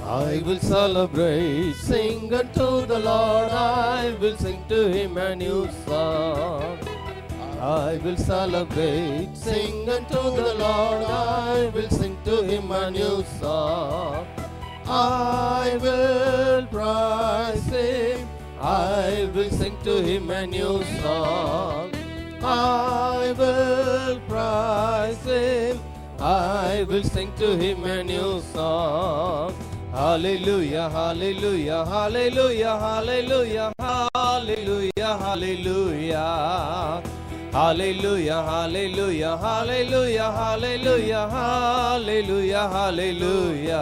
I will celebrate, sing unto the Lord, I will sing to Him a new song. I will celebrate, sing unto the Lord, I will sing to Him a new song. I will praise Him, I will sing to Him a new song. I will praise Him, I will sing to Him a new song. Hallelujah, hallelujah, hallelujah, hallelujah, hallelujah, hallelujah. Hallelujah, hallelujah, hallelujah, hallelujah, hallelujah, hallelujah.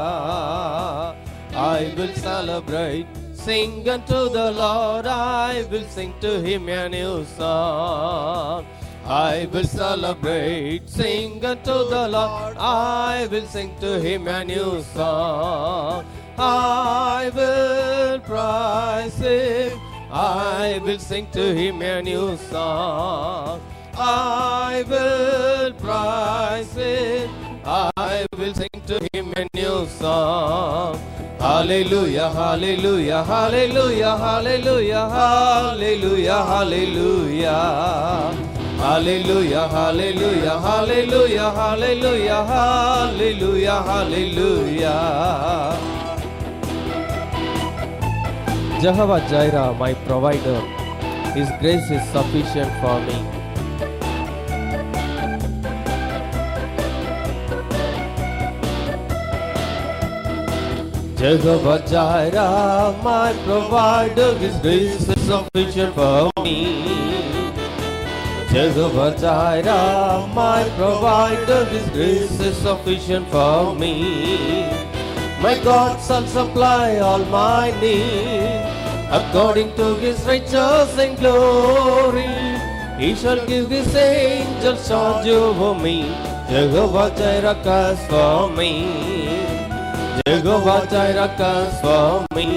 I will celebrate, sing unto the Lord, I will sing to Him a new song. I will celebrate, sing unto the Lord, I will sing to Him a new song. I will praise Him, I will sing to Him a new song. I will praise Him, I will sing to Him a new song. Hallelujah, hallelujah, hallelujah, hallelujah, hallelujah, hallelujah. Hallelujah, hallelujah, hallelujah, hallelujah, hallelujah, hallelujah. Jehovah Jireh, my provider, His grace is sufficient for me. Jehovah Jireh, my provider, His grace is sufficient for me. Jehovah Jireh, my provider, His grace is sufficient for me. My God shall supply all my need, according to His riches and glory. He shall give His angels charge over me. Jehovah Jireh cares for me. Jehovah Jireh cares for me.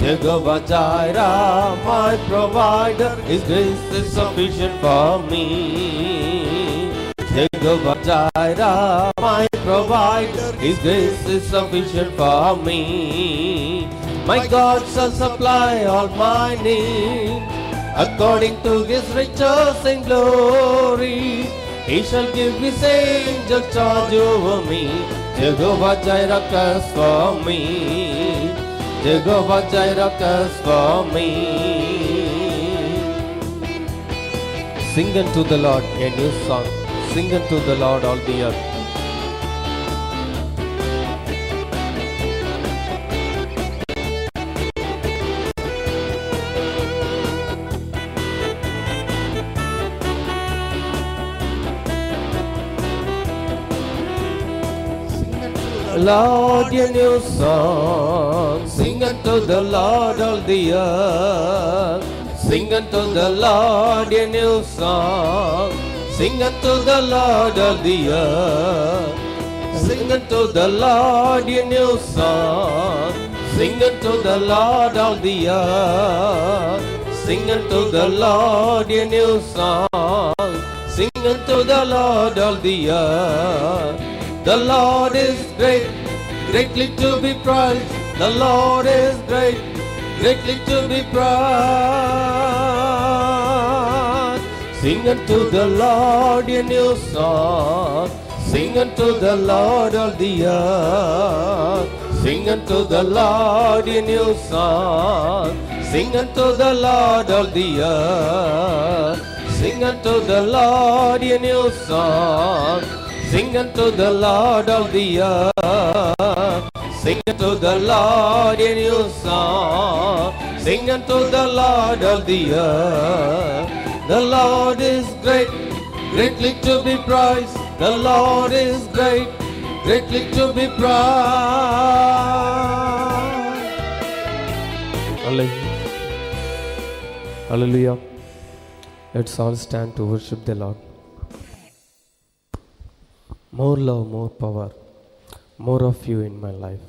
Jehovah Jireh, my provider, His grace is sufficient for me. Jehovah Jireh, my provider, His grace is sufficient for me. My God shall supply all my need, according to His riches and glory. He shall give His angels charge over me. Jehovah Jireh cares for me. Jehovah Jireh cares for me. Sing unto the Lord a new song. Sing unto the Lord all the earth. Lord, a new song. Sing unto the Lord all the earth. Sing unto the Lord a new song. Sing unto the Lord all the earth. Sing unto the Lord a new song. Sing unto the Lord all the earth. Sing unto the Lord a new song. Sing unto the Lord all the earth. The Lord is great, greatly to be praised. The Lord is great, greatly to be praised. Sing unto the Lord a new song. Sing unto the Lord all the earth. Sing unto the Lord a new song. Sing unto the Lord all the earth. Sing unto the Lord a new song. Sing unto the Lord all the earth. Sing unto the Lord a new song. Sing unto the Lord all the earth. The Lord is great, greatly to be praised. The Lord is great, greatly to be praised. Hallelujah. Hallelujah. Let's all stand to worship the Lord. More love, more power, more of you in my life.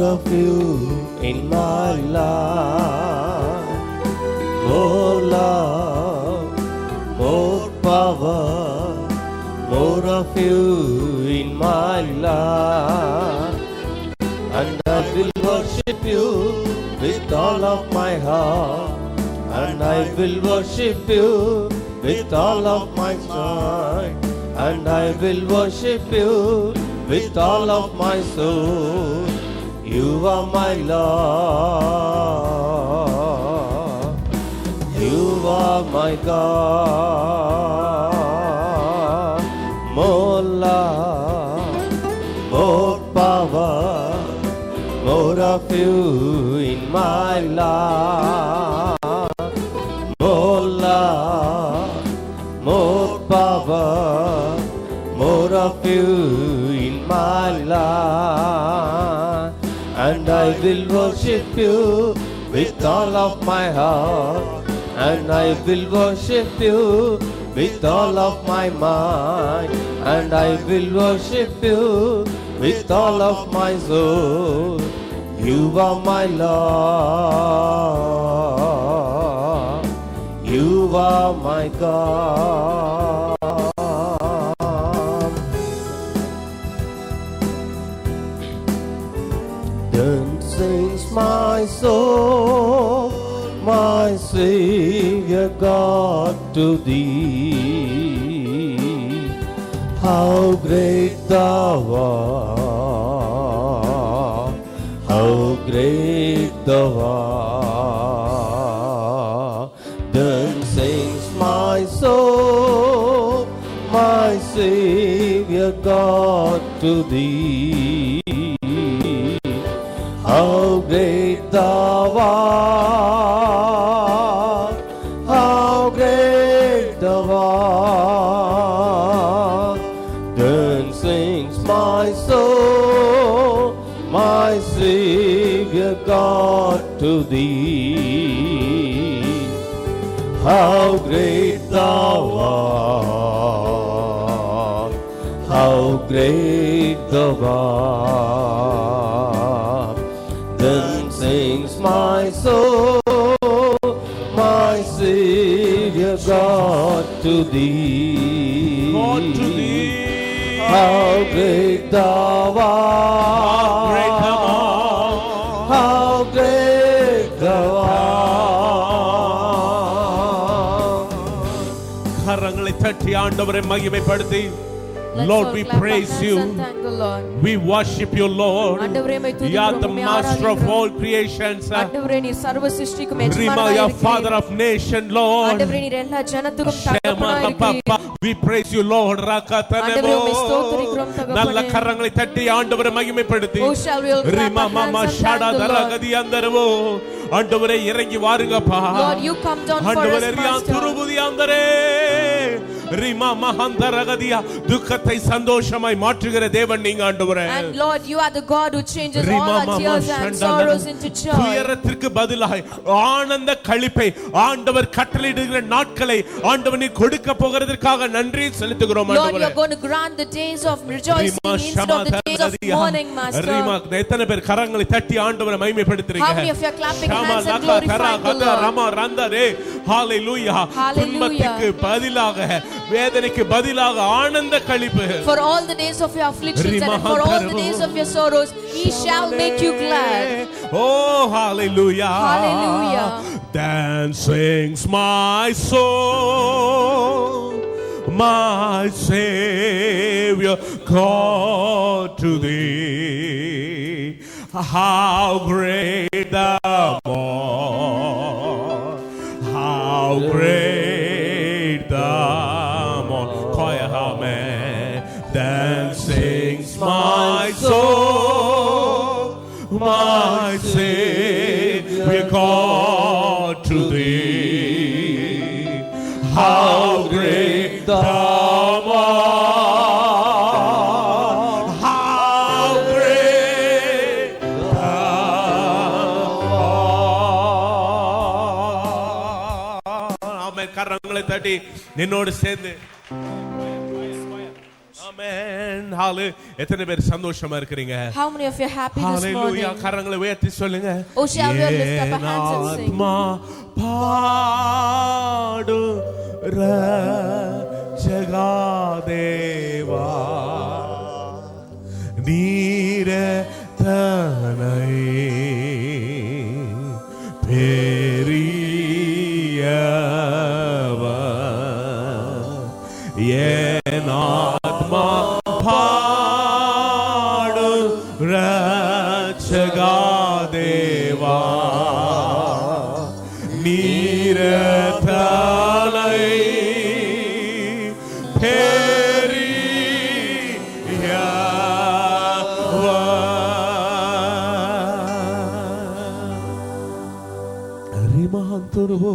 of you in my life. More love, more power, more of you in my life. And I will worship you with all of my heart. And I will worship you with all of my mind. And I will worship you with all of my soul. You are my Lord. You are my God. More love, more power, more of you in my life. More love, more power, more of you in my life. And I will worship you with all of my heart. And I will worship you with all of my mind. And I will worship you with all of my soul. You are my Lord. You are my God. Then sings my soul, my Savior God, to thee. How great thou art, how great thou art. Then sings my soul, my Savior God, to thee. How great thou art, how great thou art. Then sings my soul, my Savior God, to thee. How great thou art, how great thou art. Then sings my soul, my Savior God, to thee. God, to thee. How great thou art, how great thou art. கரங்களை தட்டி ஆண்டவரை மகிமைப்படுத்தி, Lord, we praise you. We worship you, Lord. You are the master of all creations. You are Father of nations, Lord. We praise you, Lord. நல்ல கரங்களை தட்டி ஆண்டவரை மகிமைப்படுத்தி, ஆண்டவரே இறங்கி வாருங்கப்பா. ஆண்டவரே துருபுதி ஆண்டவரே ரிமா மஹந்தரகதியா துக்கத்தை சந்தோஷமாய் மாற்றுகிற தேவன் நீங்க ஆண்டவரே. And Lord, you are the God who changes all our tears and sorrows into joy. துயரத்திற்கு பதிலாய் ஆனந்த களிப்பை ஆண்டவர் கட்டளையிடுகிற நாட்களை ஆண்டவர் நீ கொடுக்க போகிறதற்காக நன்றி செலுத்துகிறோம் ஆண்டவரே. Lord, you are going to grant the days of rejoicing instead of the days of mourning, Master. ரிமா எத்தனை பேர் கரங்களை தட்டி ஆண்டவரை மகிமைப்படுத்துறீங்க? How many of you are clapping hands and glorifying the Lord? Rama ரந்தரே ஹalleluya. துன்பத்துக்கு பதிலாக வேதனைக்கு பதிலாக ஆனந்த களிப்பு. For all the days of your afflictions and for all the days of your sorrows, He shall make you glad. Oh, hallelujah. Hallelujah. Then sings my soul, my Savior God, to thee. How great thou art, how great thou art. Choir, amen. Then sings my soul, my Savior God, to thee. How great thou art, how great thou art. Amen. கரங்களை தட்டி நின்னோடு சேர்ந்து Amen, hallelujah. எத்தனை பேர் சந்தோஷமா இருக்கீங்க? How many of you are happy this morning? Hallelujah. கரங்களை உயர்த்தி சொல்லுங்க. Oh, shall we lift up our hands and sing? ஆத்மா பாடு ரட்சகா தேவா நீரே தனை பெரியவா என் ஆத்மா பாடு ரட்சகா தேவா நீரே தனை Rimahanturvo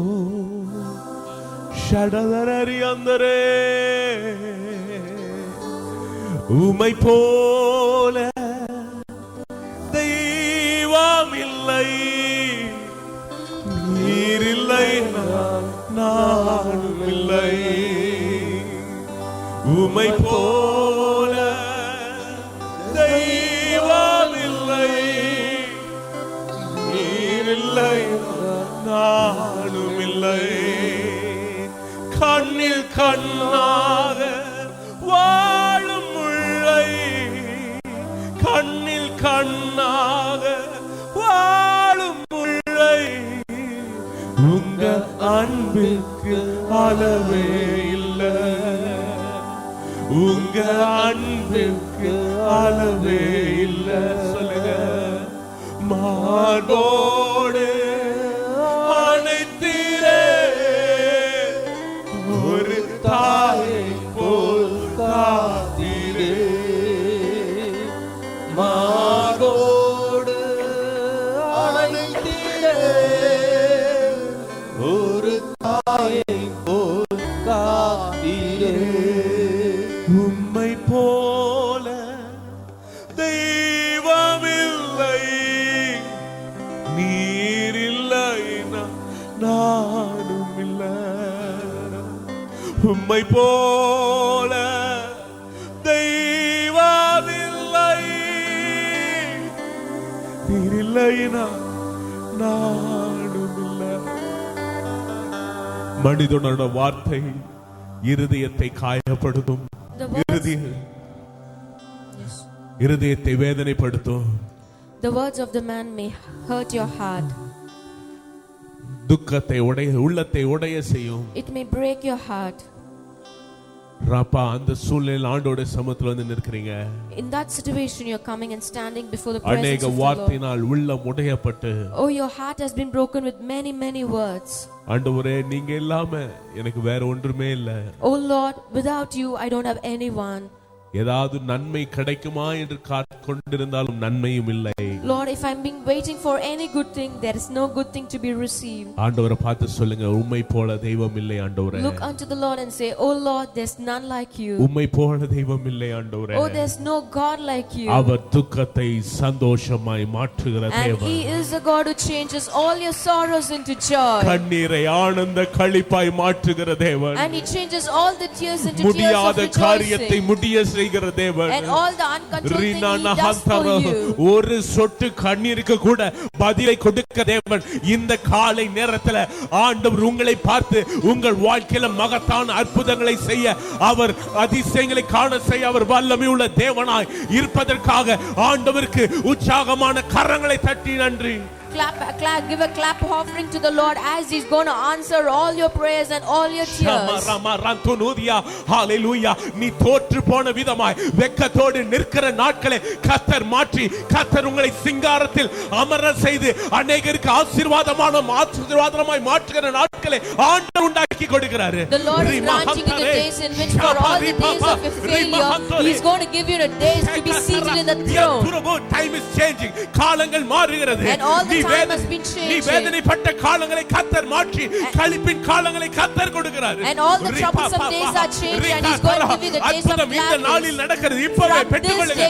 Shadadarari Andare Umai Pole Deivamillai Neerillai Naanillai Umai Pole Deivamillai Neerillai நானுமில்லை கண்ணில் கண்ணாக வாழும் முல்லை கண்ணில் கண்ணாக வாழும் முல்லை உங்க அன்பிற்கு அளவே இல்லை உங்க அன்பிற்கு அளவே இல்லை சொல்லுங்க மார்போடு தாயை போல் காத்தீரே மார்போடு அணைத்தீரே ஒரு தாயை போல் காத்தீரே உம்மை போல தெய்வமில்லை நீரில்லை நானும் இல்லை உம்மை போல தெய்வமில்லை நீரில்லை நானும் இல்லை மனிதனோட வார்த்தை இருதயத்தை காயப்படுத்தும் இருதயத்தை வேதனைப்படுத்தும் The words of the man may hurt your heart. துக்கத்தை உள்ளத்தை உடைய செய்யும் It may break your heart. ராப்பா அந்த சூழ்நிலையில் ஆண்டோட சமத்துல வந்து நிற்கிறீங்க In that situation you're coming and standing before the presence அநேக of the வார்த்தையினால் உள்ளம் உடையப்பட்டு Oh, your heart has been broken with many words. ஆண்டவரே நீங்க இல்லாம எனக்கு வேற ஒன்றுமே இல்ல Oh Lord, without you I don't have anyone. ஏதாவது நன்மை கிடைக்குமா என்று காத்துக்கொண்டிருந்தாலும் நன்மையும் இல்லை Lord, if I'm being waiting for any good thing, there is no good thing to be received. ஆண்டவரை பார்த்து சொல்லுங்க உம்மை போல தெய்வம் இல்லை ஆண்டவரே Look unto the Lord and say, Oh Lord, there's none like you. உம்மை போல தெய்வம் இல்லை ஆண்டவரே Oh, there's no God like you. அவர் துக்கத்தை சந்தோஷமாய் மாற்றுகிற தேவன் And he is the God who changes all your sorrows into joy. கண்ணீரை ஆனந்த களிப்பாய் மாற்றுகிற தேவன் And he changes all the tears into tears of முடியாத காரியத்தை rejoicing. முடிய செய்கிற தேவன் And all the uncontrolled thing he does for you. ஒரு சொட்டு கண்ணீருக்கு கூட பதிலை கொடுக்க தேவன் இந்த காலை நேரத்தில் ஆண்டவர் உங்களை பார்த்து உங்கள் வாழ்க்கையில மகத்தான அற்புதங்களை செய்ய அவர் அதிசயங்களை காண செய்ய அவர் வல்லமை உள்ள தேவனாய் இருப்பதற்காக ஆண்டவருக்கு உற்சாகமான கரங்களை தட்டி நன்றி Give a clap offering to the Lord as he's going to answer all your prayers and all your tears. Hallelujah. நீ தோற்று போன விதமாய் வெட்கத்தோடு நிற்கிற நாட்களை கர்த்தர் மாற்றி கர்த்தர் உங்களை சிங்காரத்தில் அமர செய்து அநேகருக்கு ஆசீர்வாதமாய் மாற்றுகிற நாட்களை ஆண்டவர் உண்டாக்கி கொடுக்கிறார். The Lord is granting you the days in which for all the days of your failure he's going to give you the days to be seated in the throne. Time is changing. காலங்கள் மாறுகிறது. And all the time has been changing. நீ வேதனைப்பட்ட காலங்களை கர்த்தர் மாற்றி களிப்பின் காலங்களை கர்த்தர் கொடுக்கிறார். And all the troublesome days are changing and he's going to give you the days of gladness. இந்த நாளில் நடக்கிறது. இப்பவே பெற்றுக்கொள்ளுங்க.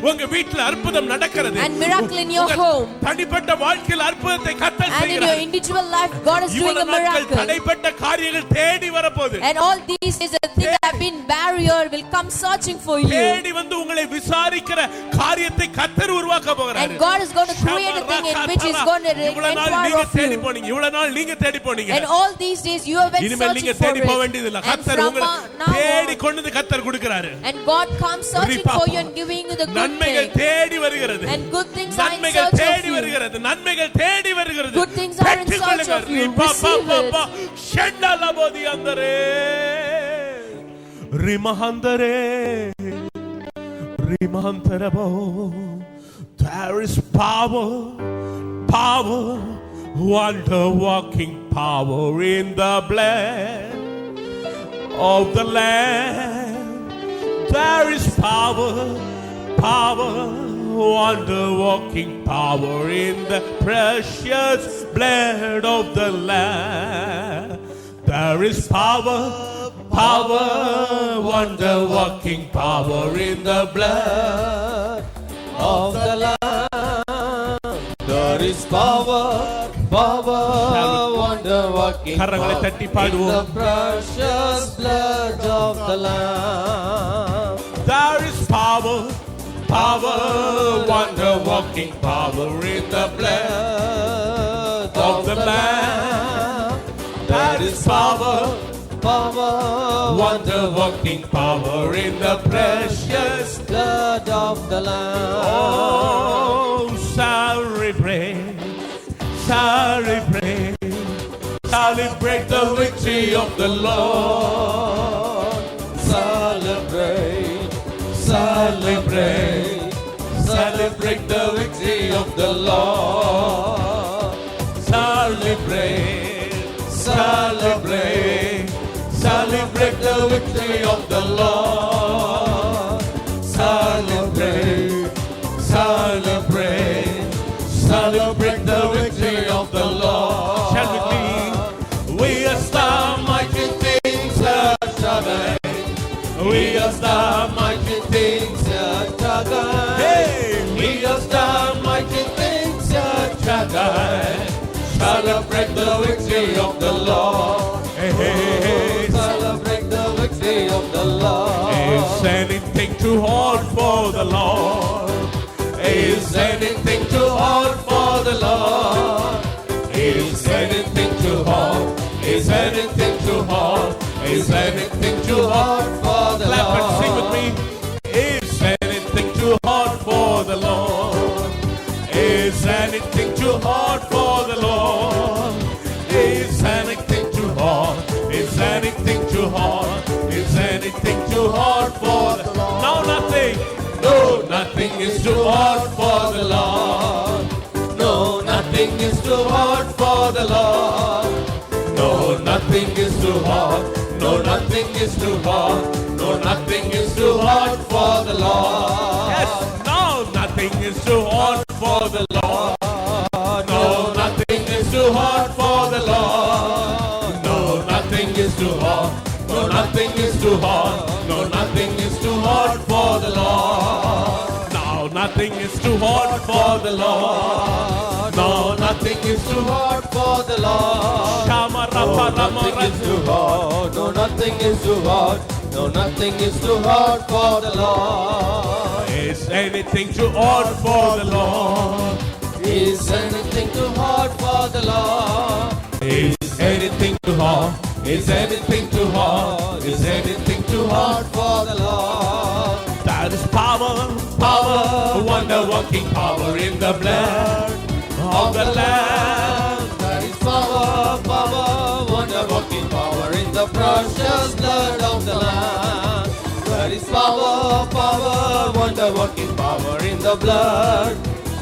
உங்க வீட்டில் அற்புதம் நடக்கிறது. And miracle in your home. தனிப்பட்ட வாழ்க்கையில் அற்புதத்தை கர்த்தர் செய்கிறார். And in your individual life God is doing a miracle. தனிப்பட்ட காரியங்கள் தேடி வரப்போகுது. And all these is the thing that been barrier will come searching for you. தேடி வந்து உங்களை விசாரிக்கிற காரியத்தை கர்த்தர் உருவாக்க போகிறார். And God is going to create a thing in which He's going to inquire of you. இவ்வளவு நாள் நீங்க தேடி போனீங்க. And all these days you have been searching for தேடி போக வேண்டியது இல்ல. கர்த்தர் உங்களை தேடி கொண்டு வந்து கர்த்தர் கொடுக்கிறாரு. And God comes searching for you and giving you the good நன்மைகள் things. தேடி வருகிறது. And good things are in நன்மைகள் search தேடி of you. வருகிறது. நன்மைகள் தேடி வருகிறது. Good things are in search of you. Receive it. ஷண்டலபோதி அந்தரே ரிமஹந்தரே ரிமஹந்தரபோ. There is power, power, wonder working power in the blood of the Lamb. There is power, power, wonder working power in the precious blood of the Lamb. There is power, power, wonder working power in the blood of the Lamb. There is power, power, wonder working கரங்களை தட்டி in பாடுவோம். the precious blood of the Lamb. There is power, power, wonder working power in the blood of the Lamb. There is power, power, wonder working power in the precious blood of the Lamb. Oh, celebrate, celebrate, celebrate the victory of the Lord. Celebrate, celebrate, celebrate the victory of the Lord. Celebrate, celebrate, celebrate the victory of the Lord. Celebrate, celebrate, celebrate the victory of the Lord. Shall we be? We are the mighty things that Shaddai. We are the mighty things that Shaddai. Hey, we are the mighty things that Shaddai. Celebrate the victory of the Lord. Hey, hey, hey. Celebrate the victory of the Lord. Is anything too hard for the Lord? Is anything too hard for the Lord? Is anything too hard? Is anything too hard? Is anything too hard for the Lord? Clap and sing with me. Is anything too hard for the Lord? Is anything too hard for the Lord? Is anything too hard? Is anything too hard? Is anything too hard for the Lord? No, nothing. No, nothing is too hard for the Lord. No, nothing is too hard for the Lord. No, nothing is too hard. No, nothing is too hard. No, nothing is too hard for the Lord. Yes, no, nothing is too hard for the Lord. No, nothing is too hard for the Lord. No, nothing is too hard. No, nothing is too hard. No, nothing is too hard for the Lord. No, nothing is too hard for the Lord. No, nothing is too hard for the Lord. Nothing is too hard. No, nothing is too hard. No, nothing is too hard for the Lord. Is anything too hard for the Lord? Is anything too hard for the Lord? Is anything too hard? Is anything too hard? Is anything too hard for the Lord? That is power, power, wonder working power in the blood of the Lamb. That is power, power, wonder working power in the precious blood of the Lamb. That is power, power, wonder working power in the blood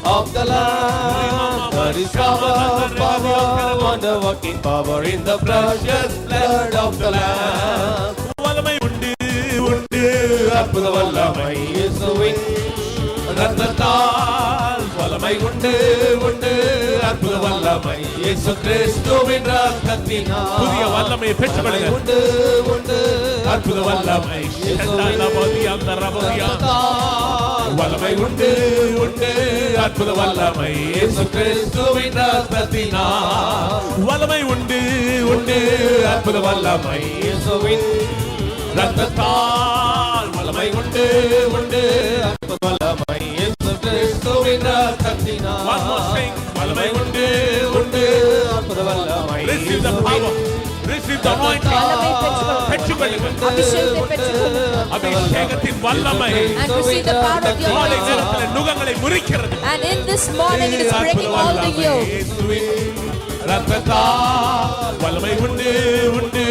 of the Lamb. That is power, power, wonder working power in the precious blood of the Lamb. வல்லமை உண்டு உண்டு அற்புத வல்லமை இயேசுவின் ரத்தத்தால் வல்லமை உண்டு உண்டு அற்புத வல்லமை இயேசு கிறிஸ்துவின் ரத்தத்தினால் புதிய வல்லமையை பெற்றுக்கொள்ளுங்க. உண்டு உண்டு அற்புத வல்லமை ஷண்டலபதி அந்தரபதி வல்லமை உண்டு உண்டு அற்புத வல்லமை இயேசு கிறிஸ்துவின் ரத்தத்தினால் வல்லமை உண்டு உண்டு அற்புத வல்லமை இயேசுவின் ரத்தத்தால் வல்லமை உண்டு உண்டு அற்புத வல்லமை இயேசு கிறிஸ்துவின் ரத்தத்தினால். One more thing. வல்லமை உண்டு உண்டு அற்புத வல்லமை. Receive the power. Receive the anointing. வல்லமை பெற்றுக்கொள்ளுங்கள். அபிஷேகத்தை பெற்றுக்கொள்ளுங்கள். அபிஷேகத்தின் வல்லமை And receive the power of your காலை anointing. நேரத்தில் நுகங்களை முறிக்கிறது. And in this morning it is breaking all the yoke. ரத்தத்தால் வல்லமை உண்டு உண்டு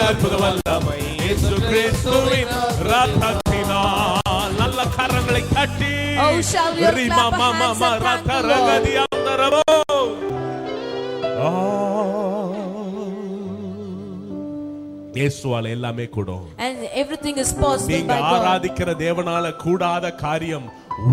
அற்புத வல்லமை இயேசு கிறிஸ்துவின் ரத்தத்தினால். நல்ல கரங்களை தட்டி Oh, shall we all clap our hands and thank the Lord? இயேசுவால எல்லாமே கூடும். And everything is possible நீங்க by God. ஆராதிக்கிற தேவனால கூடாத காரியம்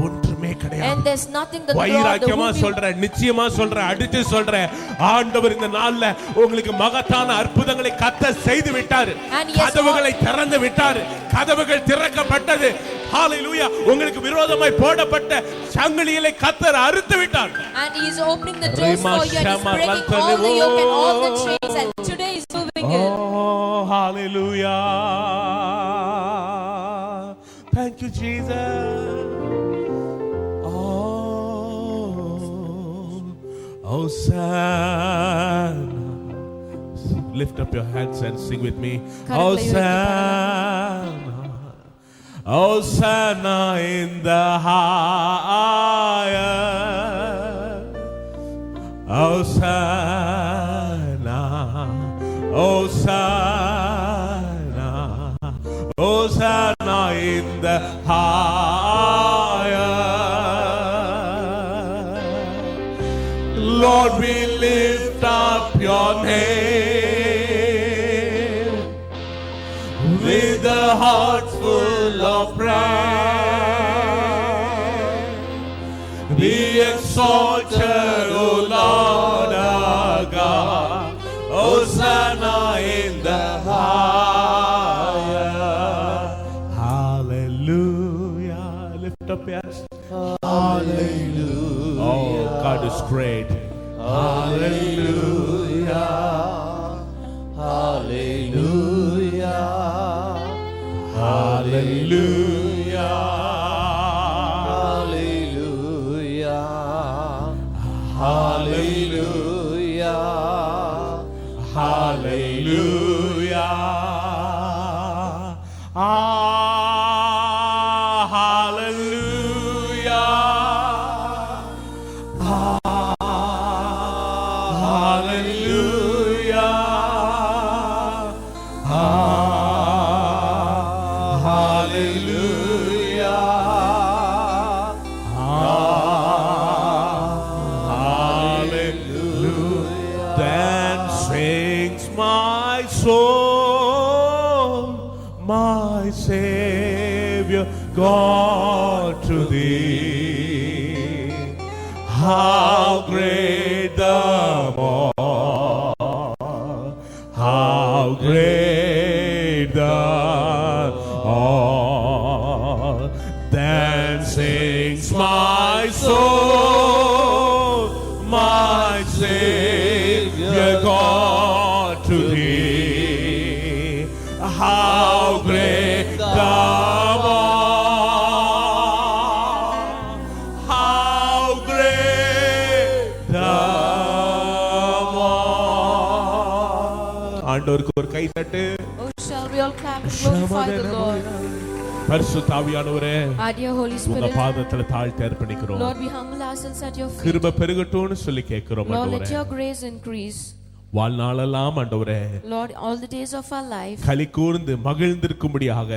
ஒன்றுமே கிடையாது. And there's nothing that God வைராக்கியமா சொல்றேன், நிச்சயமா சொல்றேன், அடிச்சு சொல்றேன், ஆண்டவர் இந்த நாள்ல உங்களுக்கு மகத்தான அற்புதங்களை கர்த்தர் செய்து விட்டார். கதவுகளை திறந்து விட்டார். கதவுகள் திறக்கப்பட்டது. ஹalleluya. உங்களுக்கு விரோதமாய் போடப்பட்ட சங்கிலிகளை கர்த்தர் அறுத்து விட்டார். And he is opening the doors for you and he's breaking all the yoke and all the chains, and today is moving it. Oh, hallelujah. Thank you, Jesus. Hosanna. Lift up your hands and sing with me. Hosanna. Hosanna in the highest. Hosanna. Hosanna. Hosanna in the highest. Lord, we lift up your name with a heart full of prayer. Be exalted, O Lord our God. Hosanna in the highest. Hallelujah. Lift up your hands. Hallelujah. Oh, God is great. Hallelujah. Hallelujah. Hallelujah. Hallelujah. Hallelujah. Hallelujah. God to thee, how great thou art, how great thou art. Then sings my soul, my Savior God to thee, how great thou ஆண்டவருக்கு ஒரு கை தட்டு. Oh, shall we all clap and glorify the Lord? பரிசுத்த ஆவியானவரே, Our dear Holy உங்க Spirit, பாதத்துல தாழ்த்தி அர்ப்பணிக்கிறோம். Lord, we humble ourselves at your feet. கிருபை பெருகட்டும்னு சொல்லி கேட்கிறோம் Lord, let ஆண்டவரே. your grace increase. வாழ்நாளெல்லாம் ஆண்டவரே, Lord, all the days of our life, களி கூர்ந்து மகிழ்ந்திருக்கும்படியாக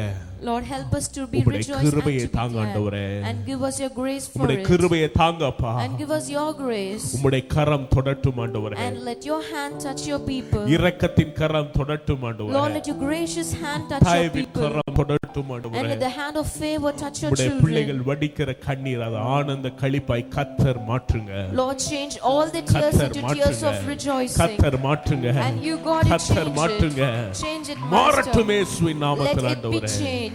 Lord, help us to be உம்முடைய rejoiced and கிருபையை to be தாங்க ஆண்டவரே. glad, and give us your grace for உம்முடைய it, கிருபையை தாங்கப்பா. and give us your grace, உம்முடைய கரம் தொடட்டும் ஆண்டவரே. and let your hand touch your people. இரக்கத்தின் கரம் தொடட்டும் ஆண்டவரே. Lord, let your gracious hand touch your தயவின் people, garam தொடட்டும் and ஆண்டவரே. let the hand of favor touch your உம்முடைய பிள்ளைகள் children. வடிக்கிற கண்ணீர் அது ஆனந்த களிப்பாய் கர்த்தர் மாற்றுங்க. Lord, change all the tears கர்த்தர் into tears of மாற்றுங்க. rejoicing. கர்த்தர் மாற்றுங்க. And you, God, you கர்த்தர் change மாற்றுங்க. it. Change it, மாறட்டும் Master. இயேசுவின் Let நாமத்தில் it be ஆண்டவரே. changed.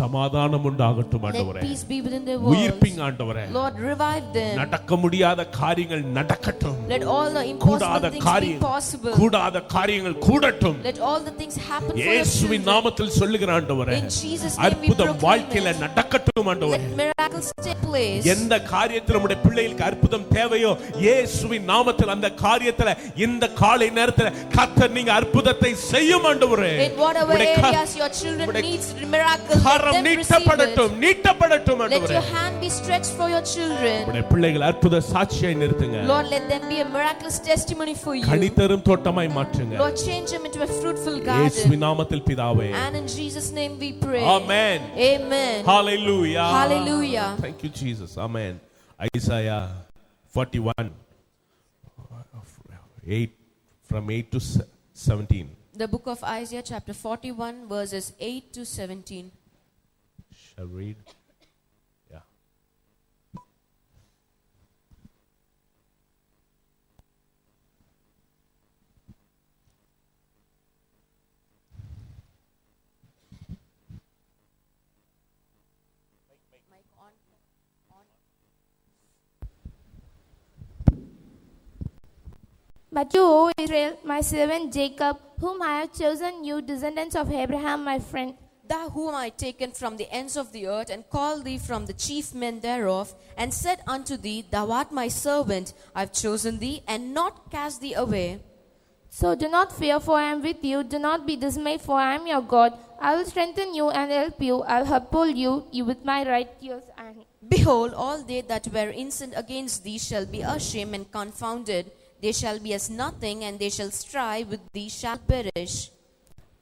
சமாதானம் உண்டாகட்டும் Let ஆண்டவரே. peace be within their walls. உயிர்ப்பிங்க ஆண்டவரே. Lord, revive them. நடக்க முடியாத காரியங்கள் நடக்கட்டும். Let all the கூடாத impossible things be காரியங்கள் possible. கூடாத காரியங்கள் கூடட்டும். Let all the things happen for your இயேசுவின் children. நாமத்தில் சொல்லுகிற ஆண்டவரே. In Jesus' name we அற்புதம் proclaim வாழ்க்கையில it. நடக்கட்டும் ஆண்டவரே. Let miracles take place. எந்த காரியத்தில் நம்முடைய பிள்ளைகளுக்கு அற்புதம் தேவையோ இயேசுவின் நாமத்தில் அந்த காரியத்துல இந்த காலை நேரத்துல கர்த்தர் நீங்க அற்புதத்தை செய்யும் ஆண்டவரே. In whatever areas your children needs miracles, let them receive it. நீட்டப்படட்டும் Let ஆண்டவரே. your hand be stretched for your children. நம்முடைய பிள்ளைகள் அற்புத சாட்சியாய் நிறுத்துங்க. Lord, let them be a miraculous testimony for you. கனிதரும் தோட்டமாய் மாற்றுங்க. Lord, change them into a fruitful garden. இயேசுவின் நாமத்தில் பிதாவே. And in Jesus' name we pray. Amen. Amen. Hallelujah. Hallelujah. Thank you, Jesus. Amen. Isaiah 41, 8 from 8 to 17. The book of Isaiah chapter 41 verses 8 to 17. Shall we read? Yeah. But you, O Israel, my servant Jacob, whom I have chosen, you descendants of Abraham, my friend. Thou whom I taken from the ends of the earth, and called thee from the chief men thereof, and said unto thee, Thou art my servant, I have chosen thee, and not cast thee away. So do not fear, for I am with you. Do not be dismayed, for I am your God. I will strengthen you and help you. I will uphold you with my righteous hand. Behold, all they that were incensed against thee shall be ashamed and confounded. They shall be as nothing, and they shall strive with thee shall perish.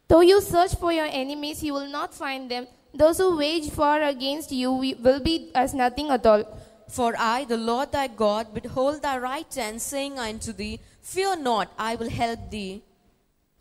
Though you search for your enemies, you will not find them. Those who wage war against you will be as nothing at all. For I, the Lord thy God, withhold thy right hand, saying unto thee, Fear not, I will help thee.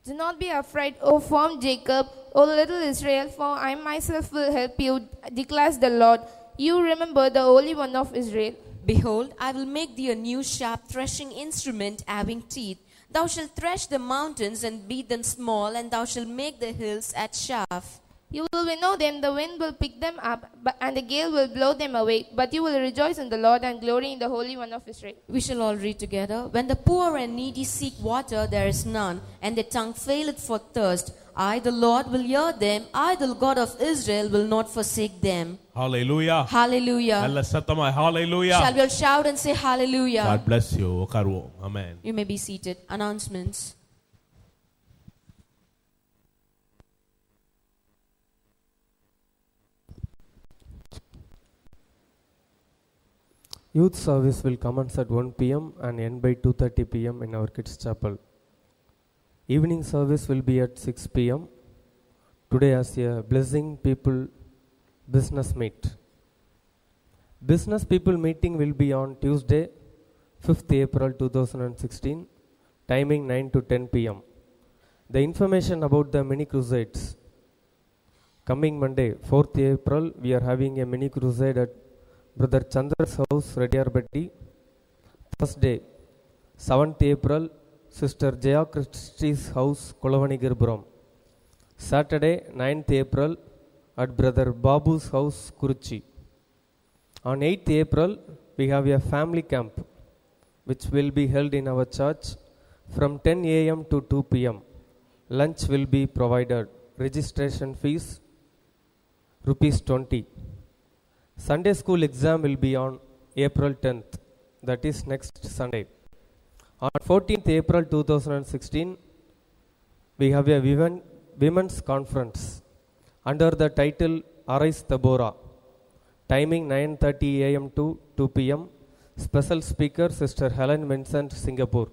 Do not be afraid, O firm Jacob, O little Israel, for I myself will help you, declares the Lord. You remember the Holy One of Israel. Behold, I will make thee a new sharp threshing instrument having teeth. Thou shalt thresh the mountains and beat them small, and thou shalt make the hills at chaff. You will winnow them, the wind will pick them up, and the gale will blow them away. But you will rejoice in the Lord and glory in the Holy One of Israel. We shall all read together. When the poor and needy seek water, there is none, and their tongue faileth for thirst. I, the Lord, will hear them. I, the God of Israel, will not forsake them. Hallelujah. Hallelujah. நல்ல சத்தமாய் hallelujah. Shall we all shout and say hallelujah? God bless you. உட்காருவோம். Amen. You may be seated. Announcements. Youth service will commence at 1 p.m. and end by 2:30 p.m. in our kids' chapel. Evening service will be at 6 p.m. today as a blessing people business meet. Business people meeting will be on Tuesday, 5th April 2016, timing 9 to 10 p.m. The information about the mini crusades. Coming Monday, 4th April, we are having a mini crusade at Brother Chandra's house, Rediyarbatti. Thursday, 7th April, Sister Jaya Christie's house, Kolavanigipuram. Saturday, 9th April, at Brother Babu's house, Kuruchi. On 8th April, we have a family camp, which will be held in our church from 10 a.m. to 2 p.m. Lunch will be provided. Registration fees, ₹20. Sunday school exam will be on April 10th, that is next Sunday. On 14th April 2016, we have a women's conference under the title Arise Tabora. Timing 9:30 a.m. to 2 p.m. Special speaker Sister Helen Vincent, Singapore.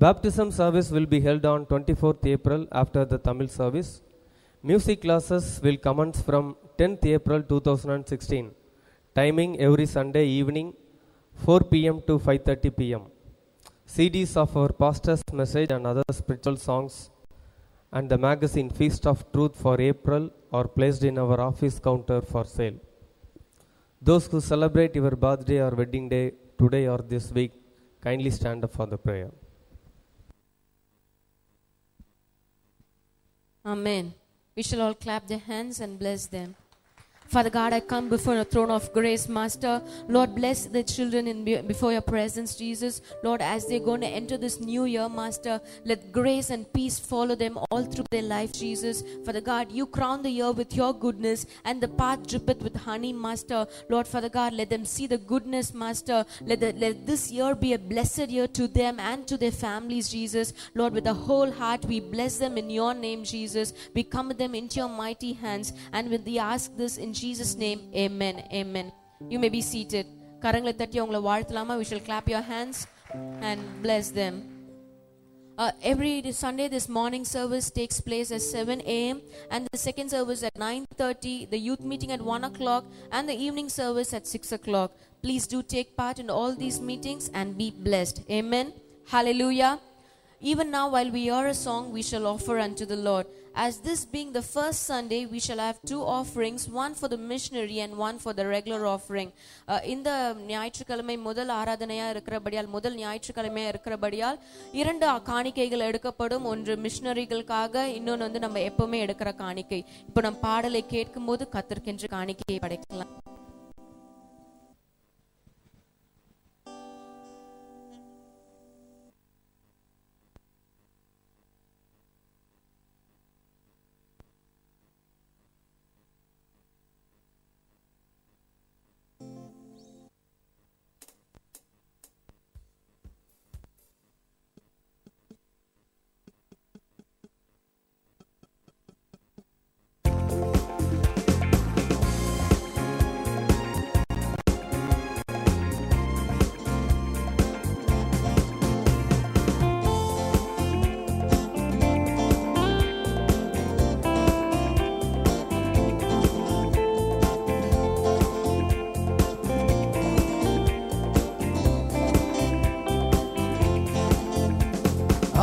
Baptism service will be held on 24th April after the Tamil service. Music classes will commence from 10th April 2016. Timing every Sunday evening 4 p.m. to 5:30 p.m. CDs of our pastor's message and other spiritual songs and the magazine Feast of Truth for April are placed in our office counter for sale. Those who celebrate your birthday or wedding day today or this week, kindly stand up for the prayer. Amen. We shall all clap their hands and bless them. Father God, I come before your throne of grace, Master. Lord, bless the children before your presence, Jesus. Lord, as they're going to enter this new year, Master, let grace and peace follow them all through their life, Jesus. Father God, you crown the year with your goodness, and the path drippeth with honey, Master. Lord, Father God, let them see the goodness, Master. Let this year be a blessed year to them and to their families, Jesus. Lord, with a whole heart, we bless them in your name, Jesus. We commit them into your mighty hands, and we ask this in Jesus' name, amen, amen. You may be seated. கரங்களை தட்டி உங்களை வாழ்த்தலாமா? We shall clap your hands and bless them. Every Sunday, this morning service takes place at 7 a.m. and the second service at 9:30, the youth meeting at 1 o'clock, and the evening service at 6 o'clock. Please do take part in all these meetings and be blessed. Amen. Hallelujah. Even now, while we hear a song, we shall offer unto the Lord. As this being the first Sunday, we shall have two offerings, one for the missionary and one for the regular offering. இந்த ஞாயிற்றுக்கிழமை முதல் ஆராதனையா இருக்கிறபடியால், முதல் ஞாயிற்றுக்கிழமையா இருக்கிறபடியால் இரண்டு காணிக்கைகள் எடுக்கப்படும். ஒன்று மிஷனரிகளுக்காக, இன்னொன்று நம்ம எப்பவுமே எடுக்கிற காணிக்கை. இப்போ நம்ம பாடலை கேட்கும் போது கர்த்தருக்கென்று காணிக்கையை படைக்கலாம்.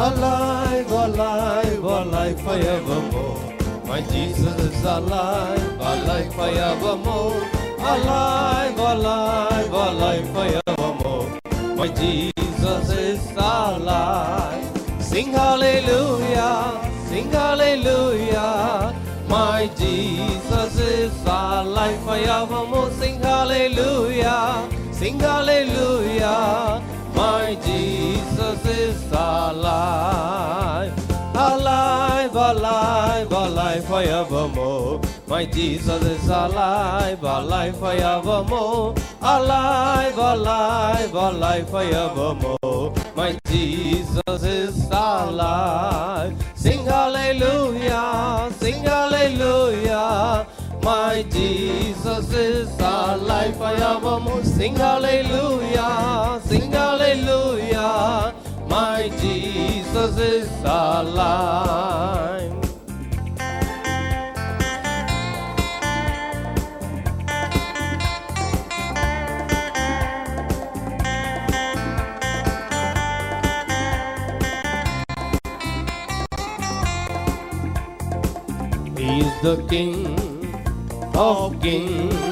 Alive, alive, alive forevermore. My Jesus is alive, alive forevermore. Alive, alive, alive forevermore. My Jesus is alive. Sing hallelujah, sing hallelujah. My Jesus is alive forevermore. Sing hallelujah, sing hallelujah. My Jesus is alive. Alive, alive, alive forevermore. My Jesus is alive, alive forevermore. Alive, alive, alive forevermore. My Jesus is alive. Sing hallelujah, sing hallelujah. My Jesus is alive forevermore. Sing hallelujah, sing hallelujah. My Jesus is alive. He is the King of kings,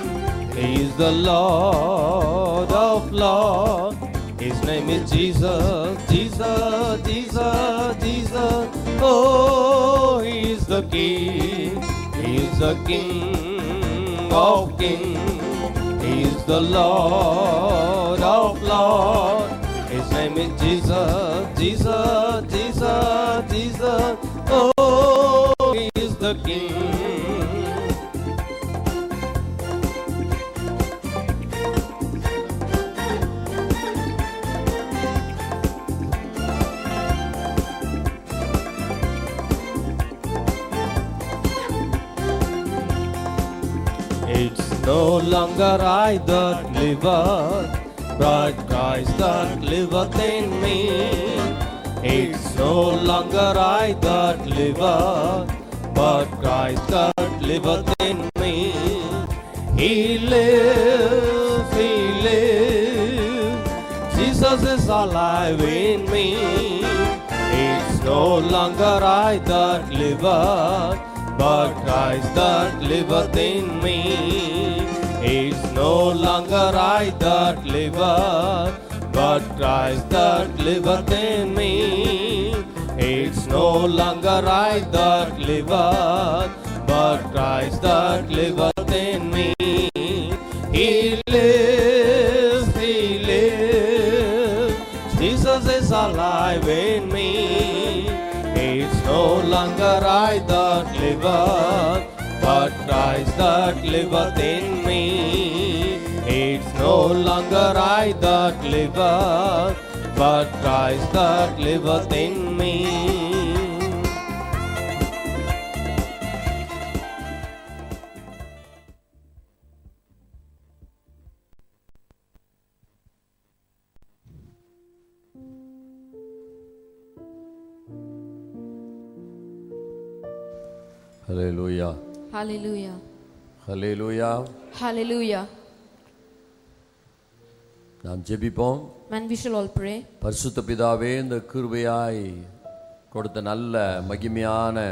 He is the Lord of lords. His name is Jesus, Jesus, Jesus, Jesus. Oh, He is the King, He is the King of kings, He is the Lord of lords. His name is Jesus, Jesus, Jesus, Jesus. Oh, He is the King. It's no longer I that liveth, but Christ that liveth in me. It's no longer I that liveth, but Christ that liveth in me. He lives, He lives. Jesus is alive in me. It's no longer I that liveth, but Christ that liveth in me. It's no longer I that liveth, but Christ that liveth in me. It's no longer I that liveth, but Christ that liveth in me. Jesus is alive in me. It's no longer I that liveth, but Christ that liveth in me. It's no longer I that liveth, but Christ that liveth in me. Hallelujah. Hallelujah. Hallelujah. Hallelujah. நாம் ஜெபிப்போம். And we shall all pray. பரிசுத்த பிதாவே, இந்த கிருபையாய் கொடுத்த நல்ல மகிமையான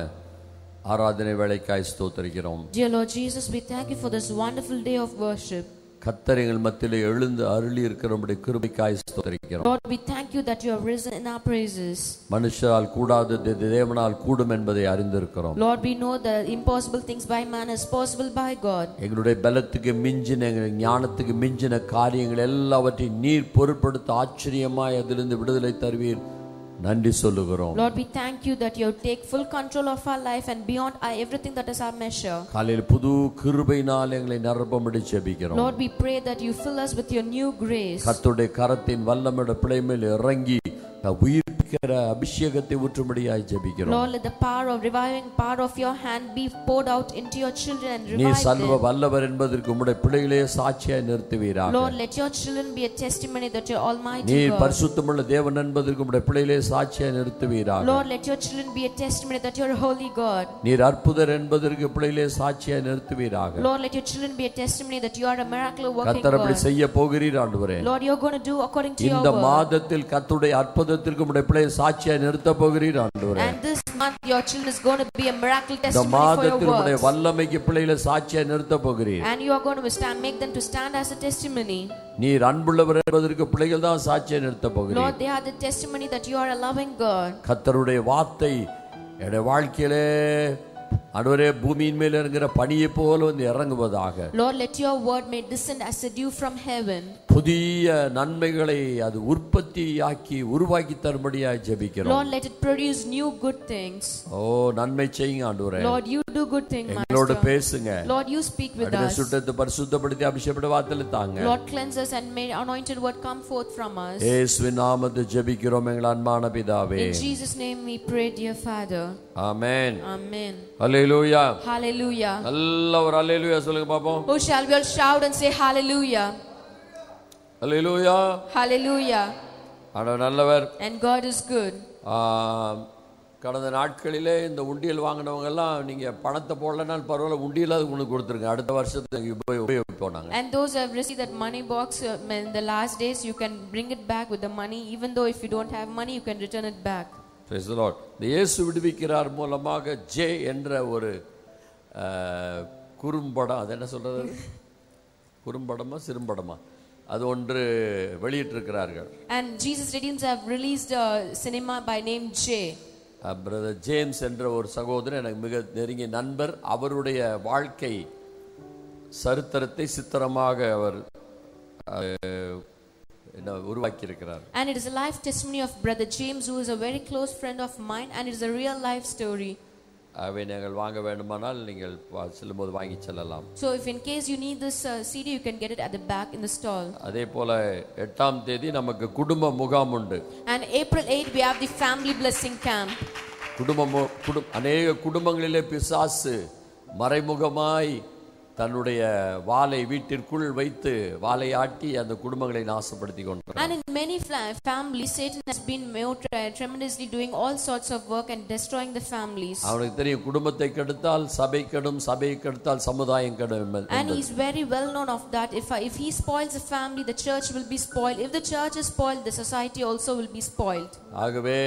ஆராதனை வேளைக்காய் ஸ்தோத்திரிக்கிறோம். Dear Lord Jesus, we thank you for this wonderful day of worship. கர்த்தர் எங்கள் மத்தியிலே எழுந்து அருளி இருக்கிற உம்முடைய கிருபைக்காய் ஸ்தோத்திரிக்கிறோம். Lord, we thank you that you have risen in our praises. மனுஷரால் கூடாதது தேவனால் கூடும் என்பதை அறிந்திருக்கிறோம். Lord, we know that impossible things by man is possible by God. எங்களுடைய பலத்துக்கு மிஞ்சின, எங்கள் ஞானத்துக்கு மிஞ்சின காரியங்கள் எல்லாவற்றையும் நீர் பொருட்படுத்த ஆச்சரியமாய் அதிலிருந்து விடுதலை தருவீர். நன்றி சொல்லுகிறோம். Lord, we thank you that you take full control of our life and beyond everything that is our measure. காலையில் புது கிருபையினால் எங்களை நிரப்பும்படி ஜெபிக்கிறோம். Lord, we pray that you fill us with your new grace. கர்த்தருடைய கரத்தின் வல்லமையுடைய பிள்ளை மேல் இறங்கி உயிர்ப்பிக்கிற அபிஷேகத்தை ஊற்றும்படியாய் ஜெபிக்கிறோம். Lord, let the power of reviving power of your hand be poured out into your children and revive நீ them. சர்வ வல்லவர் என்பதற்கு உம்முடைய பிள்ளைகளே சாட்சியாய் நிறுத்துவீராக. Lord, let your children be a testimony that you are almighty நீ God. பரிசுத்தமுள்ள தேவன் என்பதற்கு உம்முடைய பிள்ளைகளே சாட்சியாய் நிறுத்துவீராக. Lord, let your children be a testimony that you are a holy God. நீர் அற்புதர் என்பதற்கு பிள்ளைகளே சாட்சியாய் நிறுத்துவீராக. Lord, let your children be a testimony that you are a miracle working கர்த்தர் அப்படி God. செய்ய போகிறீர் ஆண்டவரே. Lord, you are going to do according to your இந்த word. மாதத்தில் கர்த்தருடைய அற்புதத்திற்கு உம்முடைய பிள்ளையை சாட்சியாய் நிறுத்த போகிறீர் ஆண்டவரே. And this month your children is going to be a miracle இந்த testimony for your மாதத்தில் உம்முடைய words. வல்லமைக்கு பிள்ளைகளை சாட்சியாய் நிறுத்த போகிறீர். And you are going to make them to stand as a testimony. நீர் அன்புள்ளவர் என்பதற்கு பிள்ளைகள் தான் சாட்சியை நிறுத்த போகிறீர். Lord, they are the testimony that you are a loving God. கர்த்தருடைய வார்த்தை என்னுடைய வாழ்க்கையிலே ஆண்டவரே பூமியின் மேல் இறங்குற பனியை போல வந்து இறங்குவதாக. Lord, let your word may descend as a dew from heaven. புதிய நன்மைகளை அது உற்பத்தியாக்கி உருவாக்கி தரும்படியாய் ஜெபிக்கிறோம். Lord, let it produce new good things. ஓ நன்மை செய்யுங்க ஆண்டவரே. Lord, you do good things, எங்களோட Master. பேசுங்க. Lord, you speak with us. சுத்தத்தை பரிசுத்தப்படுத்தி அபிஷேகப்பட்ட வார்த்தைகளை தாங்க. Lord, cleanse us and may anointed word come forth from us. இயேசுவின் நாமத்தில் ஜெபிக்கிறோம் எங்கள் அன்பான பிதாவே. In Jesus' name we pray, dear Father. Amen. Amen. Hallelujah. Hallelujah. நல்ல ஒரு ஹல்லேலூயா சொல்லுங்க பாப்போம். Oh, shall we all shout and say hallelujah? Hallelujah. Hallelujah. ஆண்டவர் நல்லவர். And God is good. கடந்த நாட்களிலே இந்த உண்டியல் வாங்கினவங்க எல்லாம் நீங்க பணத்தை போடலனாலும் பரவாயில்ல, உண்டியல் அது உங்களுக்கு கொடுத்துருங்க, அடுத்த வருஷத்துக்கு உபயோகிப்போம் நாங்க. And those who have received that money box in the last days, you can bring it back with the money. Even though if you don't have money, you can return it back. Praise the Lord. இந்த இயேசு விடுவிக்கிறார் மூலமாக J என்ற ஒரு குறும்படம், அது என்ன சொல்றது, குறும்படமா சிறும்படமா, அது ஒன்று வெளியிட்டிருக்கிறார்கள். And Jesus Redeems have released a cinema by name J. Brother James என்ற ஒரு சகோதரர் எனக்கு மிக நெருங்கிய நண்பர். அவருடைய வாழ்க்கை சரித்திரத்தை சித்திரமாக அவர் உருவாக்கி இருக்கிறார். And it is a life testimony of brother James, who is a very close friend of mine, and it is a real life story. அவை நீங்கள் வாங்க வேண்டுமானால் நீங்கள் செல்லும்போது வாங்கி செல்லலாம். So if in case you need this CD, you can get it at the back in the stall. அதே போல 8ஆம் தேதி நமக்கு குடும்ப முகாம் உண்டு. And April 8 we have the family blessing camp. அநேக குடும்பங்களிலே பிசாசு மறைமுகமாய் தன்னுடைய வாளை வீட்டிற்குள் வைத்து வாளை ஆட்டி அந்த குடும்பங்களை நாசப்படுத்தி கொண்டார். And in many families Satan has been tremendously doing all sorts of work and destroying the families. அவனுக்கு தெரியும், குடும்பத்தை கெடுத்தால் சபை கெடும், சபையை கெடுத்தால் சமுதாயம் கெடும். And he is very well known of that. If he spoils a family, the church will be spoiled. If the church is spoiled, the society also will be spoiled. ஆகவே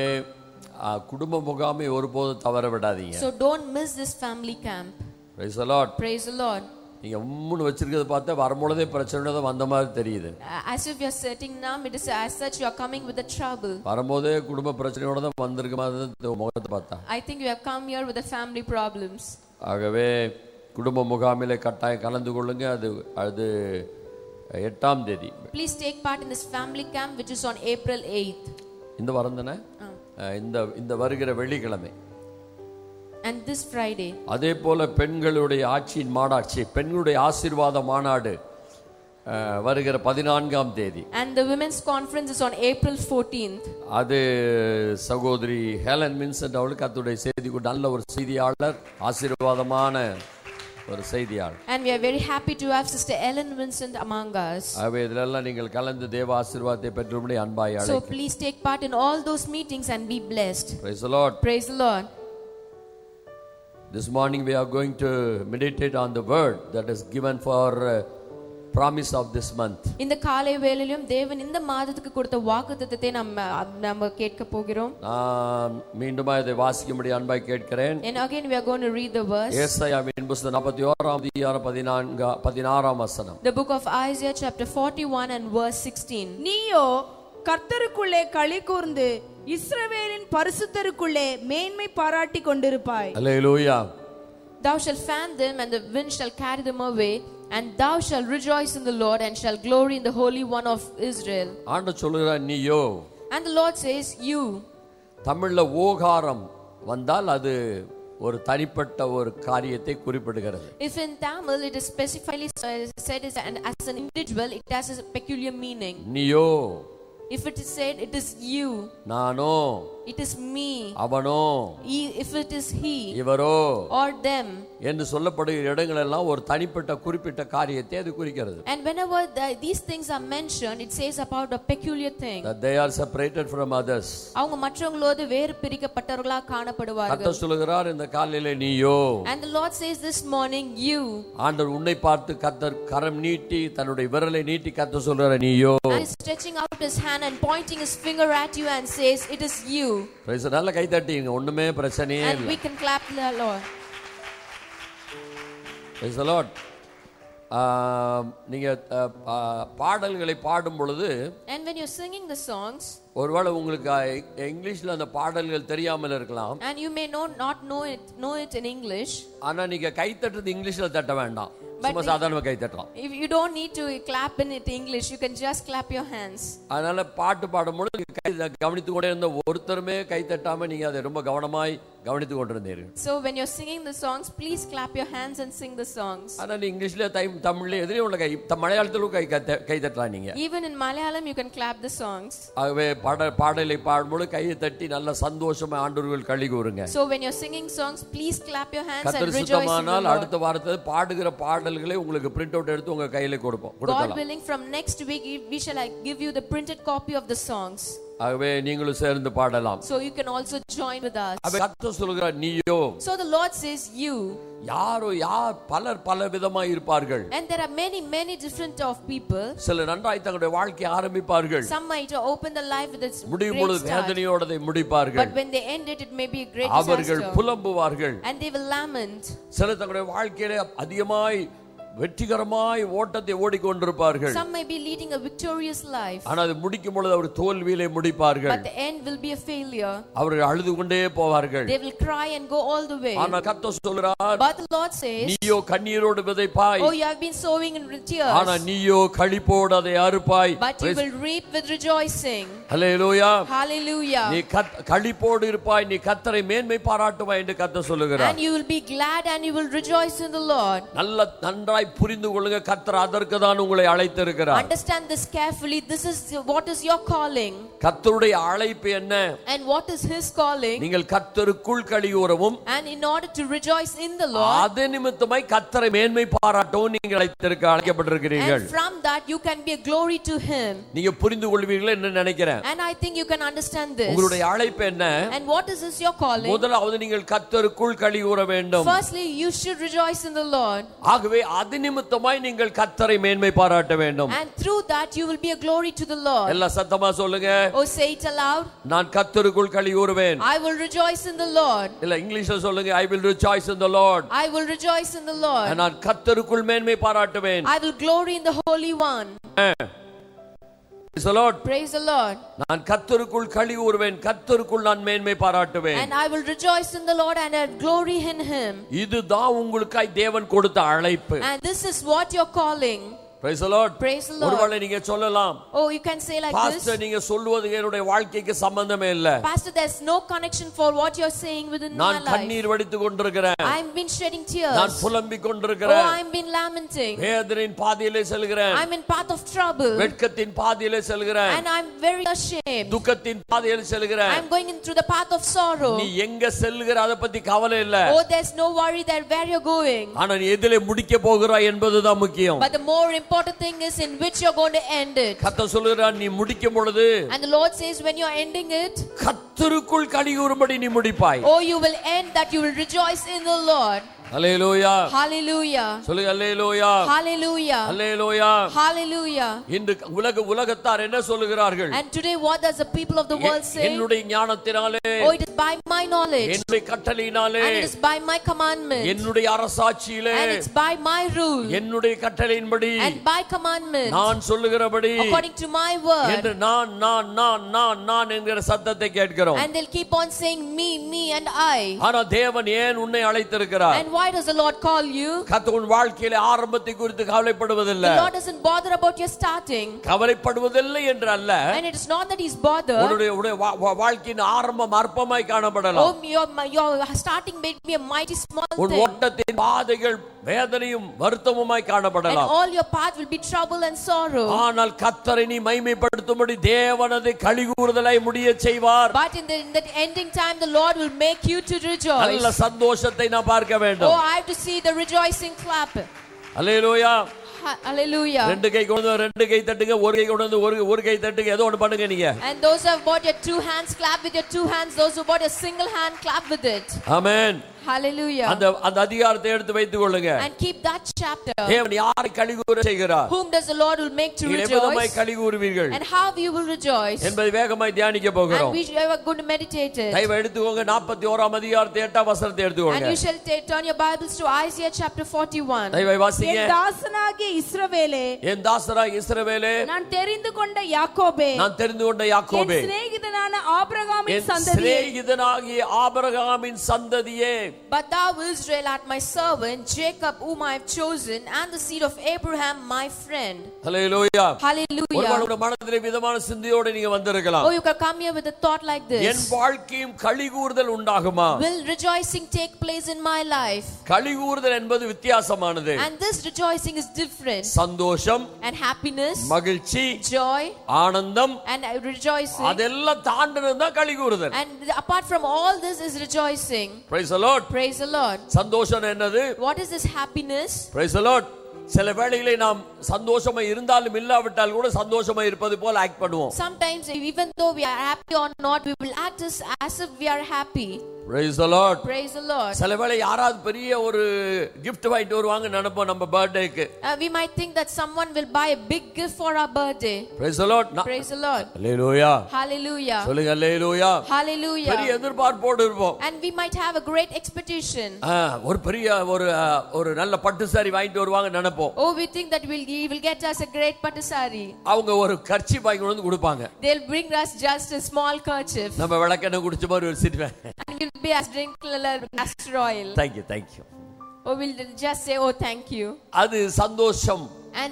குடும்ப முகாமை ஒருபோதும் தவற விடாதீங்க. So don't miss this family camp. Praise the Lord. Praise the Lord. நீங்க உம்முன்னு வச்சிருக்கிறது பார்த்தா வரும்போதே பிரச்சனை தான் வந்த மாதிரி தெரியுது. As if you are sitting now, it is as such you are coming with the trouble. வரும்போதே குடும்ப பிரச்சனையோட தான் வந்திருக்க மாதிரி முகத்தை பார்த்தா. I think you have come here with the family problems. ஆகவே குடும்ப முகாமிலே கட்டாயம் கலந்து கொள்ளுங்க. அது 8ஆம் தேதி. Please take part in this family camp which is on April 8th. இந்த வரந்தன இந்த வருகிற வெள்ளிக்கிழமை. And this Friday. அதே போல பெண்களுடைய ஆட்சியின் மாநாடு, பெண்களுடைய ஆசீர்வாத மாநாடு வருகிற 14ஆம் தேதி. And the women's conference is on April 14th. அது சகோதரி ஹெலன் வின்சென்ட் அவளுக்கு கர்த்தருடைய செய்தி நல்ல ஒரு செய்தியாளர், ஆசீர்வாதமான ஒரு செய்தியாளர். And we are very happy to have Sister Ellen Vincent among us. ஆகவே இதெல்லாம் நீங்கள் கலந்து தேவ ஆசீர்வாதத்தை பெற்றும்படி அன்பாய் அழைக்கிறேன். So please take part in all those meetings and be blessed. Praise the Lord. Praise the Lord. This morning we are going to meditate on the word that is given for promise of this month. இந்த காலை வேளையிலும் தேவன் இந்த மாதத்துக்கு கொடுத்த வாக்குத்தத்தத்தை நம்ம கேட்க போகிறோம். மீண்டும் இதை வாசிக்கும்படி அன்பாய் கேட்கிறேன். And again we are going to read the verse. ஏசாயாவின் புத்தகம் 41ஆம் அதிகாரம் 16ஆம் வசனம். The book of Isaiah chapter 41 and verse 16. நீயோ கர்த்தருக்குள்ளே களி கூர்ந்து இஸ்ரவேலின் பரிசுத்தருக்குள்ளே மேன்மை பாராட்டி கொண்டிருப்பாய். அல்லேலூயா. Thou shalt fan them and the wind shall carry them away, and thou shalt rejoice in the Lord and shall glory in the Holy One of Israel. ஆண்டவர் சொல்கிறார் நீயோ. And the Lord says you. தமிழ்ல ஓகாரம் வந்தால் அது ஒரு தனிப்பட்ட ஒரு காரியத்தை குறிப்பிடுகிறது. If in Tamil it is specifically said as an individual, it has a peculiar meaning. நீயோ. If it is said it is you, nano, it is me, அவனோ, if it is he, இவரோ, or them, என்று சொல்லப்படுகிற இடங்கள் எல்லாம் ஒரு தனிப்பட்ட குறிப்பிட்ட காரியத்தை அது குறிக்கிறது. And whenever these things are mentioned, it says about a peculiar thing. That they are separated from others. அவங்க மற்றவங்களோடு வேறு பிரிக்கப்பட்டவர்களாக காணப்படுவார்கள். கர்த்தர் சொல்கிறார் இந்த காலையிலே நீயோ. And the Lord says this morning you. ஆண்டவர் உன்னை பார்த்து கர்த்தர் கரம் நீட்டி தன்னுடைய விரலை நீட்டி கர்த்தர் சொல்றார் நீயோ. And he is stretching out his hand and pointing his finger at you and says it is you. Praise the Lord. நல்ல கை தட்டிங்க, ஒண்ணுமே பிரச்சனையே இல்ல. And we can clap the Lord. Praise the Lord. நீங்க பாடல்களை பாடும் பொழுது, and when you're singing the songs, ஒருவேளை உங்களுக்கு இங்கிலீஷ்ல அந்த பாடல்கள் தெரியாமல் இருக்கலாம். And you may not know it in English. ஆனா நீங்க கை தட்டுறது இங்கிலீஷ்ல தட்ட வேண்டாம். சும்மா சாதாரணமா கை தட்டலாம். If you don't need to clap in it English, you can just clap your hands. அதனால பாட்டு பாடும்போது கை கவனித்து கொண்டே இருந்த ஒருத்தருமே கை தட்டாம நீங்க அதை ரொம்ப கவனமாய் கவனித்து கொண்டிருந்தீர்கள். So when you're singing the songs, please clap your hands and sing the songs. ஆனா நீ இங்கிலீஷ்ல தமிழ்ல எதிரே உள்ள கை மலையாளத்திலும் கை தட்டலாம் நீங்க. Even in Malayalam you can clap the songs. ஆகவே பாடலை பாடும்போது கையை தட்டி நல்ல சந்தோஷமா ஆண்டவர்கள் களி கூறுங்க. So when you're singing songs, please clap your hands and rejoice in the Lord. கர்த்தர் அடுத்த வாரத்துல பாடுகிற பாடல்களை உங்களுக்கு பிரிண்ட் அவுட் எடுத்து உங்க கையில கொடுப்போம். God willing, from next week we shall give you the printed copy of the songs. ஆகவே நீங்களும் சேர்ந்து பாடலாம். So you can also join with us. கர்த்தர் சொல்கிறார் நீயோ. So the Lord says you. யார் பல விதமா இருப்பார்கள். And there are many different of people. சில நன்றாய் தங்களுடைய வாழ்க்கையை ஆரம்பிப்பார்கள். Some might open the life with its முடியும் பொழுது வேதனையோடு அதை முடிப்பார்கள். But when they end it may be a great disaster. அவர்கள் புலம்புவார்கள். And they will lament. சில தங்களுடைய வாழ்க்கையிலே அதிகமாய் வெற்றிகரமாய் ஓட்டத்தை ஓடிக்கொண்டிருப்பார்கள். Some may be leading a victorious life. ஆனால் அது முடிக்கும் பொழுது அவர் தோல்வியிலே முடிப்பார்கள். But the end will be a failure. அவர்கள் அழுது கொண்டே போவார்கள். They will cry and go all the way. ஆனால் கர்த்தர் சொல்றார், But the Lord says, நீயோ கண்ணீரோடு விதைப்பாய். Oh, you have been sowing in tears. ஆனால் நீயோ களிப்போடு அதை அறுப்பாய். But you will reap with rejoicing. Hallelujah. Hallelujah. நீ களிப்போடு இருப்பாய், நீ கர்த்தரை மேன்மை பாராட்டுவாய் என்று கர்த்தர் சொல்லுகிறார். And you will be glad and you will rejoice in the Lord. நன்றாய் புரிந்து கொள்ளுங்க, கர்த்தர் அதற்கு தான் உங்களை அழைத்திருக்கிறார். Understand this carefully. This is what is your calling. கர்த்தருடைய அழைப்பு என்ன? And what is his calling? நீங்கள் கர்த்தருக்குள் களிகூரவும், and in order to rejoice in the Lord, அது நிமித்தமாய் கர்த்தரை மேன்மை பாராட்டவும் நீங்கள் அழைக்கப்பட்டிருக்கிறீர்கள். and from that you can be a glory to him. நீங்க புரிந்து கொள்வீர்கள் என்று நினைக்கிறேன். And I think you can understand this. உங்களுடைய அழைப்பு என்ன? And what is this your calling? முதலாவது நீங்கள் கர்த்தருக்குள் களிகூர வேண்டும். Firstly you should rejoice in the Lord. ஆகவே அது நிமித்தமாய் நீங்கள் கர்த்தரை மேன்மை பாராட்ட வேண்டும். And through that you will be a glory to the Lord. எல்லா சத்தமா சொல்லுங்க. Oh, say it aloud. நான் கர்த்தருக்குள் களிகூருவேன். I will rejoice in the Lord. இல்ல இங்கிலீஷ்ல சொல்லுங்க. I will rejoice in the Lord. I will rejoice in the Lord. நான் கர்த்தருக்குள் மேன்மை பாராட்டுவேன். I will glory in the Holy One. Praise the Lord. Praise the Lord. நான் கர்த்தருக்குள் களிகூருவேன், கர்த்தருக்குள் நான் மேன்மை பாராட்டுவேன். And I will rejoice in the Lord and I glory in him. இதுதான் உங்களுக்காய் தேவன் கொடுத்த அழைப்பு. And this is what your calling. Praise the Lord. Praise the Lord. ஒருவேளை நீங்க சொல்லலாம், Oh, you can say like Pastor, this. நீங்க சொல்வது என்னுடைய வாழ்க்கைக்கு சம்பந்தமே இல்ல. Pastor, there's no connection for what you're saying within my நான் life. கண்ணீர் வடித்துக் கொண்டிருக்கிறேன். I've been shedding tears. நான் புலம்பிக் Oh, கொண்டிருக்கிறேன். I've been lamenting. வேதனையின் பாதையிலே செல்கிறேன். I'm in path of trouble. வெட்கத்தின் பாதையிலே செல்கிறேன். And I'm very ashamed. துக்கத்தின் பாதையிலே செல்கிறேன். I'm going into the path of sorrow. நீ எங்க செல்லுகிற அத பத்தி கவலை இல்ல. Oh, there's no worry that where you're going. ஆனா நீ எதிலே முடிக்க போகிறாய் என்பதுதான் முக்கியம். But the more important thing is in which you're going to end it. கர்த்தர் சொல்றார், நீ முடிக்கும் பொழுது And the Lord says when you're ending it, கர்த்தருக்குள் களிகூரும்படி நீ முடிப்பாய். oh, you will end that you will rejoice in the Lord. Hallelujah. Hallelujah. சொல்லுங்க அல்லேலூயா. Hallelujah. அல்லேலூயா. Hallelujah. இன்று உலகத்தார் என்ன சொல்லுகிறார்கள்? And today what does the people of the world say? என்னுடைய ஞானத்தினாலே, Oh, it is by my knowledge. என்னுடைய கட்டளையினாலே, And it is by my commandment. என்னுடைய அரசாட்சியிலே, And it's by my rule. என்னுடைய கட்டளையின்படி, And by commandment. நான் சொல்லுகிறபடி, According to my word. என்று நான் என்கிற சத்தத்தை கேட்கிறோம். And they'll keep on saying me and I. ஆனா தேவன் ஏன் உன்னை அழைத்திருக்கிறார்? And why does the Lord call you? கர்த்தர் உன் வாழ்க்கையிலே ஆரம்பத்தை குறித்து கவலைப்படுவதில்லை. The Lord doesn't bother about your starting. கவலைப்படுவதில்லை என்று அல்ல. And it is not that he's bothered. உன்னுடைய வாழ்க்கையின் ஆரம்பம் அற்பமாய் காணப்படலாம். Oh, your starting may be a mighty small உன் thing. ஓட்டத்தின் பாதைகள் வேதனையும் வருத்தமுமாய் And காணப்படலாம். all your path will be trouble and sorrow. ஆனால் கர்த்தரை நீ மகிமைப்படுத்தும்படி தேவன் அதை களிகூறுதலாய் முடியச் செய்வார். But in the ending time the Lord will make you to rejoice. நல்ல சந்தோஷத்தை நான் பார்க்க வேண்டும். Oh, I have to see the rejoicing clap. Hallelujah. Hallelujah. ரெண்டு கை கொண்டு வந்து ரெண்டு கை தட்டுங்க, ஒரு கை கொண்டு வந்து ஒரு கை தட்டுங்க, ஏதோ ஒன்னு பண்ணுங்க நீங்க. And those who have bought your two hands, clap with your two hands. Those who bought a single hand, clap with it. Amen. Hallelujah. அந்த அதிகாரத்தை எடுத்து வைத்துக் கொள்ளுங்க. And keep that chapter. தேவன் யாரை களிகூர செய்கிறார்? Whom does the Lord will make to எவ்வளவு rejoice? களிகூறுவீர்கள் And how you will rejoice? என்பதை வேகமாய் தியானிக்க போகிறோம். And we are going to meditate it. தயவு எடுத்துக்கோங்க, 41ஆம் அதிகாரத்தை 8ஆம் வசனத்தை எடுத்துக்கோங்க. And you shall turn your Bibles to Isaiah chapter 41. தயவு வாசிங்க. என் தாசனாகிய இஸ்ரவேலே, என் தாசனாகிய இஸ்ரவேலே, நான் தெரிந்து கொண்ட யாக்கோபே, நான் தெரிந்து கொண்ட யாக்கோபே, என் சிநேகிதனான ஆபிரகாமின் என் சந்ததியே, சிநேகிதனாகிய ஆபிரகாமின் சந்ததியே. But thou Israel art my servant, Jacob whom I have chosen, and the seed of Abraham my friend. Hallelujah. Hallelujah. ஒருவருடைய மனதிலே விதமான சிந்தையோடு நீங்க வந்திருக்கலாம். Oh, you can come here with a thought like this. என் வாழ்க்கையும் களிகூறுதல் உண்டாகுமா? Will rejoicing take place in my life? களிகூறுதல் என்பது வித்தியாசமானது. And this rejoicing is different. சந்தோஷம், And happiness, மகிழ்ச்சி, joy, ஆனந்தம், and rejoicing. அதெல்லாம் தாண்டினது தான் களிகூறுதல். And apart from all this is rejoicing. Praise the Lord. Praise the Lord. சந்தோஷம் என்னது? What is this happiness? Praise the Lord. சில வேளையிலே நாம் சந்தோஷமா இருந்தாலும் இல்லாவிட்டால் கூட சந்தோஷமா இருப்பது போல ஆக்ட் பண்ணுவோம். Sometimes even though we are happy or not, we will act as if we are happy. Praise the Lord. Praise the Lord. சில வேளை யாராவது பெரிய ஒரு gift வாங்கிட்டு வருவாங்க நினைப்போம் நம்ம பர்த்டேக்கு. We might think that someone will buy a big gift for our birthday. Praise the Lord. Praise the Lord. Hallelujah. Hallelujah. சொல்லுங்க Hallelujah. Hallelujah. பெரிய எதிர்பார்ப்போடு இருப்போம். And we might have a great expectation. ஒரு பெரிய ஒரு நல்ல பட்டு சாரி வாங்கிட்டு வருவாங்க நினைப்போம். Oh, we think that he will get us a great pattu saree. அவங்க ஒரு கர்ச்சீப் வாங்கி வந்து கொடுப்பாங்க. They'll bring us just a small kerchief. நம்ம விளக்கெண்ணெய் குடிச்ச மாதிரி ஒரு சிரிப்பேன். And we'll be as drink castor oil. Thank you. Oh, we'll just say, oh, thank you. அது சந்தோஷம். And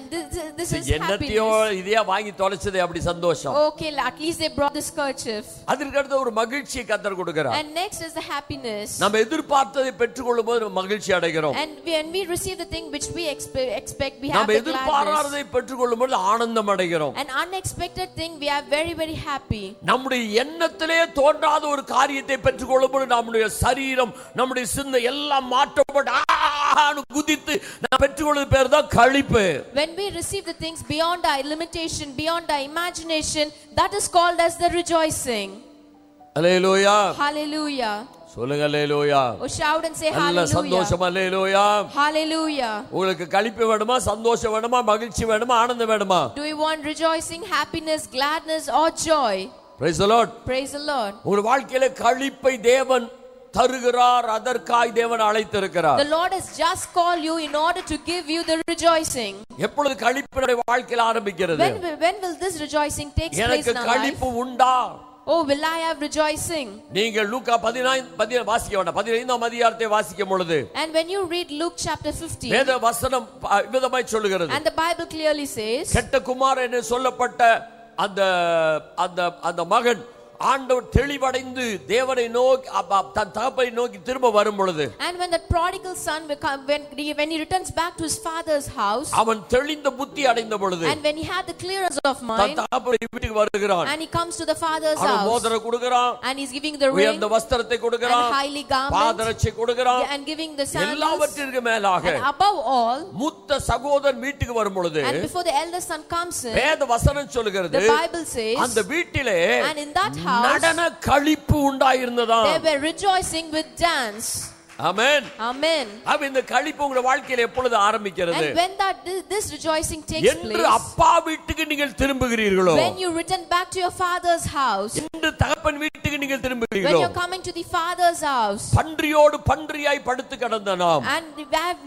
this is என்னத்தையோ happiness. இதையா வாங்கி தொலைச்சதே அப்படி சந்தோஷம். Okay, at least they brought this kerchief. அதற்கு அடுத்து ஒரு மகிழ்ச்சியை கர்த்தர் கொடுக்கிறார். And next is the happiness. நம்ம எதிர்பார்த்ததை பெற்றுக்கொள்ளும் போது மகிழ்ச்சி அடைகிறோம். And when we receive the thing which we expect, we have நம்ம the gladness. எதிர்பாராததை பெற்றுக்கொள்ளும் போது ஆனந்தம் அடைகிறோம். An unexpected thing, we are very, very happy. நம்முடைய எண்ணத்திலே தோன்றாத ஒரு காரியத்தை பெற்றுக்கொள்ளும் போது நம்முடைய சரீரம், நம்முடைய சிந்தை எல்லாம் மாற்றப்பட்டு குதித்து நாம் பெற்றுக்கொள்வது பேர் தான் களிப்பு. When we receive the things beyond our limitation, beyond our imagination, that is called as the rejoicing. Hallelujah. Hallelujah. சொல்லுங்க Hallelujah. Oh, shout and say நல்ல hallelujah. சந்தோஷம் Hallelujah. Hallelujah. உங்களுக்கு களிப்பு வேணுமா, சந்தோஷம் வேணுமா, மகிழ்ச்சி வேணுமா, ஆனந்தம் வேணுமா? Do you want rejoicing, happiness, gladness or joy? Praise the Lord. Praise the Lord. உங்கள் வாழ்க்கையில களிப்பை தேவன் தருகிறார், அதற்காய் தேவன் அழைத்திருக்கிறார். The Lord has just called you in order to give you the rejoicing. எப்பொழுது களிப்பு நம்முடைய வாழ்க்கையில் ஆரம்பிக்கிறது? When will this rejoicing take place எனக்கு in our life? களிப்பு உண்டா? Oh, will I have rejoicing? நீங்கள் லூக்கா 15 வாசிக்க வேண்டாம், 15ஆம் அதிகாரத்தை வாசிக்கும் பொழுது And when you read Luke chapter 15, வேத வசனம் விதமாய் சொல்லுகிறது, and the Bible clearly says, கெட்ட குமாரன் என்று சொல்லப்பட்ட அந்த அந்த அந்த மகன் ஆண்டவர் தெளிவடைந்து தேவனை நோக்கி தன் தகப்பனை நோக்கி திரும்ப வரும் பொழுது, and when that prodigal son when he returns back to his father's house, அவன் தெளிந்த புத்தி அடைந்த பொழுது, and when he had the clearance of than mind, தகப்பனை வீட்டுக்கு வருகிறான், and he comes to the father's அவன் house, மோதிரம் கொடுக்கிறான், and he's giving the ring உயர்ந்த வஸ்திரத்தை கொடுக்கிறான், and highly garment, பாதரட்சை கொடுக்கிறான், and giving the sandals, எல்லாவற்றிற்கும் மேலாக and above all, மூத்த சகோதரன் வீட்டுக்கு வரும் பொழுது, and before the eldest son comes in, வேத வசனம் சொல்லுகிறது, the Bible says, அந்த வீட்டிலே and in that house நடன களிப்பு உண்டாயிருந்ததாம். they were rejoicing with dance. Amen. Amen. அப்ப இந்த களிப்பு உங்க வாழ்க்கையில எப்பொழுது ஆரம்பிக்கிறது? And when this rejoicing takes என்று place, அப்பா வீட்டுக்கு நீங்கள் திரும்புகிறீர்களோ, when you return back to your father's house, என்று தகப்பன் வீட்டுக்கு நீங்கள் when திரும்புகிறீர்களோ, you're coming to the father's house, பன்றியோடு பன்றியாய் படுத்து கிடந்த நாம், and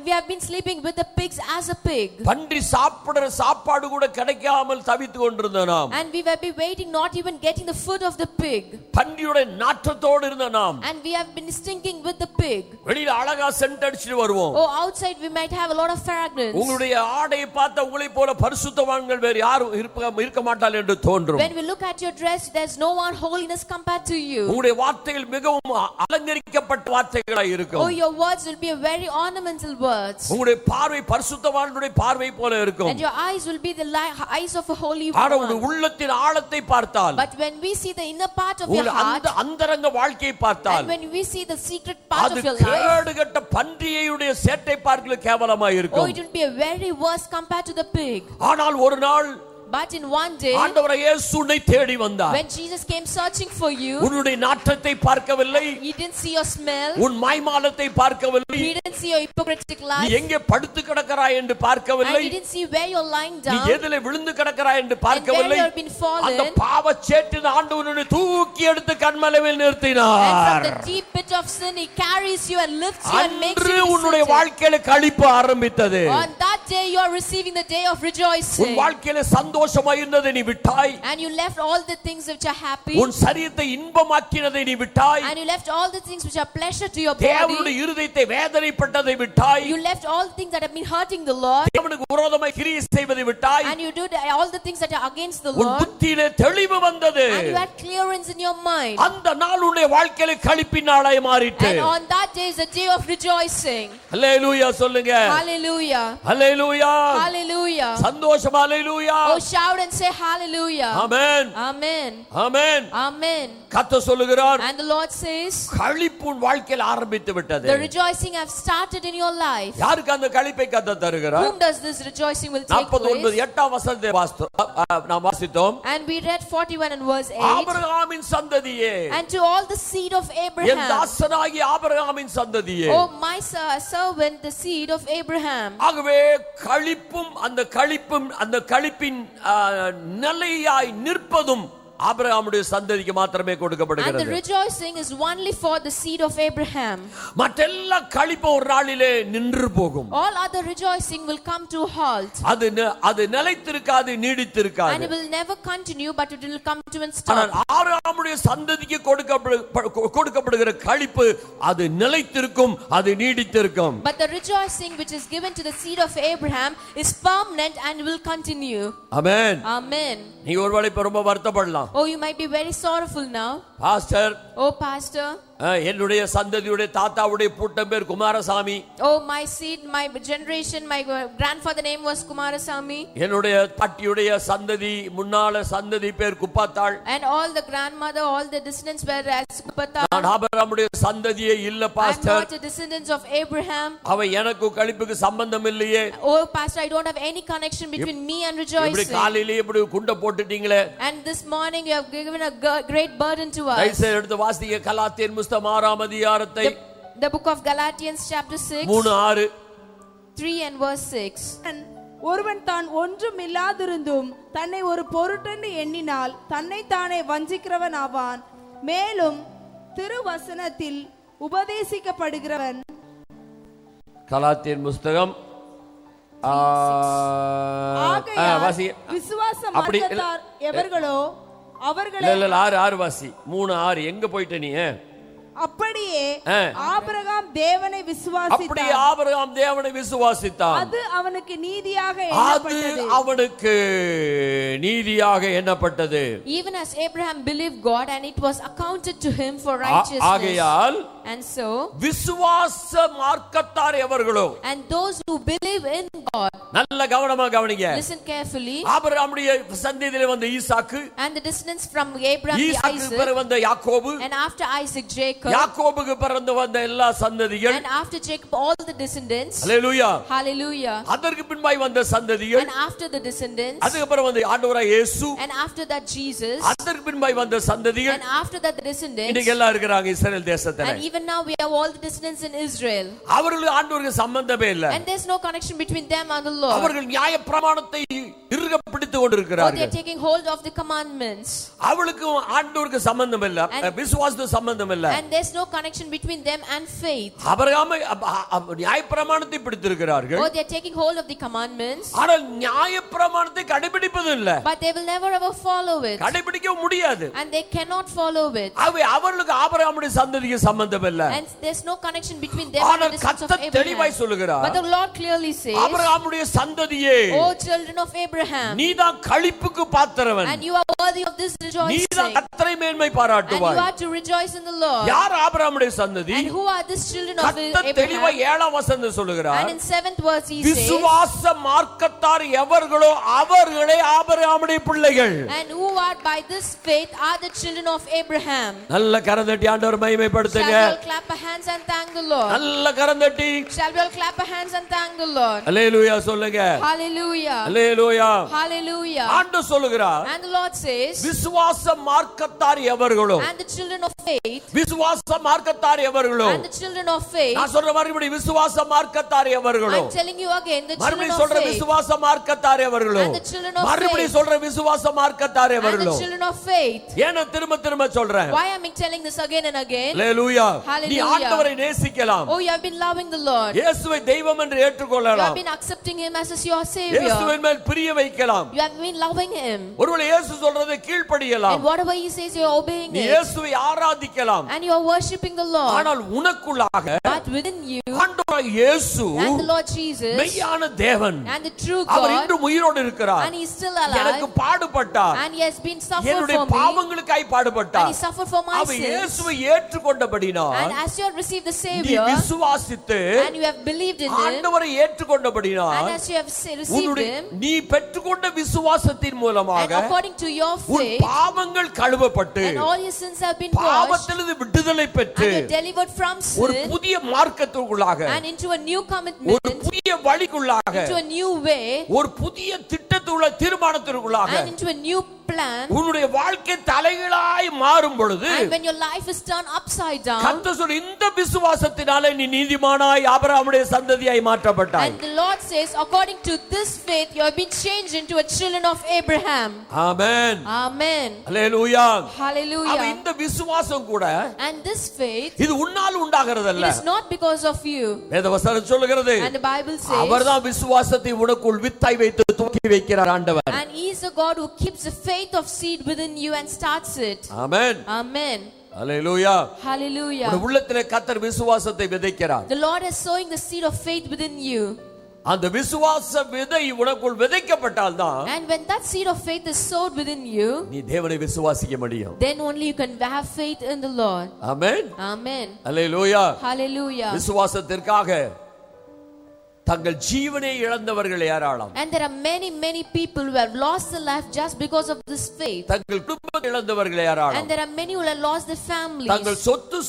we have been sleeping with the pigs as a pig, பன்றி சாப்பிடுற சாப்பாடு கூட கிடைக்காமல் தவித்து கொண்டிருந்த நாம், and we have been waiting, not even getting the food of the pig, பன்றியோட நாற்றத்தோடு இருந்த நாம், and we have been stinking with the pig. வெளியில அழகா சென்ட் அடிச்சிட்டு வருவோம். Oh, outside we might have a lot of fragrance. உங்களுடைய ஆடையை பார்த்த உங்களை போல பரிசுத்தவான்கள் வேறு யாரும் இருக்க மாட்டார்கள் என்று தோன்றும். When we look at your dress, there's no one holiness compared to you. உங்களுடைய வார்த்தைகள் மிகவும் அலங்கரிக்கப்பட்ட வார்த்தைகளாய் இருக்கும். Oh, your words will be a very ornamental words. உங்களுடைய பார்வை பரிசுத்தவான்களுடைய பார்வை போல இருக்கும். And your eyes will be the eyes of a holy one. ஆனா உங்களுடைய உள்ளத்தின் ஆழத்தை பார்த்தால், But when we see the inner part of your heart, அந்த அந்தரங்க வாழ்க்கையை பார்த்தால், and when we see the secret part of your life, கேடுகட்ட பன்றியுடைய சேட்டை பார்க்கல கேவலமாய் oh, இருக்கும். it will be a very worse compared to the pig. ஆனால் ஒரு நாள் But in one day, ஆண்டவர் இயேசு உன்னை தேடி வந்தார். when Jesus came searching for you, உன்னுடைய நாற்றத்தை பார்க்கவில்லை, he didn't see your smell, உன் மாய்மாலத்தை பார்க்கவில்லை, he didn't see your hypocritic நீ life, எங்கே படுத்து கிடக்கிறாய் என்று and பார்க்கவில்லை, he didn't see where you're lying நீ down, எதிலே விழுந்து கிடக்கிறாய் என்று and where பார்க்கவில்லை. you've been fallen, அந்த பாவச்சேற்றின் ஆண்டவர் உன்னை தூக்கி எடுத்து கண்மலையில் and from நிறுத்தினார். the deep pit of sin he carries you and lifts you and makes அன்று you to உன்னுடைய be seated. வாழ்க்கையில களிப்பு ஆரம்பித்தது. On that day you are receiving the day of உன் rejoicing, வாழ்க்கையில சந்தோஷமாய் இருந்ததை நீ விட்டாய், and you left all the things which are happy, உன் சரீரத்தை இன்பமாக்கினதை நீ விட்டாய், and you left all the things which are pleasure to your தேவனுடைய body, இருதயத்தை வேதனைப்பட்டதை விட்டாய், you left all the things that have been hurting the Lord, தேவனுக்கு விரோதமாய் கிரியை செய்வதை விட்டாய், and you did all the things that are against the உன் Lord, புத்தியிலே தெளிவு வந்தது. and you had clearance in your mind, அந்த நாள் உன்னுடைய வாழ்க்கையில களிப்பின் நாளாய் மாறிட்டு. and on that day is a day of rejoicing. ஹல்லேலூயா சொல்லுங்க. Hallelujah, ஹல்லேலூயா. hallelujah. சந்தோஷம் ஹல்லேலூயா. Oh, shout and say hallelujah. Amen. Amen, amen. amen. கர்த்தர் சொல்லுகிறார், And the Lord says, களிப்பு உன் வாழ்க்கையில் ஆரம்பித்து விட்டது. the rejoicing have started in your life. யாருக்கு அந்த களிப்பை கர்த்தர் தருகிறார்? Whom does this rejoicing will take 49 place? 8ஆம் வசனத்தை நாம் வாசித்தோம். And we read 41 and verse 8. ஆபிரகாமின் சந்ததியே, And to all the seed of N Abraham, தாசனாகிய ஆபிரகாமின் சந்ததியே. oh my servant, the seed of Abraham. ஆகவே களிப்பும் அந்த களிப்பின் நிலையாய் நிற்பதும் ஆபிரகாமுடைய சந்ததிக்கு மாத்திரமே And the கொடுக்கப்படுகிறது. rejoicing is only for the seed of Abraham. மற்றெல்லா களிப்பும் ஒரு நாளிலே நின்று போகும். All other rejoicing will come to a halt. அது நிலைத்திருக்காது, And நீடித்திருக்காது. it will never continue, but it will come to an ஆனால் stop. ஆபிரகாமுடைய சந்ததிக்கு கொடுக்கப்படுகிற களிப்பு அது நிலைத்திருக்கும், அது நீடித்திருக்கும். But the rejoicing which is given to the seed of Abraham is permanent and will continue. Amen. Amen. நீ ஒருவேளை இப்ப ரொம்ப வருத்தப்படலாம். Oh, you might be very sorrowful now. Pastor, Oh, pastor. என்னுடைய சந்ததியுடைய தாத்தாவுடைய பூட்டம் பேர் Kumaraswamy. Oh, my seed, my generation, my grandfather name was Kumarasamy. என்னுடைய பாட்டியுடைய சந்ததி முன்னால சந்ததி பேர் குப்பாத்தாள். And all the grandmother, all the descendants were as Kupatal. நான் ஆபிரகாமுடைய சந்ததியே இல்ல I'm pastor. not a descendant of Abraham. அவன் எனக்கு களிப்புக்கு சம்பந்தம் இல்லையே. Oh, pastor, I don't have any connection between me and இப்படி rejoicing. காலையிலே இப்படி குண்ட போட்டுட்டீங்களே. And this morning you have given a great burden to us. தயவுசெய்து எடுத்து வாசிங்க கலாத்தியர் புஸ்தகம் 6ஆம் அதிகாரத்தை. The book of Galatians chapter 6, 3:6. 3 and verse 6. ஒருவன் தான் ஒன்றும் இல்லாதிருந்தும் தன்னை ஒரு பொருட்டென்று எண்ணினால் தன்னை தானே வஞ்சிக்கிறவன் ஆவான். மேலும் திருவசனத்தில் உபதேசிக்கப்படுகிறவன். கலாத்தியர் புஸ்தகம் விசுவாச மார்க்கத்தார் எவர்களோ அவர்களை இல்ல 6 வாசி 3 6 எங்க போயிட்ட நீ? அப்படியே ஆபிரகாம் தேவனை விசுவாசித்தான். அப்படியே ஆபிரகாம் தேவனை விசுவாசித்தான். அது அவனுக்கு நீதியாக எண்ணப்பட்டது. அவனுக்கு நீதியாக எண்ணப்பட்டது. Even as Abraham believed God and it was accounted to him for righteousness. ஆகையால் and so விசுவாச மார்க்கத்தார் எவர்களோ, and those who believe in God. நல்ல கவனமா கவனிங்க. Listen carefully. ஆபிரகாமுடைய சந்ததியிலே வந்த ஈசாக்கு, and the descendants from Abraham the ஈசாக்கு பிறகு வந்த யாக்கோபு, and after Isaac Jacob, யாக்கோபுக்கு பிறகு வந்த எல்லா சந்ததிகள், and after Jacob all the descendants. Hallelujah hallelujah. அதற்கு பின்பாய் வந்த சந்ததிகள், and after the descendants, அதுக்கு பிறகு வந்த ஆண்டவராகிய இயேசு, and after that Jesus, அதற்கு பின்பாய் வந்த சந்ததிகள், and after that the descendants, இன்னைக்கு எல்லாம் இருக்காங்க இஸ்ரவேல் தேசத்துல. and even now we have all the descendants in Israel. அவர்களுக்கு ஆண்டவருக்கு சம்பந்தமே இல்ல. and there's no connection between them and the Lord. அவர்கள் நியாயப்பிரமாணத்தை இறுக பிடித்துக் கொண்டிருக்கிறார்கள். they are taking hold of the commandments. அவளுக்கு ஆண்டவருக்கு சம்பந்தம் இல்ல, விசுவாசத்துக்கு சம்பந்தம் இல்ல. and there's no connection between them and faith. Abraham நியாயப்பிரமாணத்தை பிடித்திருக்கிறார்கள். they are taking hold of the commandments. ஆனால் நியாயப்பிரமாணத்தை கடைபிடிப்பது இல்ல. but they will never ever follow it. கடைபிடிக்க முடியாது. and they cannot follow it. அவர்களுக்கு ஆபிரகாமுடைய சந்ததிக்கு சம்பந்தம் இல்ல. and there's no connection between them and the descendants of Abraham. தெளிவாய் சொல்லுகிறார். but the Lord clearly says, ஆபிரகாமுடைய சந்ததியே, O children of Abraham, நீதான் களிப்புக்கு பாத்திரவன், and you are worthy of this rejoicing, நீதான் கர்த்தரை மேன்மை and பாராட்டுவாய். you are to rejoice in the Lord. யார் ஆபிரகாமுடைய சந்ததி? and who are these children of கர்த்தர் தெளிவாய் Abraham? 7ஆம் வசனத்தில் சொல்லுகிறார். and in 7th verse he says, விசுவாச மார்க்கத்தார் எவர்களோ அவர்களே ஆபிரகாமுடைய பிள்ளைகள். and who are by this faith are the children of Abraham. நல்ல கரந்தட்டி ஆண்டவர் மகிமைப்படுத்துங்க. Shall we all clap our hands and thank the Lord? நல்ல கரந்தட்டி. Shall we all clap our hands and thank the Lord? அல்லேலூயா சொல்லுங்க. Hallelujah. அல்லேலூயா. Hallelujah. ஆண்டவர் சொல்லுகிறார். and the Lord says, விசுவாச மார்க்கத்தார் எவர்களோ, and the children of faith, விசுவாச மார்க்கத்தார் எவர்களோ, and the children of faith. நான் சொல்ற மறுபடியும் விசுவாச மார்க்கத்தார் எவர்களோ, I'm telling you again, the children மறுபடியும் of சொல்ற faith, விசுவாச மார்க்கத்தார் எவர்களோ, and the children of மறுபடியும் faith, சொல்ற விசுவாச மார்க்கத்தார் and எவர்களோ. the children of faith. ஏன் திரும்ப திரும்ப சொல்றேன்? Why am I telling this again and again? அல்லேலூயா. நீ Hallelujah. ஆண்டவரை நேசிக்கலாம். Oh, you have been loving the Lord. இயேசுவை தெய்வம் என்று You have ஏற்றுக்கொள்ளலாம். been accepting him as your savior. இயேசுவின் மேல் பிரிய வைக்கலாம். You have been loving him. ஒருவேளை இயேசு சொல்றதை கீழ்ப்படியலாம். And whatever he says, you are obeying நீ it. இயேசுவை ஆராதிக்கலாம். And you are worshiping the Lord. ஆனால் உனக்குள்ளாக But within you, ஆண்டவராகிய இயேசு and the Lord Jesus, மெய்யான தேவன், and the true our God, இன்றும் உயிரோடு இருக்கிறார். and he is still எனக்கு alive, பாடுபட்டார். and he has been suffered என்னுடைய for me, பாவங்களுக்காய் and பாடுபட்டார். he suffered for my our sins. இயேசுவை ஏற்றுக்கொண்டபடினால், And as you have received the நீ Savior, விசுவாசித்து and you have believed in him, ஆண்டவரை ஏற்றுக்கொண்டபடினால், and as you have received him, நீ பெற்றுக்கொண்ட விசுவாசத்தின் and மூலமாக according to your உன் faith, பாவங்கள் கழுவப்பட்டு and all your sins have been washed, பாவத்திலிருந்து விடுதலை பெற்று and you are delivered from ஒரு sin, புதிய மார்க்கத்திற்குள்ளாக, and into a new ஒரு commitment, புதிய வழிக்குள்ளாக, into a new way, ஒரு புதிய திட்டத்துள்ள தீர்மானத்திற்குள்ளாக and into a new plan. உன்னுடைய வாழ்க்கை தலைகளாய் மாறும் பொழுது, And when your life is turned upside down, கர்த்தர் சொல்ற இந்த விசுவாசத்தினாலே நீ நீதிமானாய் ஆபிரகாமுடைய சந்ததியாய் மாற்றப்பட்டாய். and the Lord says, according to this faith, you have been changed into a children of Abraham. Amen. Amen. அல்லேலூயா. அவ Hallelujah. இந்த விசுவாசம் கூட And this faith, இது உன்னால் உண்டாகிறதல்ல. it is not because of you. வேதவசனம் சொல்லுகிறது, And the Bible says, அவர்தான் விசுவாசத்தை உனக்குள் வித்தாய் வைத்து தூக்கி வைக்கிறார் ஆண்டவர். and he is the God who keeps the faith of seed within you and starts it. Amen. Amen. Hallelujah. Hallelujah. உன் உள்ளத்திலே கர்த்தர் விசுவாசத்தை விதைக்கிறார். The Lord is sowing the seed of faith within you. அந்த விசுவாச விதை உனக்குள் விதைக்கப்பட்டால் தான் And when that seed of faith is sowed within you, நீ தேவனை விசுவாசிக்க முடியும். then only you can have faith in the Lord. Amen. Amen. Hallelujah. Hallelujah. விசுவாசத்திற்காக தங்கள் ஜீவனை இழந்தவர்கள் ஏராளம். And there are many people who have lost their life just because of this faith. தங்கள் குடும்பத்தை இழந்தவர்கள் ஏராளம். And there are many who have lost their families. தங்கள் சொத்து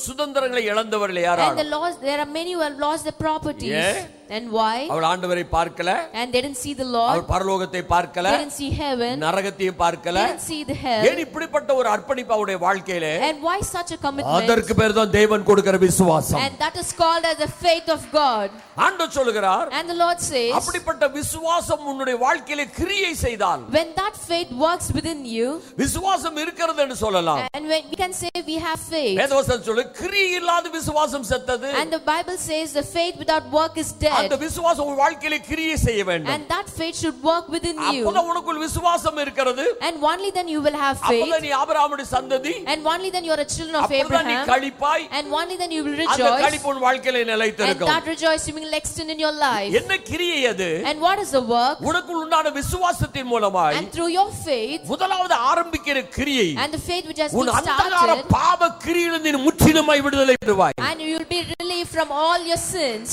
சுதந்திரங்களை இழந்தவர்கள் And ஏராளம். there are many who have lost their properties. Yeah. And why? அவள் ஆண்டவரை பார்க்கல. And they didn't see the Lord. அவள் பரலோகத்தை பார்க்கல. They didn't see heaven. நரகத்தையும் பார்க்கல. They didn't see the hell. ஏன் இப்படிப்பட்ட ஒரு அர்ப்பணிப்பு அவருடைய வாழ்க்கையிலே? And why such a commitment? அதற்கு பேர் தான் தேவன் கொடுக்கிற விசுவாசம். And that is called as the faith of God. ஆண்டவர் சொல்கிறார், And the Lord says, அப்படிப்பட்ட விசுவாசம் உன்னுடைய வாழ்க்கையிலே கிரியை செய்தால், when that faith works within you, விசுவாசம் இருக்கிறது என்று சொல்லலாம். and when we can say we have faith. வேதவசனம் சொல்லு, கிரியை இல்லாத விசுவாசம் செத்தது. And the Bible says the faith without work is dead. அந்த விசுவாசம் உன் வாழ்க்கையிலே கிரியை செய்ய வேண்டும். And that faith should work within you. அப்பதான் உனக்குள் விசுவாசம் இருக்கிறது. And only then you will have faith. அப்பதான் நீ ஆபிரகாமுடைய சந்ததி. And only then you are a children of அப்பதான் Abraham. நீ களிப்பாய். And only then you will rejoice. அந்த களிப்பு உன் வாழ்க்கையிலே நிலைத்திருக்கும். And that rejoicing will extend in your life. என்ன கிரியை அது? And what is the work? உனக்குள் உண்டான விசுவாசத்தின் மூலமாய் And through your faith. முதலாவது ஆரம்பிக்கிற கிரியை. And the faith which has உன் been அந்தகார started. பாவ கிரியிலிருந்து நீ முற்றிலுமாய் விடுதலை பெறுவாய். And you will be relieved from all your sins.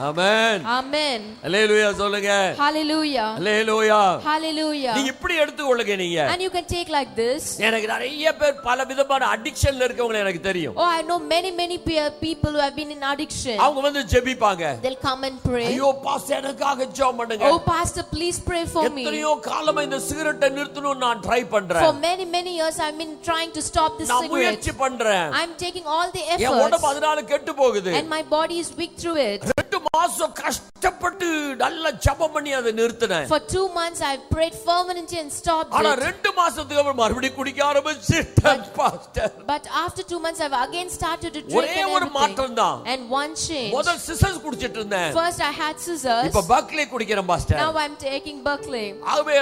Amen. Amen. Hallelujah சொல்லுங்க. Hallelujah. Hallelujah. Hallelujah. நீ இப்படி எடுத்துக்கொள்ளுங்க நீங்க. And you can take like this. எனக்கு நிறைய பேர் பல விதமான அடிக்ஷன்ல இருக்கவங்க எனக்கு தெரியும். Oh, I know many people who have been in addiction. அவங்க வந்து ஜெபிப்பாங்க. They'll come and pray. ஐயோ பாஸ்டர் எனக்காக ஜெபம் பண்ணுங்க. Oh pastor, please pray for me. எத்தனையோ காலமா இந்த சிகரெட்டை நிறுத்தணும் நான் ட்ரை பண்றேன். For many years I've been trying to stop this நான் cigarette. முயற்சி பண்றேன். I'm taking all the N efforts. உடம்பு அதனால கெட்டு போகுது. And my body is weak through it. 2 மாசம் கஷ்டப்பட்டு நல்ல ஜெபம் பண்ணி அதை நிறுத்தினேன். For 2 months I prayed fervently and stopped ஆனா it. 2 மாசத்துக்கு அப்புறம் மறுபடியும் குடிக்க ஆரம்பிச்சிட்டேன் pastor. But after 2 months I've again started to drink ஒரே ஒரு and மாற்றம் தான். everything. And one change. முதல் சிசர்ஸ் குடிச்சிட்டு இருந்தேன். First I had scissors. இப்ப பக்லே குடிக்கிறேன் pastor. Now I'm taking Berkeley. ஆகவே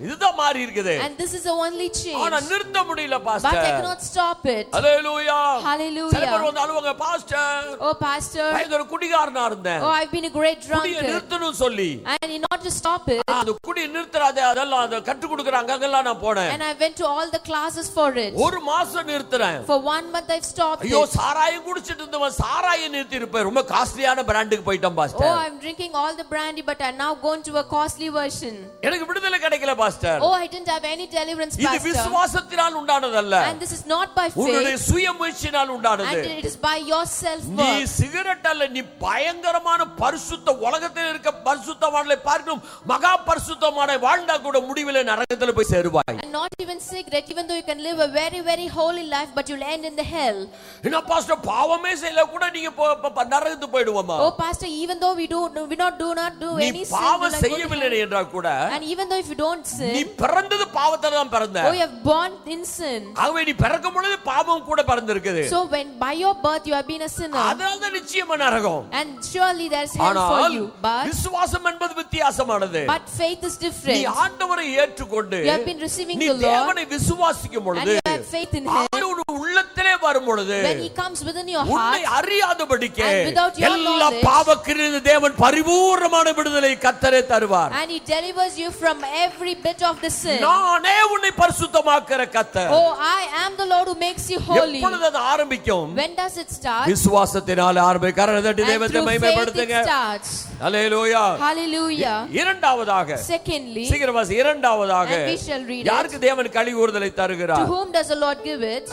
இதுதான் மாறி இருக்குது. And this is the only change. ஆனா நிறுத்த முடியல pastor. But I cannot stop it. Hallelujah. Hallelujah. சில பேர் வந்து அழுவாங்க பாஸ்டர். Oh pastor. நான் ஒரு குடிகாரனா இருந்தேன். Oh, I've been a great குடியை drunkard. நிறுத்தணும் சொல்லி. And in order to stop it. அந்த குடி நிறுத்துறாதே அதெல்லாம் அத கற்று கொடுக்கறாங்க அங்கெல்லாம் நான் போனேன். And I went to all the classes for it. ஒரு மாசம் நிறுத்துறேன். For 1 month I've stopped ஐயோ it. சாராயம் குடிச்சிட்டு இருந்தவன் சாராயம் நிறுத்தி இருப்பேன். ரொம்ப காஸ்ட்லியான பிராண்டுக்கு போய்ட்டான் Oh, pastor. I'm drinking all the brandy but I'm now going to a costly version. எனக்கு விடுதலை கிடைக்கல pastor. Oh, I didn't have any deliverance, இது pastor. விசுவாசத்தினால் உண்டானதல்ல. And this is not by உன்னுடைய faith. சுய முயற்சியினால் உண்டானது. And it is by your self நீ work. சிகரெட் அல்ல நீ பயங்கரமான பரிசுத்த உலகத்தில் இருக்க பரிசுத்தவான்களை பார்க்கும் மகா பரிசுத்தமான வாழ்ந்தா கூட முடிவிலே நரகத்துல போய் சேருவாய். And not even cigarette, even though you can live a very holy life, but you'll end in the hell. என்ன பாஸ்டர் பாவமே செய்யல கூட நீங்க நரகத்துக்கு போய்டுவோமா? Oh pastor, even though we do not do any sin, பாவம் செய்யவில்லை என்றால் கூட and even though if you don't நீ sin, பிறந்தது பாவத்தால தான் பிறந்த. oh you have born in sin. ஆகவே நீ பிறக்கும் பொழுது பாவம் கூட பிறந்திருக்குது. So when by your birth you have been a sinner, அதனால தான் நிச்சயமா நரகம். and surely there's hell for you. But விசுவாசம் என்பது வித்தியாசமானது. But faith is நீ different. ஆண்டவரை ஏற்றுக்கொண்டு You have been receiving நீ the Lord, தேவனை விசுவாசிக்கும் and பொழுது you have faith in Him. ஆண்டவர் உள்ளத்திலே வரும் பொழுது When He comes within your உன்னை heart, அறியாதபடிக்கு and without your எல்லா knowledge, பாவக்கிரியிலிருந்து தேவன் பரிபூர்ணமான விடுதலை கர்த்தரே தருவார். and He delivers you from every bit of the sin. நானே உன்னை பரிசுத்தமாக்குற கர்த்தர். Oh, I am the Lord who makes you holy. எப்பொழுது அது ஆரம்பிக்கும்? When does it start? விசுவாசத்தினால ஆரம்பிக்கும். கரங்களை தட்டி And தேவனை through faith மகிமைப்படுத்துங்க. it starts. Hallelujah. Hallelujah. இரண்டாவதாக Secondly, சீக்கிரவாசி இரண்டாவதாக and we shall read யாருக்கு it. தேவன் கழிவுறுதலை To தருகிறார்? whom does the Lord give it?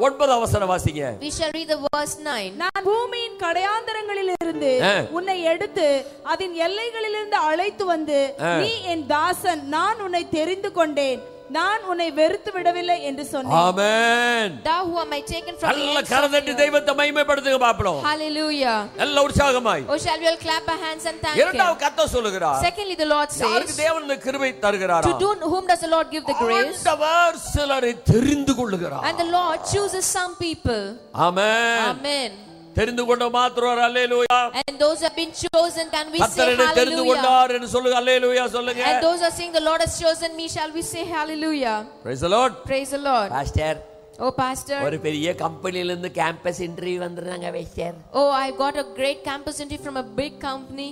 9 வசனம் வாசிங்க. We shall read the verse 9. நான் பூமியின் கடையாந்தரங்களிலிருந்து உன்னை எடுத்து அதன் எல்லைகளிலிருந்து அழைத்து வந்து நீ என் தாசன், நான் உன்னை தெரிந்து கொண்டேன், நான் உன்னை வெறுத்து விடவில்லை என்று சொன்னேன். ஆமென். Thou who am I taken from the நல்ல ends கரதட்டி of the earth. தெய்வத்தை மகிமைப்படுத்துங்க பாப்போம். Hallelujah. நல்ல உற்சாகமாய். Oh, shall we all clap our hands and thank Him? இரண்டாவது கர்த்தர் சொல்லுகிறார். Secondly, the Lord யாருக்கு says, தேவன் இந்த கிருபை தருகிறாரா? to whom does the Lord give the grace? ஆண்டவர் சிலரை தெரிந்து கொள்ளுகிறார். And the Lord chooses some people. Amen. Amen. தெரிந்து கொண்ட மாத்திரம் ஹல்லேலூயா. And those who have been chosen, can we say கர்த்தர் என்னை தெரிந்து hallelujah? கொண்டார் என்று சொல்லுங்க. ஹல்லேலூயா சொல்லுங்க. And those who are saying the Lord has chosen me, shall we say hallelujah? Praise the Lord. Praise the Lord. Pastor Oh pastor, ஒரு பெரிய கம்பெனில இருந்து கேம்பஸ் இன்டர்வியூ வந்திருந்தாங்க pastor. oh I got a great campus interview from a big company.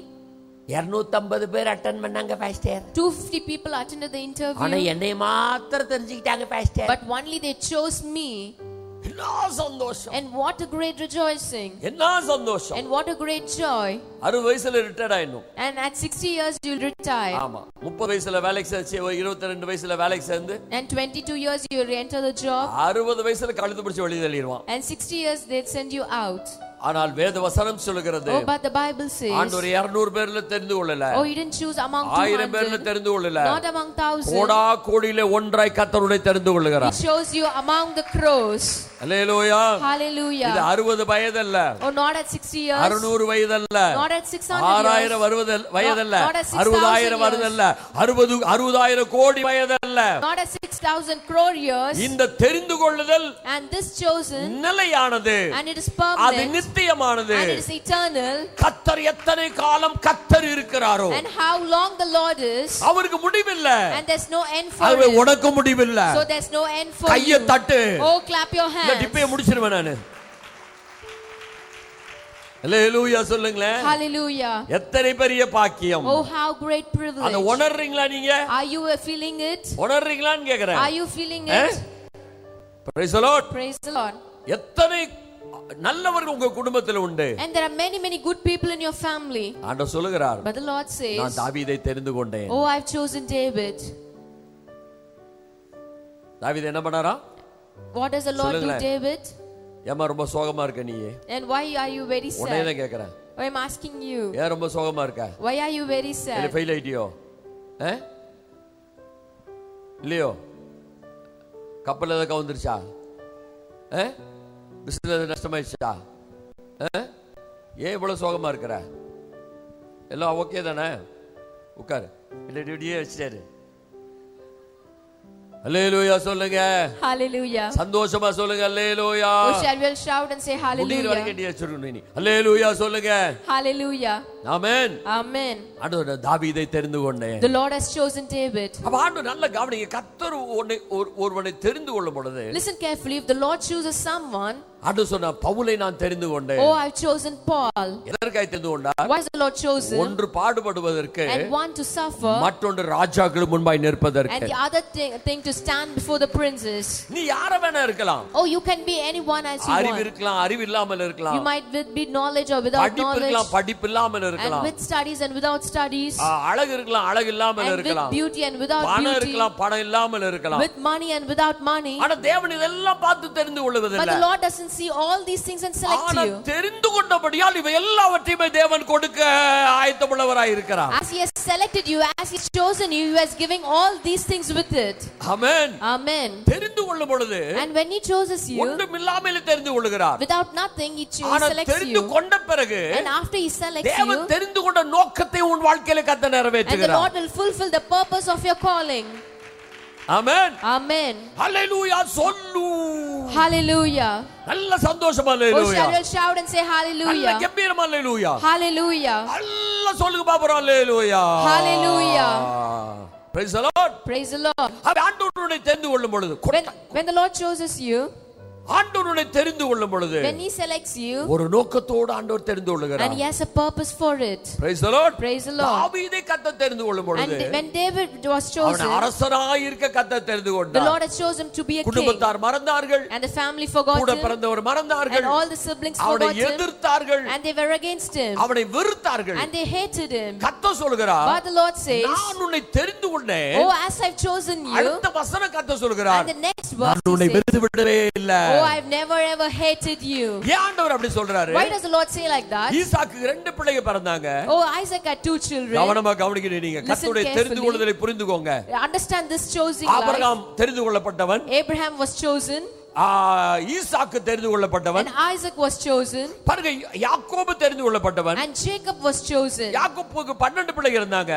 250 பேர் attend பண்ணாங்க pastor. 250 people attended the ஆனா interview, என்னை மாத்திரம் தெரிஞ்சுக்கிட்டாங்க pastor. but only they chose me. என்ன சந்தோஷம். And what a great rejoicing, என்ன சந்தோஷம். and what a great joy. 60 வயசுல ரிட்டையர்ட் ஆயிடும். And at 60 years you'll retire, ஆமா. 30 வயசுல வேலைக்கு சேர்ந்து 22 வயசுல வேலைக்கு சேர்ந்து and 22 years you'll enter the job, 60 வயசுல கழுத்து பிடிச்சு வெளிய தள்ளிடுவான். and 60 years they'll send you out. ஆனால் வேத வசனம் சொல்லுகிறது Oh, but the Bible says, ஆண்டவர் 200 பேர்ல தெரிந்து கொள்ளல. oh, He didn't choose among 1000 பேர்ல 200, தெரிந்து கொள்ளல. not among 1000. கோடா கோடியிலே ஒன்றாய் கர்த்தருடைய தெரிந்து கொள்ளுகிறார். He chose you among the crows. Hallelujah. Hallelujah. இது 60 வயதல்ல. Oh, not at 60 years. 600 வயதல்ல. Not at 600 6000 வயதல்ல. 60,000 வயதல்ல. 60,000 கோடி வயதல்ல. Not at 6,000 crore years. இந்த தெரிந்து கொள்ளுதல் and this chosen நிலையானது. and it is permanent. அது நித்தியமானது. and it is eternal. கர்த்தர் எத்தனை காலம் கர்த்தர் இருக்கிறாரோ. and how long the Lord is. அவருக்கு முடிவில்லை. and there's no end for அது him. உனக்கு முடிவில்லை. so there's no end for கையை you. தட்டு. oh, clap your hands. இந்த டிப்பே முடிச்சிருவேன் நானு. அல்லேலூயா சொல்லுங்களே. Hallelujah. எத்தனை பெரிய பாக்கியம். oh, how great privilege. அத உணர்றீங்களா நீங்க? are you feeling it? உணர்றீங்களான்னு கேக்குறேன். are you feeling it? praise the Lord. praise the Lord. எத்தனை நல்லவர்கள் உங்க குடும்பத்தில் உண்டு. and there are many good people in your family. ஆண்டவர் சொல்லுகிறார். but the Lord says, நான் தாவீதை தெரிந்து கொண்டேன். oh, I've chosen David. தாவீது என்ன பண்ணாரா? what does the Lord do David? ஏமா ரொம்ப சோகமா இருக்க நீ? and why are you very sad? உன்னை தான் கேக்குறேன். I'm asking you. ஏன் ரொம்ப சோகமா இருக்க? why are you very sad? என்ன ஃபெயில் ஆயிட்டியோ? இல்லையோ? கப்பல் ஏதாவது கவுந்துருச்சா? பிசினஸ் ஏதாவது நஷ்டமாயிடுச்சா? ஏன் இவ்வளவு சோகமா இருக்கிற? எல்லாம் ஓகே தானே? உட்காரு. இல்லை டியூட்டியே வச்சுட்டாரு. அல்லேலூயா சொல்லுங்க. Hallelujah. சந்தோஷமா சொல்லுங்க அல்லேலூயா. oh, shall we shout and say hallelujah? முடியற வரைக்கும் நீ சொல்லுங்க நீ. அல்லேலூயா சொல்லுங்க. Hallelujah. ஆமென். Amen. ஆண்டவர் தாவீதை தெரிந்து கொண்டேன். the Lord has chosen David. அப்ப ஆண்டவர் நல்ல கவனிங்க. கர்த்தர் ஒருவனை தெரிந்து கொள்ளும் பொழுது listen carefully. if the Lord chooses someone, ஆண்டவர் சொன்னா பவுலை நான் தெரிந்து கொண்டேன். oh, I've chosen Paul. எதற்காக தெரிந்து கொண்டார்? why is the Lord chosen? ஒன்று பாடுபடுவதற்கு, and one to suffer, மற்றொன்று ராஜாக்கள் முன்பாய் நிற்பதற்கு. and the other thing to stand before the princes. நீ யார வேணா இருக்கலாம். oh, you can be anyone as you அறிவு want. இருக்கலாம், அறிவு இல்லாமல் இருக்கலாம். you might be knowledge or without படிப்பு knowledge. இருக்கலாம், படிப்பு இல்லாமல் and இருக்கலாம். with studies and without studies. அழகு இருக்கலாம், அழகு இல்லாமல் and இருக்கலாம். with beauty and without பணம் beauty. இருக்கலாம், பணம் இல்லாமல் இருக்கலாம். with money and without money. ஆனா தேவன் இதெல்லாம் பார்த்து தெரிந்து கொள்வதில்லை. but the Lord doesn't see all these things and select ஆனா you. தெரிந்து கொண்டபடியால் இவை எல்லாவற்றையுமே தேவன் கொடுக்க ஆயத்தமுள்ளவராய் இருக்கிறார். as he has selected you, as he has chosen you, he is giving all these things with it. Amen. Amen. தெரிந்து கொள்ளும் பொழுது and when he chooses you, ஒன்றும் இல்லாமல் தெரிந்து கொள்கிறார். without nothing, he ஆனா selects தெரிந்து you. கொண்ட பிறகு and after he selects தேவன் you, தெரிந்து கொண்ட நோக்கத்தை உன் வாழ்க்கையில கர்த்தர் and the நிறைவேற்றுகிறார். Lord will fulfill the purpose of your calling. Amen. Amen. ஹல்லேலூயா சொல்லு. Hallelujah. நல்ல சந்தோஷமா oh, hallelujah. shall we shout and say நல்ல hallelujah? கம்பீரமா ஹல்லேலூயா. Hallelujah. நல்ல சொல்லுங்க பாப்போம் ஹல்லேலூயா. Hallelujah. praise the Lord. praise the Lord. ஆண்டவரை தெரிந்து கொள்ளும் பொழுது, when the Lord chooses you, ஆண்டவரை தெரிந்து கொள்ளும் பொழுது, when he selects you, ஒரு நோக்கத்தோடு ஆண்டவர் தெரிந்து கொள்கிறார். and he has a purpose for it. praise the Lord. praise the Lord. தாவீதை கர்த்தர் தெரிந்து கொள்ளும் பொழுது, and when David was chosen, அவன் அரசனாய் இருக்க கர்த்தர் தெரிந்து the கொண்டார். Lord has chosen to be a king. குடும்பத்தார் மறந்தார்கள், and the family forgot கூட him, பிறந்தவர் மறந்தார்கள், and all the siblings அவனை forgot him, எதிர்த்தார்கள், and they were against him, அவனை வெறுத்தார்கள். and they hated him. கர்த்தர் சொல்கிறார், but the Lord says, நான் உன்னை தெரிந்து கொண்டேன். oh, as I've chosen you. அடுத்த வசனம் கர்த்தர் சொல்கிறார், and the next verse நான் உன்னை வெறுத்து விடவே இல்லை. oh, I've never ever hated you. ஏன் ஆண்டவர் அப்படி சொல்றாரு? why does the Lord say like that? ஈசாக்கு ரெண்டு பிள்ளைங்க பிறந்தாங்க. oh, Isaac had 2 children. கவனமா கவனிக்கணும் நீங்க. கர்த்தருடைய தெரிந்து கொள்ளுதலை புரிந்துக்கோங்க. understand this choosing. ஆபிரகாம் தெரிந்து கொள்ளப்பட்டவன். Abraham was chosen. ஈசாக்கு தெரிந்து கொள்ளப்பட்டவன். and Isaac was chosen. பாருங்க, யாக்கோபு தெரிந்து கொள்ளப்பட்டவன். and Jacob was chosen. யாக்கோபுக்கு 12 பிள்ளைகள் இருந்தாங்க.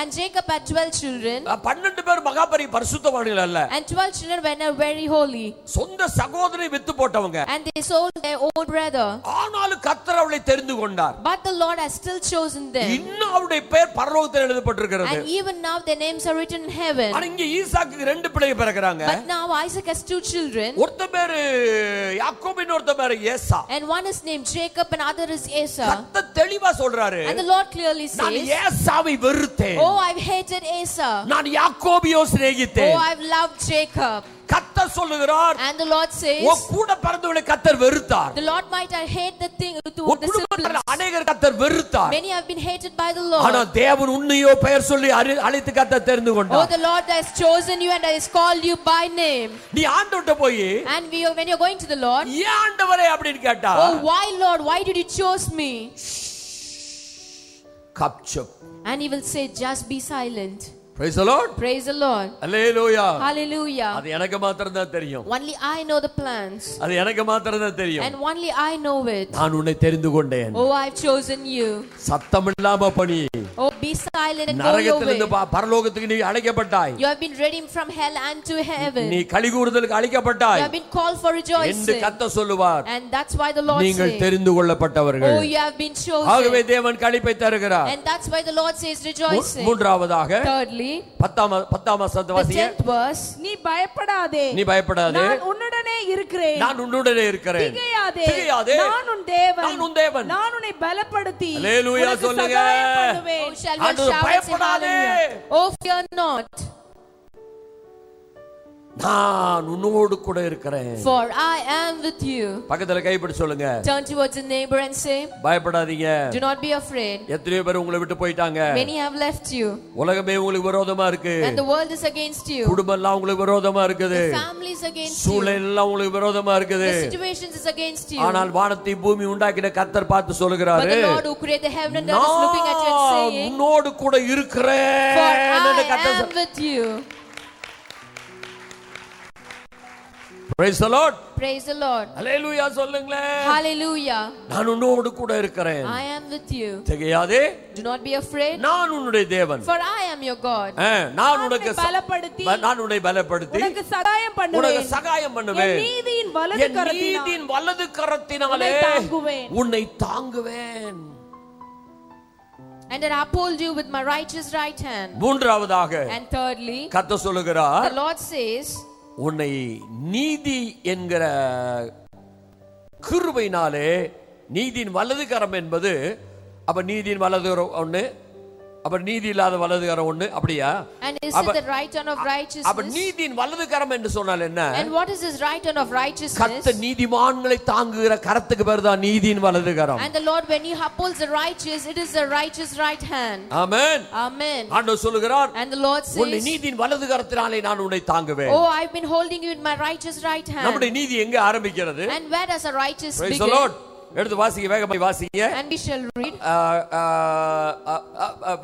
and Jacob had 12 children. 12 பேர் மகாபரி பரிசுத்தவான்கள் அல்ல. and 12 children were very holy. சொந்த சகோதரனை வித்து போட்டவங்க. and they sold their own brother. ஆனாலும் கர்த்தர் அவளை தெரிந்து கொண்டார். but the Lord has still chosen them. இன்னும் அவருடைய பெயர் பரலோகத்தில் எழுதப்பட்டிருக்கிறது. and even now their names are written in heaven. ஆனா இங்க ஈசாக்குக்கு 2 பிள்ளைகள் பிறக்கறாங்க. but now Isaac has 2 children. ஒருத்த பேரு யாக்கோபு, இன்னொருத்த பேரு ஏசா. and one is named Jacob and other is Esau. கர்த்தர் தெளிவா சொல்றாரு, and the Lord clearly says, நான் ஏசாவை வெறுத்தேன். oh, I've hated Esau. நான் யாக்கோபியோ சிநேகித்தேன். oh, I've loved Jacob. கர்த்தர் சொல்லுகிறார், and the Lord says, உன் கூட பிறந்தவனை கர்த்தர் வெறுத்தார். the Lord might have hate the thing to உன் the குடும்பத்தில் siblings. அநேகர் கர்த்தர் வெறுத்தார். many have been hated by the Lord. ஆனா தேவன் உன்னையோ பெயர் சொல்லி அழைத்து கர்த்தர் தெரிந்து oh, கொண்டார். the Lord has chosen you and has called you by name. நீ ஆண்டவர்ட்ட போய், and when you're going to the Lord, ஏன் ஆண்டவரே அப்படினு கேட்டா, oh, why Lord, why did you choose me? கப்சப். and he will say, just be silent. Praise the Lord. Praise the Lord. Hallelujah. Hallelujah. அது எனக்கு மாத்திரம் தான் தெரியும். Only I know the plans. அது எனக்கு மாத்திரம் தான் தெரியும். And only I know it. நான் உன்னை தெரிந்து கொண்டேன். Oh, I've chosen you. சத்தம் இல்லாம பணி. Oh, be silent and go your way. நரகத்திலிருந்து பரலோகத்துக்கு நீ அழைக்கப்பட்டாய். You have been redeemed from hell unto heaven. நீ களிகூறுதலுக்கு அழைக்கப்பட்டாய். You have been called for rejoicing. என்று கர்த்தர் சொல்லுவார். And that's why the Lord says, நீங்கள் தெரிந்து கொள்ளப்பட்டவர்கள். Oh, you have been chosen. ஆகவே தேவன் களிப்பை தருகிறார். And that's why the Lord says rejoicing. மூன்றாவதாக Thirdly, 10ஆம் வசனத்தை the வாசிங்க. 10th verse, நீ பயப்படாதே, நீ பயப்படாதே, நான் உன்னுடனே இருக்கிறேன், நான் உன்னுடனே இருக்கிறேன். திகையாதே, நான் உன் தேவன், நான் உன் தேவன், நான் உன்னை பலப்படுத்தி ஹல்லேலூயா சொல்லுங்க. oh, shall we shout and say hallelujah? Oh, fear not, நான் உன்னோடு கூட இருக்கிறேன். for I am with you. பக்கத்துல கைப்பிடி சொல்லுங்க. Turn towards a neighbor and say, பயப்படாதீங்க. do not be afraid. எத்தனையோ பேர் உங்களை விட்டு போயிட்டாங்க. Many have left you. உலகமே உங்களுக்கு விரோதமா இருக்கு. And the world is against you. குடும்பம் எல்லாம் உங்களுக்கு விரோதமா இருக்குது. The family is against you. சூழல் எல்லாம் உங்களுக்கு விரோதமா இருக்குது. The situations is against you. ஆனால் வானத்தை பூமி உண்டாக்கின கர்த்தர் பார்த்து சொல்கிறாரு, But the Lord who created the heaven and earth is looking at you and saying, உன்னோடு கூட இருக்கிறேன். for I am with you. Praise the Lord. Praise the Lord. Hallelujah சொல்லுங்களே. Hallelujah. நான் உன்னோடு கூட இருக்கிறேன். I am with you. திகையாதே, Do not be afraid. நான் உன்னுடைய தேவன். For I am your God. நான் உனக்கு பலப்படுத்தி, நான் உன்னை பலப்படுத்தி உனக்கு சகாயம் பண்ணுவேன், உனக்கு சகாயம் பண்ணுவேன். என் நீதியின் வலது கரத்தினாலே தாங்குவேன், உன்னை தாங்குவேன். And I uphold you with my righteous right hand. மூன்றாவதாக And thirdly, கர்த்தர் சொல்லுகிறார், the Lord says, உன்னை நீதி என்கிற கிருபையினாலே, நீதியின் வலது கரம் என்பது, அப்ப நீதியின் வலது கரம் ஒண்ணு, அப்ப நீதி இல்லாத வலது கரம் ஒண்ணு, அப்படியா? and is it the right hand of righteousness? அப்ப நீதியின் வலது கரம் என்று சொன்னால் என்ன? And what is this right hand of righteousness? கர்த்தர் நீதிமான்களை தாங்குகிற கரத்துக்கு பேர் தான் நீதியின் வலது கரம். And the Lord, when he upholds the righteous, it is the righteous right hand. Amen. Amen. ஆண்டவர் சொல்லுகிறார், And the Lord உன்னை says, நீதியின் வலது கரத்தினாலே நான் உன்னை தாங்குவேன். oh, I've been holding you in my righteous right hand. நம்முடைய நீதி எங்க ஆரம்பிக்கிறது? And where does a righteous Praise the begin? Lord. எடுத்து வாசிங்க, வேகமாய் வாசிங்க. And we shall read.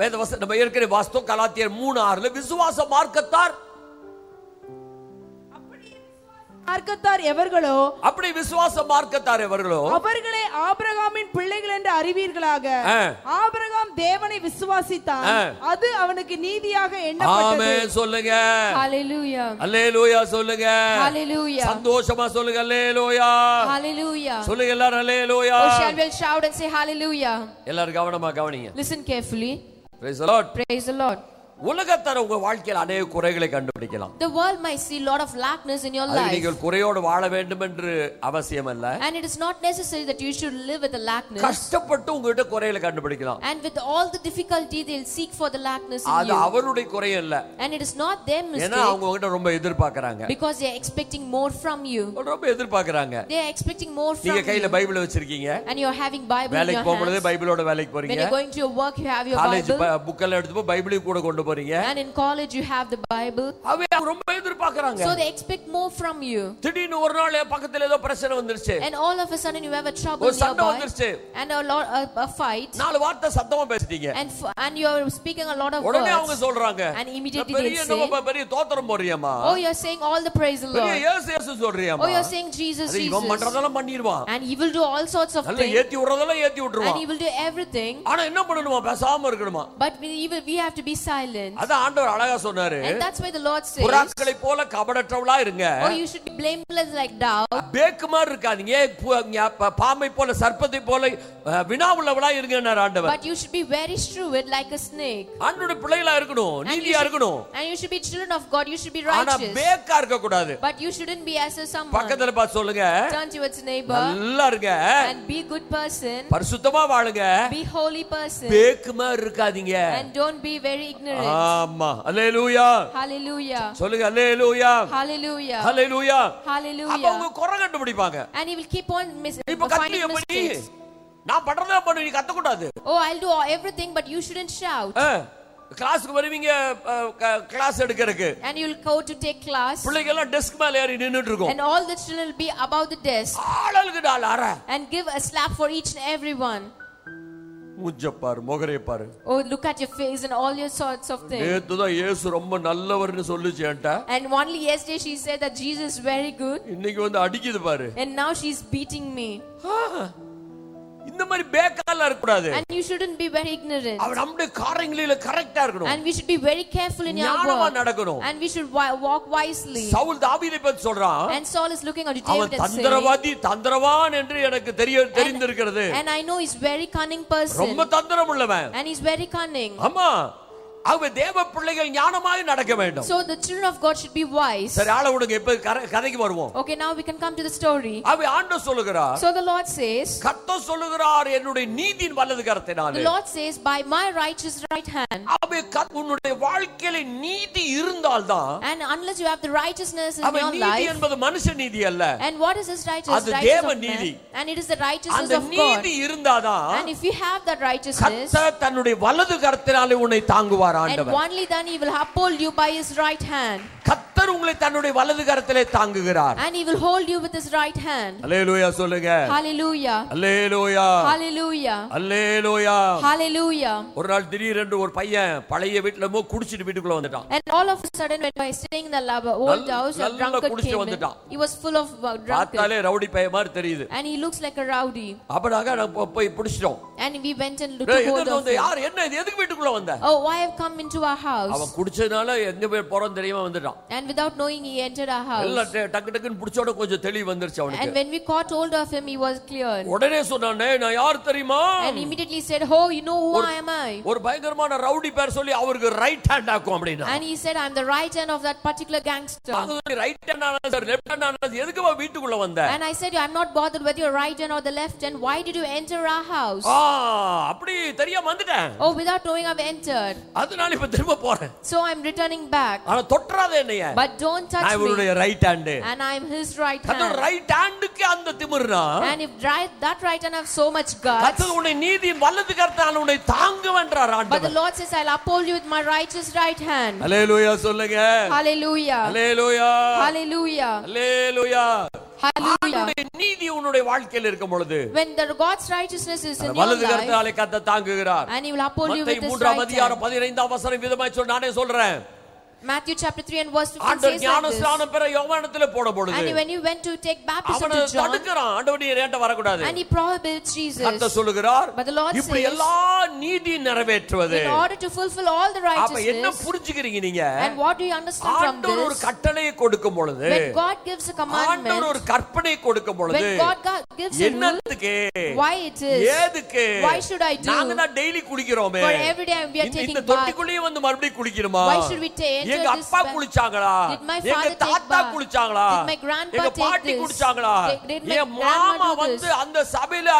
வேத வசனம் நம்ம ஏற்கனவே வாசித்தோம். கலாத்தியர் 3:6 விசுவாச மார்க்கத்தார் எவர்களோ, அப்படி விசுவாச மார்க்கத்தார் எவர்களோ அவர்களே ஆபிரகாமின் பிள்ளைகள் என்று அறிவீர்களாக. ஆபிரகாம் தேவனை விசுவாசித்தான், அது அவனுக்கு நீதியாக எண்ணப்பட்டது. ஆமென் சொல்லுங்க. Hallelujah. அல்லேலூயா சொல்லுங்க. Hallelujah. சந்தோஷமா சொல்லுங்க. அல்லேலூயா. Hallelujah. சொல்லுங்க எல்லாரும் அல்லேலூயா. Oh, shall we shout and say hallelujah? எல்லாரும் கவனமா கவனிங்க. Listen carefully. Praise the Lord. Praise the Lord. உலகத்தார் உங்க வாழ்க்கையில் அநேக குறைகளை கண்டுபிடிக்கலாம். The world might see a lot of lackness in your life. நீங்கள் குறையோடு வாழ வேண்டும் என்று அவசியம் அல்ல. And it is not necessary that you should live with a lackness. கஷ்டப்பட்டு உங்ககிட்ட குறைகளை கண்டுபிடிக்கலாம். And with all the difficulty they'll seek for the lackness in அது you. அவருடைய குறை அல்ல. And it is not their mistake. ஏன்னா அவங்க உங்ககிட்ட ரொம்ப எதிர்பார்க்கறாங்க. Because they are expecting more from you. ரொம்ப எதிர்பார்க்கறாங்க. They are expecting more from you. நீங்க கையில பைபிள் வச்சிருக்கீங்க. And you are having Bible in your வேலைக்கு போகும்போது பைபிளோட வேலைக்கு போறீங்க. When you are going to your work, you have your college Bible. புக்கெல்லாம் எடுத்து போய் பைபிளையும் கூட கொண்டு போறீங்க. And in college you have the Bible. அவங்க ரொம்ப எதிர்பார்க்கறாங்க. So they expect more from you. திடீர்னு ஒரு நாள் பக்கத்துல ஏதோ பிரச்சனை வந்துருச்சு. And all of a sudden you have a trouble ஒரு சண்டை nearby. வந்துருச்சு. And a fight. நாலு வார்த்தை சத்தமா பேசிட்டீங்க. And you are speaking a lot of உடனே அவங்க words. சொல்றாங்க. And immediately பெரிய they say, நம்ம பெரிய தோத்திரம் போறியம்மா. oh, you are saying all the praise the பெரிய Lord. இயேசு இயேசு சொல்றியம்மா. Oh, you are saying Jesus, அது இவன் Jesus. பண்றதெல்லாம் பண்ணிடுவான். And he will do all sorts of நல்ல things. ஏத்தி விடுறதெல்லாம் ஏத்தி And விட்டுருவான். he will do everything. ஆனா என்ன பண்ணணுமா? பேசாம இருக்கணுமா? But we have to be silent. அதான் ஆண்டவர் அழகா சொன்னாரு. And that's why the Lord says, புறாக்களை போல கபடற்றவளா இருங்க. oh, you should be blameless like dove. பேக்கு மாதிரி இருக்காதீங்க. பாம்பை போல சர்ப்பத்தை போல வினாவுள்ளவளா இருங்கன்னார் ஆண்டவர். But you should be very shrewd like a snake. ஆண்டவருடைய பிள்ளைகளா இருக்கணும், நீதியா இருக்கணும். And you should be children of God. You should be ஆனா righteous. பேக்கா இருக்க கூடாது. But you shouldn't be as a someone. பக்கத்துல பார்த்து சொல்லுங்க. Turn towards neighbor. நல்லா இருங்க. And be good person. பரிசுத்தமா வாழுங்க. Be holy person. பேக்கு மாதிரி இருக்காதீங்க. And don't be very ignorant. ஆமா. அல்லேலூயா. Hallelujah. சொல்லுங்க அல்லேலூயா. Hallelujah. அல்லேலூயா. Hallelujah. அப்ப அவங்க குறை கண்டுபிடிப்பாங்க. And he will keep on இப்ப கத்தி finding எப்படி? mistakes. நான் பண்றதா பண்ணு, நீ கத்த கூடாது. Oh, I'll do everything, but you shouldn't shout. கிளாஸ்க்கு வருவீங்க, கிளாஸ் எடுக்கிறதுக்கு. And you'll go to take class. பிள்ளைங்க எல்லாம் டெஸ்க் மேல ஏறி நின்னுட்டு இருக்கும். And all the children will be above the desk. ஆளுக்கு டால் அற. And give a slap for each and every one. மூஞ்ச பாரு, முகரே பாரு. Oh, look at your face and all your sorts of things. நேத்துதான் இயேசு ரொம்ப நல்லவர்னு சொல்லுச்சு என்கிட்ட. And only yesterday she said that Jesus is very good. இன்னைக்கு வந்து அடிக்குது பாரு. And now she's beating me. இந்த மாதிரி பேக்கால இருக்க கூடாது. And you shouldn't be very ignorant. அவ நம்முடைய காரியங்களில கரெக்ட்டா இருக்கணும். And we should be very careful in our ஞானமா work. நடக்கணும். And we should walk wisely. Saul தாவீதை பத்தி சொல்றான். And Saul is looking at David அவன் and saying, தந்திரவாதி, தந்திரவான் என்று எனக்கு தெரிந்திருக்கிறது. And I know he's very cunning person. ரொம்ப தந்திரம் உள்ளவன். And he's very cunning. ஆமா. அவ தேவ பிள்ளைகள் ஞானமாய் நடக்க வேண்டும். So the children of God should be wise. சரி, ஆள விடுங்க, இப்ப கதைக்கு வருவோம். Okay, now we can come to the story. அவ ஆண்டவர் சொல்லுகிறார். So the Lord says, கர்த்தர் சொல்லுகிறார், என்னுடைய நீதியின் வலது கரத்தினாலே. The Lord says, by my righteous right hand. அவ உன்னுடைய வாழ்க்கையில நீதி இருந்தால்தான். And unless you have the righteousness in your நீதி life. என்பது மனுஷ நீதி அல்ல. And what is this righteousness? அது Righteousness தேவ of நீதி. man. And it is the righteousness அந்த of God. நீதி இருந்தாதான். And if you have that righteousness, கர்த்தர் தன்னுடைய வலது கரத்தினாலே உன்னை தாங்குவார் and ஆண்டவர். only then he will uphold you by his right hand. கர்த்தர் உங்களை தன்னுடைய வலது கரத்திலே தாங்குகிறார். And he will hold you with his right hand. அல்லேலூயா சொல்லுங்க. Hallelujah. அல்லேலூயா. Hallelujah. அல்லேலூயா. Hallelujah. ஒரு நாள் திடீரென்று ஒரு பையன் பழைய வீட்ல குடிச்சிட்டு வீட்டுக்குள்ள வந்துட்டான். And all of a sudden when I was staying in the old house, a drunkard came in. He was full of drunkard. பார்த்தாலே ரவுடி பையன் மாதிரி தெரியுது. And he looks like a rowdy. அப்படாக நான் போய் பிடிச்சிட்டோம். And we went and looked at hold of him. யார் என்ன இது எதுக்கு வீட்டுக்குள்ள வந்த? Oh, why have come into our house? அவன் குடிச்சதனால எங்க போய் போறோம் தெரியாம வந்துட்டான். And without knowing he entered our house. எல்லாம் டக்கு டக்குன்னு பிடிச்சோட கொஞ்சம் தெளிவு வந்துருச்சு அவனுக்கு. And when we caught hold of him, he was cleared. உடனே சொன்னானே, நான் யார் தெரியுமா? And immediately said, oh, you know who I am I? ஒரு பயங்கரமான ரவுடி பேர் சொல்லி அவருக்கு ரைட் ஹேண்ட் ஆக்கும் அப்படினா. And he said, I'm the right hand of that particular gangster. அது ரைட் ஹேண்ட் ஆனா சார் லெஃப்ட் ஹேண்ட் ஆனா எதுக்கு வீட்டுக்குள்ள வந்த? And I said, I'm not bothered whether you're right hand or the left hand. Why did you enter our house? அப்படி தெரியாம வந்துட்டேன். Oh, without knowing I've entered. அதனால இப்ப திரும்ப போறேன். So I'm returning back. ஆனா தொட்றாத என்னைய. But don't touch me. நான் இவருடைய right hand. And I'm his right hand. அந்த ரைட் ஹேண்டுக்கு அந்த திமிர்னா. And if that right hand have so much guts. கர்த்தர் உன்னை நீதியின் வலது கரத்தால் உன்னை தாங்குவன்றார் ஆண்டவர். But the Lord says, I'll uphold you with my righteous right hand. அல்லேலூயா சொல்லுங்க. Hallelujah. அல்லேலூயா. Hallelujah. அல்லேலூயா. Hallelujah. நீதி உன்னுடைய வாழ்க்கையில் இருக்கும் பொழுது, when the God's righteousness is in your வலது life, கரத்தாலே கர்த்தர் தாங்குகிறார். and he will uphold you with his மத்தேயு 3 right hand. 15 வசனம் விதமாய் சொல்ல நானே சொல்றேன். Matthew chapter 3 and verse 15 ஆண்டவர் says ஞான like this. ஸ்நானம் பெற யோவானத்திலே போட பொழுது, And when you went to take baptism அவனை to John, தடுக்கறான். ஆண்டவர் நீ ஏன்ட்ட வர கூடாது. and he prohibits Jesus. கர்த்தர் சொல்லுகிறார், But the Lord இப்படி says, எல்லா நீதி நிறைவேற்றுவது. in order to fulfill all the அப்ப என்ன righteousness. புரிஞ்சுக்கிறீங்க நீங்க? And what do you understand from ஆண்டவர் ஒரு this? கட்டளையை கொடுக்கும் பொழுது, When God gives a commandment, ஆண்டவர் ஒரு கற்பனை கொடுக்கும் பொழுது, when God gives a rule, என்னத்துக்கு? why it is? ஏதுக்கு? Why should I do? நாங்க தான் டெய்லி குளிக்கிறோமே. For every day we are taking இந்த bath. தொட்டிக்குள்ளேயே வந்து மறுபடியும் குளிக்கணுமா? Why should we enter எங்க this அப்பா bath? குளிச்சாங்களா? Did my எங்க father take தாத்தா bath? குளிச்சாங்களா? Did my grandpa எங்க take பாட்டி this? குளிச்சாங்களா? Did my N grandma மாமா do வந்து this? அந்த சபையில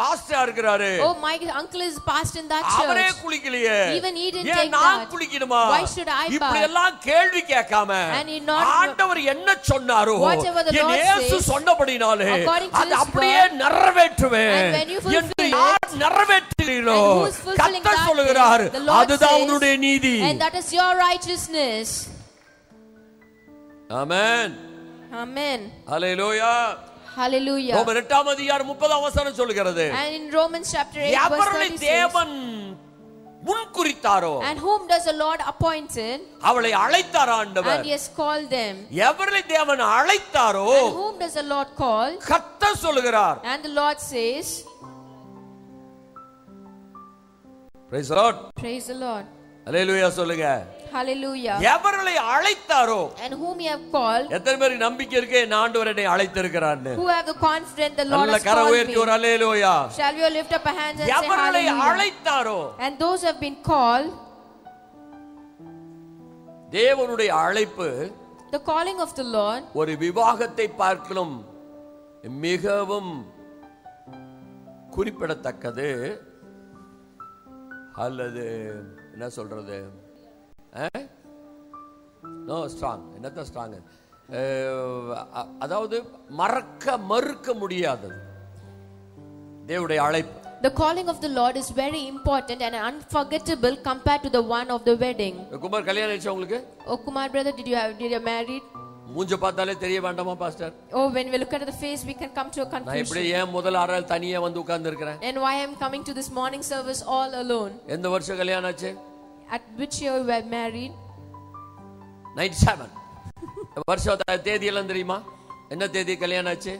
பாஸ்டரா இருக்கிறாரு. Oh, my uncle is pastor in that அவரே church. குளிக்கலையே. Even he didn't ஏன் take நான் bath. குளிக்கணுமா? Why should I இப்படி bath? எல்லாம் கேள்வி கேட்காம And he not- ஆண்டவர் என்ன சொன்னாரோ Whatever the என் Lord இயேசு says, சொன்னபடினாலே according to அது his அப்படியே word, நிறைவேற்றுவேன். and when you fulfill என்று it, யார் நிறைவேற்றுகிறீர்களோ and who is fulfilling கர்த்தர் that சொல்லுகிறார், thing, the Lord அதுதான் says, உன்னுடைய நீதி. and that is your righteousness. Amen. Amen. Hallelujah. Hallelujah. ரோமர் 8 அதிகாரம் 30 வசனம் சொல்கிறது, And in Romans chapter 8 verse எவர்களை 36, தேவன் முன்குறித்தாரோ and whom does the Lord appointed, அவளை அழைத்தார் ஆண்டவர். and he has called them. எவர்களை தேவன் அழைத்தாரோ And whom does the Lord call? கர்த்தர் சொல்லுகிறார். And the Lord says, Praise the Lord. praise the Lord. அல்லேலூயா சொல்லுங்க. Hallelujah. எவர்களை அழைத்தாரோ, And whom he have called, எத்தனை பேருக்கு நம்பிக்கை இருக்கு என் ஆண்டவர் என்னை அழைத்திருக்கிறார்னு? who have the confidence the Lord நல்ல has கர called உயர்த்தி me. ஒரு அல்லேலூயா. Shall we all lift up our hands and say எவர்களை hallelujah? அழைத்தாரோ, And those who have been called, தேவனுடைய அழைப்பு the calling of the Lord, ஒரு விவாகத்தை பார்க்கலும் மிகவும் குறிப்பிடத்தக்கது. அல்லது என்ன சொல்றது, நோ ஸ்ட்ராங், என்னத்த ஸ்ட்ராங், அதாவது மறுக்க முடியாதது தேவனுடைய அழைப்பு. the calling of the Lord is very important and unforgettable compared to the one of the wedding. Kumar கல்யாணம் ஆயிடுச்சு உங்களுக்கு? Oh, Kumar brother, did you married? மூஞ்ச பார்த்தாலே தெரிய வேண்டாமா pastor? Oh, when we look at the face, we can come to a நான் conclusion. இப்படி ஏன் முதல் அறையில் தனியா வந்து உட்கார்ந்து இருக்கிறேன்? And why I am coming to this morning service all alone? எந்த வருஷம் கல்யாணம் ஆச்சு? At which year we were married? 97. வருஷம் தேதி எல்லாம் தெரியுமா? என்ன தேதி கல்யாணம் ஆச்சு?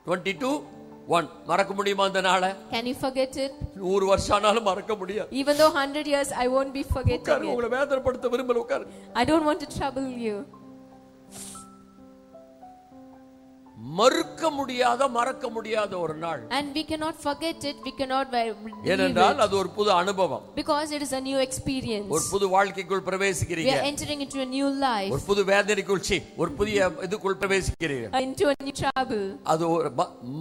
22/1. மறக்க முடியுமா அந்த நாளை? Can you forget it? 100 வருஷம் ஆனாலும் மறக்க முடியாது. Even though 100 years, I won't be forgetting it. உங்களை வேதனைப்படுத்த விரும்பல, உட்காருங்க. I don't want to trouble you. மறுக்க முடியாத மறக்க முடியாத ஒரு நாள். And we cannot forget it, we cannot ஏனென்றால் அது ஒரு புது அனுபவம். because it is a new experience. ஒரு புது வாழ்க்கைக்குள் பிரவேசிக்கிறீங்க. We are entering into a new life. ஒரு புது வேதனைக்குள் ஒரு புதிய இதுக்குள் பிரவேசிக்கிறீங்க. into a new trouble. அது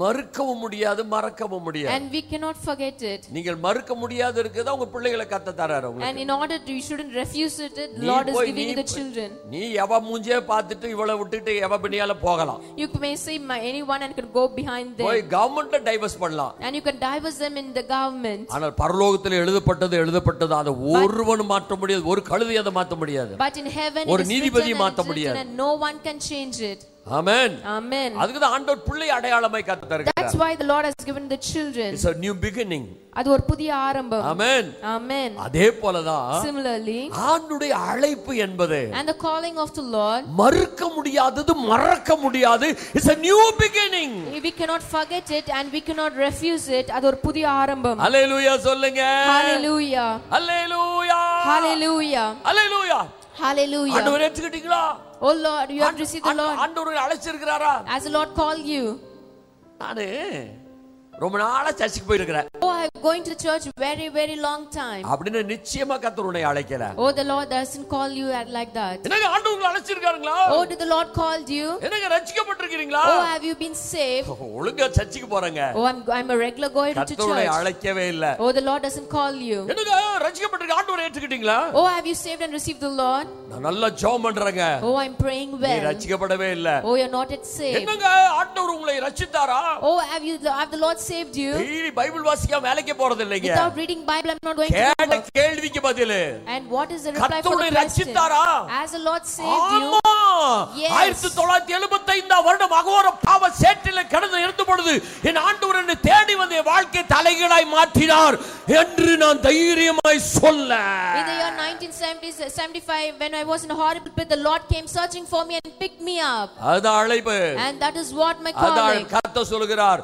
மறுக்கவும் முடியாது மறக்கவும் முடியாது. And we cannot forget it. நீங்கள் மறுக்க முடியாத இருக்கதா உங்க பிள்ளைகளை கத்த தராரு உங்களுக்கு. And in order to, you shouldn't refuse it, the Lord is giving you the children. நீ எவ மூஞ்சே பார்த்துட்டு இவளை விட்டுட்டு எவ பின்னால போகலாம். You may say anyone and can go behind them. போய் கவர்மெண்ட்ட டைவர்ஸ் பண்ணலாம். And you can divorce them in the government. ஆனால் பரலோகத்தில் எழுதப்பட்டது அதை ஒருவனும் மாற்ற முடியாது. ஒரு கழுதை அதை மாற்ற முடியாது. But in heaven ஒரு நீதிபதி மாற்ற முடியாது. and no one can change it. Amen. Amen. அதுக்கு தான் ஆண்டவர் பிள்ளை அடையாளமாய் கத்த தருகிறார். That's why the Lord has given the children. It's a new beginning. அது ஒரு புதிய ஆரம்பம். Amen. Amen. அதே போல தான் Similarly, ஆண்டவருடைய அழைப்பு என்பது and the calling of the Lord, மறுக்க முடியாதது மறக்க முடியாது. It's a new beginning. We cannot forget it and we cannot refuse it. அது ஒரு புதிய ஆரம்பம். Hallelujah சொல்லுங்க. Hallelujah. Hallelujah. Hallelujah. Hallelujah. Hallelujah. ஆண்டவரே ஏற்றுக்கிட்டீங்களா? Oh Lord, you have received the Lord. ஆண்டவர் அழைச்சிருக்கிறாரா? As the Lord called you. நானு ரொம்ப நாளா சர்ச்சுக்கு போயிருக்கிறேன். Oh, I am going to the church very very long time. அப்படினா நிச்சயமா கர்த்தர் உன்னை அழைக்கல. Oh, the Lord doesn't call you like that. என்னங்க ஆண்டவர் உங்களை அழைச்சிருக்காருங்களா? Oh, did the Lord called you? என்னங்க ரட்சிக்கப்பட்டிருக்கீங்களா? Oh, have you been saved? ஒழுங்கா சர்ச்சுக்கு போறேங்க. Oh, I'm a regular goer to church. கர்த்தர் உன்னை அழைக்கவே இல்ல. Oh, the Lord doesn't call you. என்னங்க ரட்சிக்கப்பட்டிருக்க ஆண்டவரை ஏற்றுக்கிட்டீங்களா? Oh, have you saved and received the Lord? நான் நல்லா ஜெபம் பண்றேங்க. Oh, I'm praying நீ well. ரட்சிக்கப்படவே இல்ல. Oh, you're not yet saved. என்னங்க ஆண்டவர் உங்களை ரட்சித்தாரா? Oh, have the Lord saved you? நீ பைபிள் வாசிக்காம வேலைக்கு போறது இல்லைங்க. Without reading Bible, I'm not going to கேட்ட work. கேள்விக்கு பதில். And what is the reply for the கர்த்தர் question? ரட்சித்தாரா? As the Lord saved you? Yes. 1975 வருடம் அகோர பாவ சேற்றிலே கடந்து இருந்த பொழுது என் ஆண்டவர் என்னை தேடி வந்து என் வாழ்க்கை தலைகீழாய் மாற்றினார் என்று நான் தைரியமாய் சொல்ல. In the year 1975, when I was in a horrible pit, the Lord came searching for me and picked me up. அது அழைப்பு. And that is what my calling. அதான் கர்த்தர் சொல்கிறார்.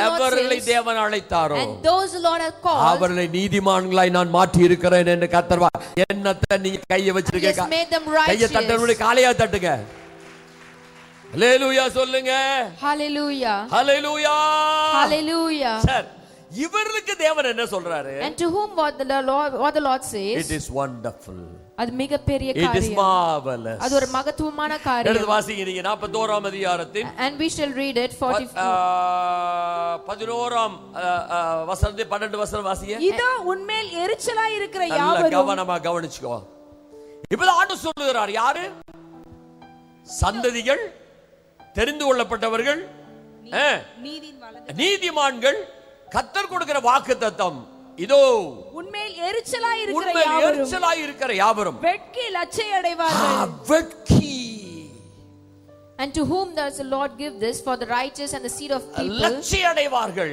எவர்களை தேவன் அழைத்தாரோ and those the Lord has called, அவர்களை நீதிமான்களாய் நான் மாற்றி இருக்கிறேன் என்று கர்த்தர் என்னத்தை நீங்க கையை வச்சிருக்கீங்க? கையை தட்டுங்க, காலையா தட்டுங்க. ஹalleluya சொல்லுங்க. Hallelujah. Hallelujah. Hallelujah. சார் இவருக்கு தேவன் என்ன சொல்றாரு? And to whom what the Lord says, it is wonderful. அது மிகப்பெரிய காரியம். It is marvelous. அது ஒரு மகத்துவமான காரியம். எடுத்து வாசிங்க நீங்க 41ஆம் அதிகாரத்தில். And we shall read it 11ஆம் வசனத்தை 12 வசனம் வாசிங்க. இதோ உன்மேல் எரிச்சலாய் இருக்கிற யாவரும் கவனமா கவனிச்சுக்கோ. இப்போது ஆண்டவர் சொல்லுகிறார் யாரு? சந்ததிகள், தெரிந்து கொள்ளப்பட்டவர்கள், நீதிமான்கள், கர்த்தர் கொடுக்கிற வாக்குத்தத்தம் இதோ உன்மேல் எரிச்சலாய் இருக்கிற யாவரும் வெட்கி லட்சை அடைவார்கள். வெட்கி. And to whom does the Lord give this? For the righteous and the seed of people. லட்சை அடைவார்கள்.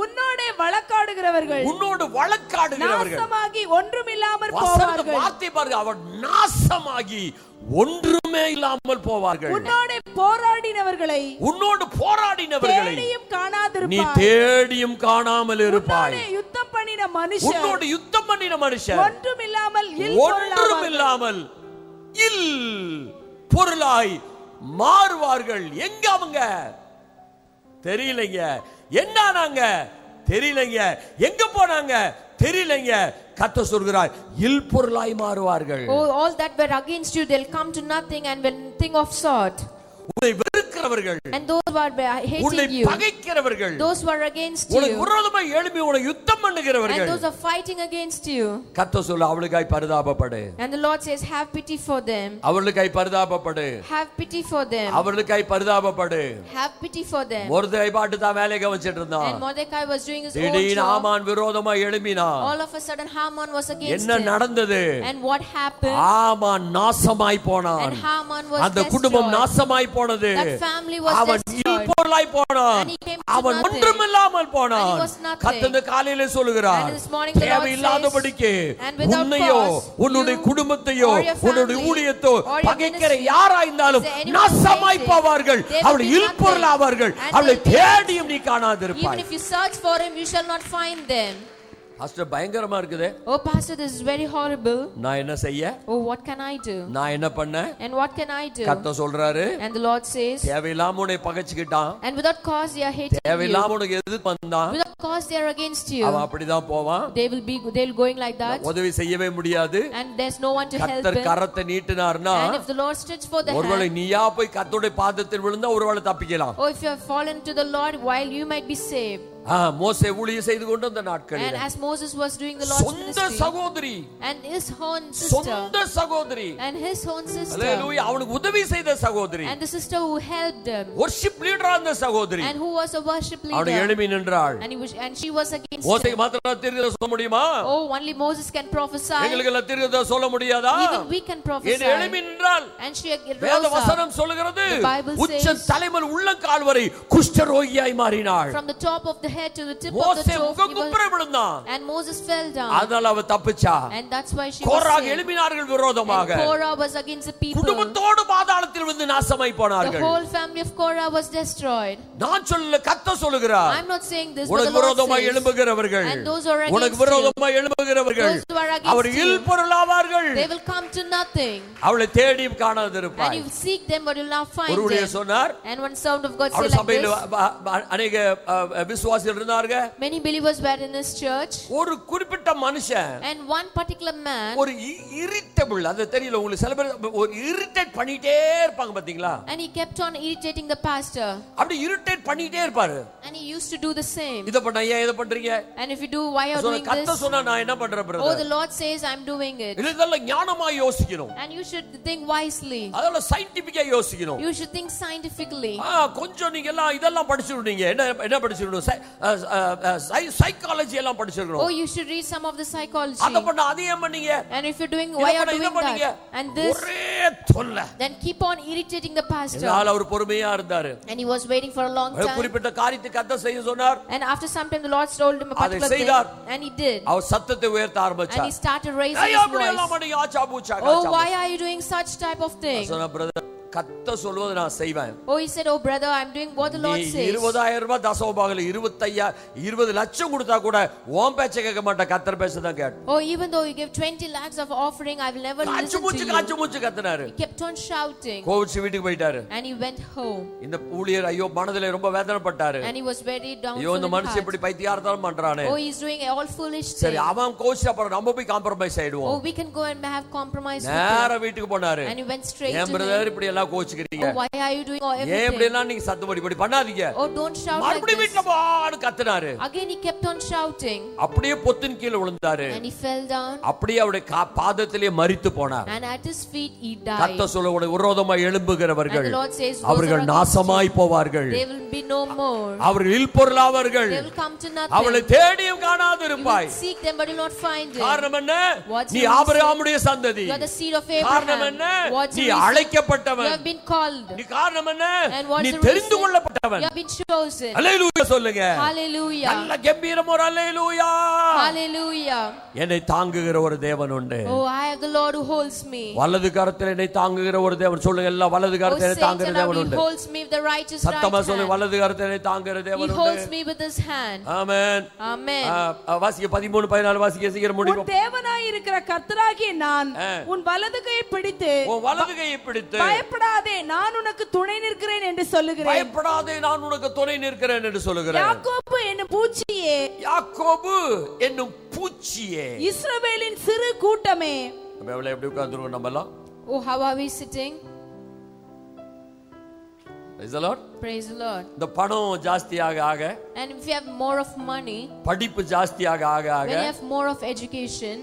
உன்னோடு வழக்காடுகிறவர்கள் நாசமாகி ஒன்றுமில்லாமல் போவார்கள். வார்த்தை பாருங்க, அவர் நாசமாகி ஒன்றுமே இல்லாமல் போவார்கள். உன்னோடு போராடினவர்களை தேடியும் காணாதிருப்பாய். நீ தேடியும் காணாமல் இருப்பாய். உன்னோடு யுத்தம் பண்ணின மனுஷன் ஒன்றுமில்லாமல் இல் பொருளாய் மாறுவார்கள். எங்க அவங்க தெரியலைங்க, என்னானாங்க தெரியலைங்க, எங்க போனாங்க தெரியலைங்க. கர்த்தர் சொல்கிறார் இல் பொருளாய் மாறுவார்கள். Oh, all that were against you, they'll come to nothing and will think of sort. உன்னை வெறுக்கிற வெறுக்கிறவர்கள், and those who are உன்னை hating you, பகைக்கிறவர்கள், those who are against உனக்கு you, விரோதமாய் எழும்பி உன்னை யுத்தம் and பண்ணுகிறவர்கள், those who are fighting against you. கர்த்தர் சொல்ல அவளுக்காய் பரிதாபப்படு. And the Lord says, have pity for them. அவளுக்காய் பரிதாபப்படு. Have pity for them. அவளுக்காய் பரிதாபப்படு. Have pity for them. மொர்தெகை பாட்டு தான் வேலையை கவனிச்சிட்டு இருந்தான். And Mordecai was doing his own திடீர்னு job. ஆமான் விரோதமாய் எழும்பினான். All of a sudden Haman was against என்ன him. நடந்தது? And what happened? ஆமான் நாசமாய் போனான். And Haman was அந்த குடும்பம் destroyed. நாசமாய் போனது. That family was அவன் destroyed. இல்பொருளாய் போனான். And he came to அவன் nothing. ஒன்றுமில்லாமல் போனான். And he was nothing. கர்த்தர் காலையிலே சொல்லுகிறார், And this morning the Lord தேவையில்லாதபடிக்கு and without உன்னையோ cause, உன்னுடைய you குடும்பத்தையோ or your உன்னுடைய family ஊழியத்தோ or your பகைக்கிற ministry, யாராயிருந்தாலும் the enemy நாசமாய் will hate போவார்கள். it. They will அவளை be இல்பொருளாவார்கள். nothing. அவளை And they'll be தேடியும் நீ Even காணாதிருப்பாய். if you search for him, you shall not find them. Pastor பயங்கரமா இருக்குதே. Oh pastor, this is very horrible. நான் என்ன செய்ய? Oh, what can I do? நான் என்ன பண்ண? And what can I do? கர்த்தர் சொல்றாரு, And the Lord says, தேவையில்லாம உன்னை பகைச்சுக்கிட்டான், and without cause they are hating you. தேவையில்லாம உனக்கு எதிர்த்து வந்தான், Without cause they are against you. அவன் அப்படிதான் போவான். They'll going like that. உதவி செய்யவே முடியாது. And there's no one to help கர்த்தர் him. கரத்தை நீட்டினார்னா, And if the Lord stretch for the ஒருவேளை hand, நீயா போய் கர்த்தருடைய பாதத்தில் விழுந்தா ஒருவேளை தப்பிக்கலாம். or if you have fallen to the Lord, while you might be saved. மோசே ஊழியம் செய்து கொண்டு அந்த நாட்களில் And as Moses was doing the Lord's சொந்த ministry, சகோதரி, and his own சொந்த sister, சகோதரி, and his own sister, அல்லேலூயா, அவனுக்கு உதவி செய்த சகோதரி, and the sister who helped him, worship லீடரா அந்த சகோதரி, and who was a worship அவனை leader, எழுப்பி நின்றாள். and she was against மோசேக்கு him. மாத்திரம் தீர்க்கதரிசனம் சொல்ல முடியுமா? Oh, only Moses can prophesy. எங்களுக்கு எல்லாம் தீர்க்கதரிசனம் சொல்ல முடியாதா? Even we can prophesy. என்ன எழுப்பி நின்றாள். And she வேத rose up. வசனம் சொல்லுகிறது, The Bible உச்ச says, தலைமல் உள்ளங்கால் வரை குஷ்டரோகியாய் மாறினாள். from the top of the head to the tip of the மோசே toe, முகங்குப்புற விழுந்தான். and Moses fell down. அதனால அவ தப்பிச்சா. And that's why she was கோராக saved. எழுப்பினார்கள் விரோதமாக. And Korah was against the people. குடும்பத்தோடு பாதாளத்தில் விழுந்து நாசமாய் The போனார்கள். whole family of Korah was destroyed. நான் சொல்லல, கர்த்தர் சொல்லுகிறார். I'm not saying this, but the உனக்கு Lord விரோதமாய் says, எழும்புகிறவர்கள், and those who are உனக்கு against you, விரோதமாய் எழும்புகிறவர்கள், those who are against our you, இல்பொருளாவார்கள். they will come to nothing. அவளை தேடி And காணாதிருப்பாய். you will seek them, but you will not find ஒரு ஊழியர் them. சொன்னார், And one sound of God said அவள் like சபையில் this. அநேக விசுவாசிகள் இருந்தாங்க. Many believers were in this church. ஒரு குறிப்பிட்ட மனுஷன், And one particular man, ஒரு இரிட்டபிள், அது தெரியல உங்களுக்கு, சில பேர் ஒரு இரிட்டேட் பண்ணிட்டே இருப்பாங்க பாத்தீங்களா? and he kept on irritating the pastor. அப்படி இரிட்டேட் பண்ணிட்டே இருப்பாரு. And he used to do the same. இத பண்ண ஏன் இத பண்றீங்க? And if you do, why are you doing கர்த்தர் this? சொன்னா நான் என்ன பண்றேன் Oh, brother? the Lord says I'm doing it. இதெல்லாம் ஞானமா யோசிக்கணும். And you should think wisely. அதெல்லாம் சயின்டிபிக்கா யோசிக்கணும். You should think scientifically. கொஞ்சம் நீங்க எல்லாம் இதெல்லாம் படிச்சிருந்தீங்க. என்ன படிச்சிருக்கணும்? சைக்காலஜி எல்லாம் படிச்சிருக்கணும். Oh, you should read some of the psychology. அத பண்ண அதையே பண்ணீங்க. And if you're doing, why are you doing that? And this, ஒரே தொல்லை. then keep on irritating the pastor. இதனால அவர் பொறுமையா இருந்தாரு. And he was waiting for a long time. குறிப்பிட்ட காரியத்தை கர்த்தர் செய்ய சொன்னார். And after some time the Lord told him a particular அதை செய்தார். thing. And he did. அவர் சத்தத்தை உயர்த்த And ஆரம்பிச்சார். he started raising his voice. Oh, why are you doing such type of thing? சொன்னா பிரதர், கர்த்தர் சொல்வதை நான் செய்வேன். Oh, he said, oh brother, I'm doing what the Lord says. 20000 ரூபாய் தசமபாகல 20 லட்சம் கொடுத்தா கூட உன் பேச்ச கேட்க மாட்டேன், கர்த்தர் பேச்ச தான் கேட்பேன். Oh, even though you give 20 lakhs of offering, I will never listen to you. காச்சு மூச்சு கத்துனாரு. He kept on shouting. கோவிச்சு வீட்டுக்கு போயிட்டாரு. And he went home. இந்த ஊழியர் ஐயோ மனதிலே ரொம்ப வேதனைப்பட்டாரு. And he was very downfall. ஐயோ இந்த in மனுஷன் heart. இப்படி பைத்தியார்த்தம் பண்றானே. Oh, he's doing all foolish சரி things. அவன் கோவிச்சு அப்புறம் நம்ம போய் காம்ப்ரமைஸ் ஆயிடுவோம். Oh, we can go and have compromise with நேரா him. வீட்டுக்கு போனாரு. And he went straight ஏன் to பிரதர் him. இப்படி எல்லாம் கோவிச்சுக்கிறீங்க? Oh, why are you doing all ஏன் இப்படி everything? எல்லாம் நீங்க சத்தம் போடி பண்ணாதீங்க. Oh, don't shout like மறுபடியும் this. வீட்டுல போன்னு கத்துனாரு. Again he kept on shouting. அப்படியே பொத்தின் கீழ விழுந்தாரு. And he fell down. அப்படியே அவருடைய பாதத்திலே மரித்து போனார். And at his feet he died. கர்த்தர் சொல்ல விரோதமாய் எழும்புகிறவர்கள் And the Lord says, அவர்கள் நாசமாய் போவார்கள். they will be no more. அவர்கள் இல்பொருளாவார்கள். They will come to nothing. அவளை தேடியும் காணாதிருப்பாய். You will seek them but you will not find them. காரணம் என்ன? What's நீ the reason? ஆபிரகாமுடைய சந்ததி. You are the seed of காரணம் Abraham. என்ன? What's நீ the reason? அழைக்கப்பட்டவன். You have been called. நீ காரணம் என்ன? And what's நீ the தெரிந்து reason? கொள்ளப்பட்டவன். You have been chosen. அல்லேலூயா சொல்லுங்க. Hallelujah. நல்ல கம்பீரம் ஒரு அல்லேலூயா. Hallelujah. என்னை தாங்குகிற ஒரு தேவன் உண்டு. Oh, I have the Lord who holds me. வலது கரத்தில் என்னை தாங்குகிற ஒரு தேவன் சொல்லுங்க, எல்லாம் வலது Oh, கரத்தில் என்னை Satan, தாங்குகிற தேவன் he உண்டு. holds me with the righteous சத்தமா right சொல்லு, hand. வலது கரத்தில் என்னை தாங்குகிற He தேவன் holds உண்டு. me with his hand. Amen. Amen. வாசிக்க 13:14 வாசிக்க சீக்கிரம் உன் முடிப்போம். தேவனாய் இருக்கிற கர்த்தராகிய நான் உன் வலது கையை பிடித்து உன் வலது கையை பிடித்து பயப்படாதே நான் உனக்கு துணை நிற்கிறேன் என்று சொல்லுகிறேன். பயப்படாதே நான் உனக்கு துணை நிற்கிறேன் என்று சொல்லுகிறேன். யாக்கோபு என்னும் பூச்சியே, யாக்கோபு என்னும் பூச்சியே, இஸ்ரவேலின் சிறு கூட்டமே. எப்படி உட்கார்ந்துருக்கோம் நம்ம எல்லாம்? Oh, how are we sitting? Praise the Lord. Praise the Lord. இந்த பணம் ஜாஸ்தியாக ஆக, And if you have more of money, படிப்பு ஜாஸ்தியாக ஆக ஆக, when you have more of education,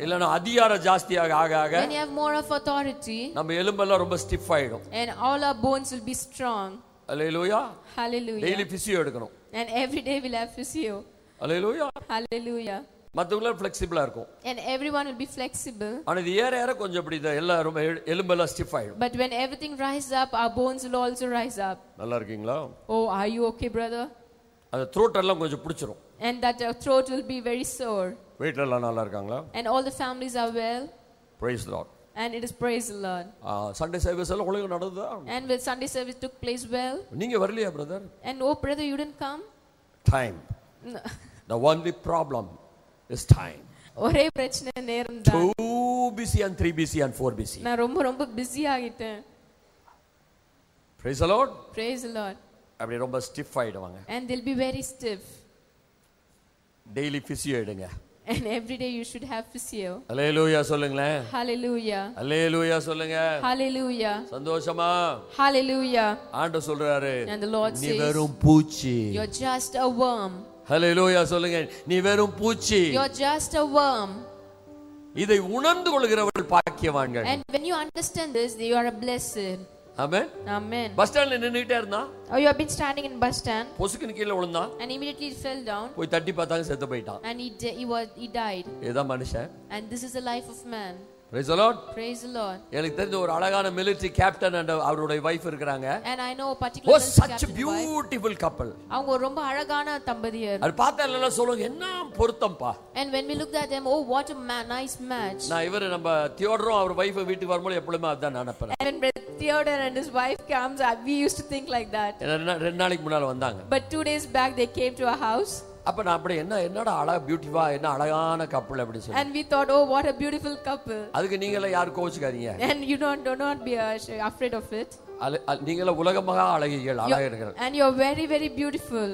இல்லனா அதிகாரம் ஜாஸ்தியாக ஆக ஆக, when you have more of authority, நம்ம எலும்பெல்லாம் ரொம்ப ஸ்டிஃப் ஆயிடும். and all our bones will be strong. Hallelujah. Hallelujah. Daily physio எடுக்கணும். And every day we'll have physio. Hallelujah. Hallelujah. மத்தவங்கள ஃப்ளெக்சிபிளா இருக்கும். And everyone will be flexible. ஆனா இது ஏற ஏற கொஞ்சம் இப்படி எல்லாம் ரொம்ப எலும்பெல்லாம் ஸ்டிஃப் ஆயிடும். But when everything rises up, our bones will also rise up. நல்லா இருக்கீங்களா? Oh, are you okay, brother? அந்த throat எல்லாம் கொஞ்சம் பிடிச்சிரும். And that throat will be very sore. வீட்ல எல்லாம் நல்லா இருக்காங்களா? And all the families are well. Praise the Lord. And it is praise the Lord. Sunday service எல்லாம் ஒழுங்கா நடந்ததா? And with Sunday service took place well. நீங்க வரலையா brother? And oh brother, you didn't come? Time. No. The only problem is time. ஒரே பிரச்சனை நேரம் தான். 2 busy and 3 busy and 4 busy. நான் ரொம்ப பிஸி ஆகிட்டேன். Praise the Lord. Praise the Lord. அப்படி ரொம்ப ஸ்டிஃப் ஆயிடுவாங்க. And they'll be very stiff. Daily physio எடுங்க. And every day you should have physio. Hallelujah சொல்லுங்களேன். Hallelujah. Hallelujah சொல்லுங்க. Hallelujah. சந்தோஷமா? Hallelujah. ஆண்டவர் சொல்றாரு. And the Lord நீ says, வெறும் பூச்சி. you're just a worm. Hallelujah சொல்லுங்க. நீ வெறும் பூச்சி. You're just a worm. இதை உணர்ந்து கொள்கிறவர்கள் பாக்கியவான்கள். And when you understand this, you are a blessed. Amen. Amen. Bus ஸ்டாண்ட்ல நின்னுட்டே இருந்தா, Oh, you have been standing in bus stand. பொசுக்குன்னு கீழ விழுந்தா, And immediately he fell down. போய் தட்டி பார்த்தாங்க செத்து போயிட்டான். And he died. இதுதான் மனுஷன். And this is the life of man. Praise the Lord. Praise the Lord. எனக்கு தெரிஞ்ச ஒரு அழகான military captain and அவருடைய wife இருக்காங்க. And I know a particular such a beautiful couple. அவங்க ரொம்ப அழகான தம்பதியர். அது பார்த்தா எல்லாம் சொல்லுங்க என்ன பொருத்தம்பா. And when we looked at them, oh what a nice match. நான் இவரு நம்ம தியோடரும் அவர் வைஃப் வீட்டுக்கு வரும்போது எப்பவுமே அதான் நினைப்பேன். And when Theodore and his wife comes, we used to think like that. ரெண்டு நாளைக்கு முன்னால வந்தாங்க. But 2 days back they came to our house. அப்ப நான் அப்படி என்னடா அழகா பியூட்டிஃபா என்ன அழகான கப்பல் அப்படி சொல்லி. And we thought, oh what a beautiful couple. அதுக்கு நீங்க எல்லாம் யாரும் கோச்சுக்காதீங்க. And you do not be afraid of it. நீங்க எல்லாம் உலகமகா அழகிகள் அழகர்கள். And you're very very beautiful.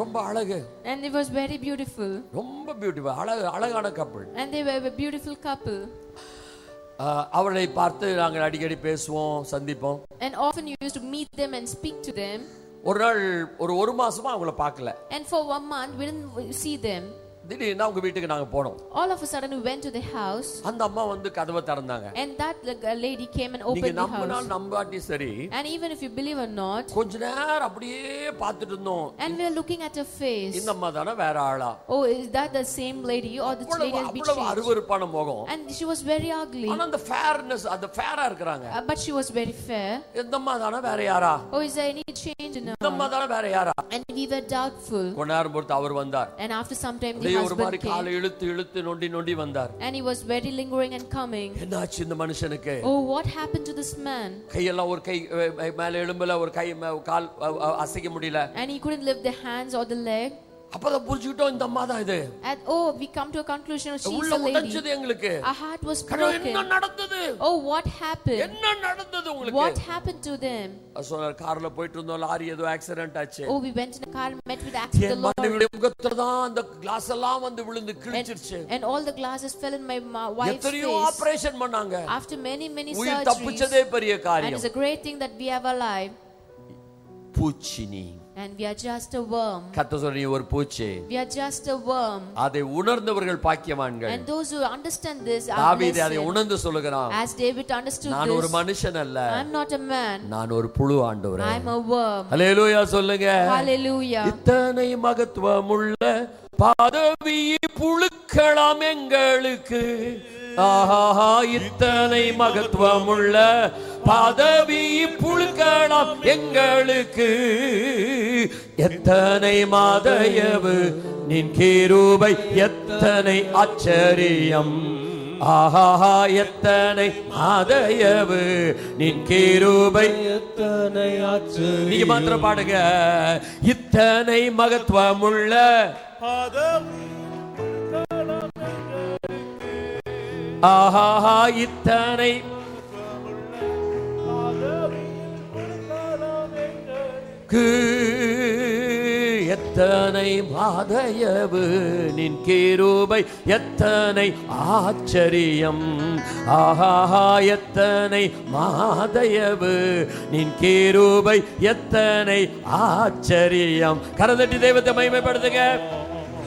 ரொம்ப அழகு. And it was very beautiful. ரொம்ப பியூட்டிஃபா அழகான கப்பல். And they were a beautiful couple. அவரை பார்த்து நாங்கள் அடிக்கடி பேசுவோம் சந்திப்போம். And often you used to meet them and speak to them. ஒரு நாள் ஒரு மாசமா அவங்கள பார்க்கல. And for 1 month we didn't see them. திடீர்னு அவங்க வீட்டுக்கு நாங்க போனோம். All of a sudden we went to the house. அந்த அம்மா வந்து கதவை திறந்தாங்க. And that lady came and opened the house. நீங்க நம்பாட்டி சரி. And even if you believe or not, கொஞ்ச நேரம் அப்படியே பார்த்துட்டு இருந்தோம். And we are looking at her face. இந்த அம்மா தான வேற ஆளா? Oh, is that the same lady or the lady has been changed? அருவருப்பான முகம். And she was very ugly. ஆனா அந்த ஃபேர்னஸ் அந்த ஃபேரா இருக்காங்க. But she was very fair. இந்த அம்மா தான வேற யாரா? Oh, is there any change in her? இந்த அம்மா தான வேற யாரா? And we were doubtful. கொஞ்ச நேரம் பொறுத்து அவர் வந்தார். And after some time the husband came. இழுத்து நொண்டி வந்தார். And he was very lingering and coming. என்னாச்சு இந்த மனுஷனுக்கு? Oh, what happened to this man? கையெல்லாம் ஒரு கை மேல எலும்புல ஒரு கை கால் அசைக்க முடியல. And he couldn't lift the hands or the leg. அப்பதான் புரிஞ்சுக்கிட்டோம் இந்த அம்மா தான் இது. And oh, we come to a conclusion, she is உள்ள a lady. உடைஞ்சது எங்களுக்கு. Our heart was broken. என்ன நடந்தது? Oh, what happened? என்ன நடந்தது உங்களுக்கு? What happened to them? சொன்னார் கார்ல போயிட்டு இருந்தோம் லாரி ஏதோ ஆக்சிடென்ட் ஆச்சு. Oh, we went in a car and met with accident. மனைவியோட முகத்துல தான் அந்த கிளாஸ் எல்லாம் வந்து விழுந்து கிழிச்சிருச்சு. And all the glasses fell in my wife's face. எத்தனையோ ஆபரேஷன் பண்ணாங்க. After many surgeries. உயிர் தப்பிச்சதே பெரிய காரியம். And it's a great thing that we have alive. பூச்சினி. And we are just a worm. கர்த்தர் சொன்னீ ஒரு பூச்சி. We are just a worm. அதை உணர்ந்தவர்கள் பாக்கியவான்கள். And those who understand this are தாவீது அதை உணர்ந்து சொல்லுகிறான். As David understood this. நான் ஒரு மனுஷன் அல்ல. I'm not a man. நான் ஒரு புழு ஆண்டவரே. I'm a worm. ஹalleluya சொல்லுங்க. Hallelujah. இத்தனை மகத்துவமுள்ள பதவி புழுக்கலாம் எங்களுக்கு. ஆஹா இத்தனை மகத்துவமுள்ள பதவி புழுக்கலாம் எங்களுக்கு. எத்தனை மாதயவு நின் கிருபை எத்தனை ஆச்சரியம். ஆஹா எத்தனை மாதயவு நின் கிருபை எத்தனை ஆச்சரியம். நீங்க மாத்திரம் பாடுங்க. இத்தனை மகத்துவமுள்ள பதவி ஆஹா இத்தனை எத்தனை மாதயவு நின் கிருபை எத்தனை ஆச்சரியம் ஆஹா எத்தனை மாதயவு நின் கிருபை எத்தனை ஆச்சரியம். கரதட்டி தெய்வத்தை மகிமைப்படுத்துங்க.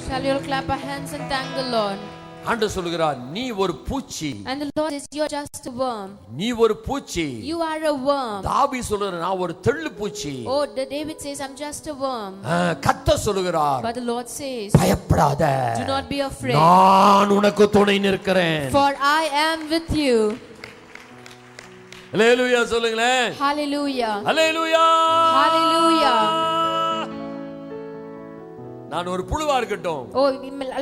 Shall you all clap our hands and thank the Lord? ஆண்டவர் சொல்கிறார் நீ ஒரு பூச்சி. And the Lord says you are just a worm. நீ ஒரு பூச்சி. You are a worm. தாவீது சொல்றார் நான் ஒரு தெள்ளு பூச்சி. Oh, David says I'm just a worm. கர்த்தர் சொல்கிறார் But the Lord says பயப்படாத. Do not be afraid. நான் உனக்கு துணை நிற்கிறேன். For I am with you. ஹalleluya சொல்லுங்களே. Hallelujah. ஹalleluya. Hallelujah. நான் ஒரு புழுவா இருக்கட்டும். Oh,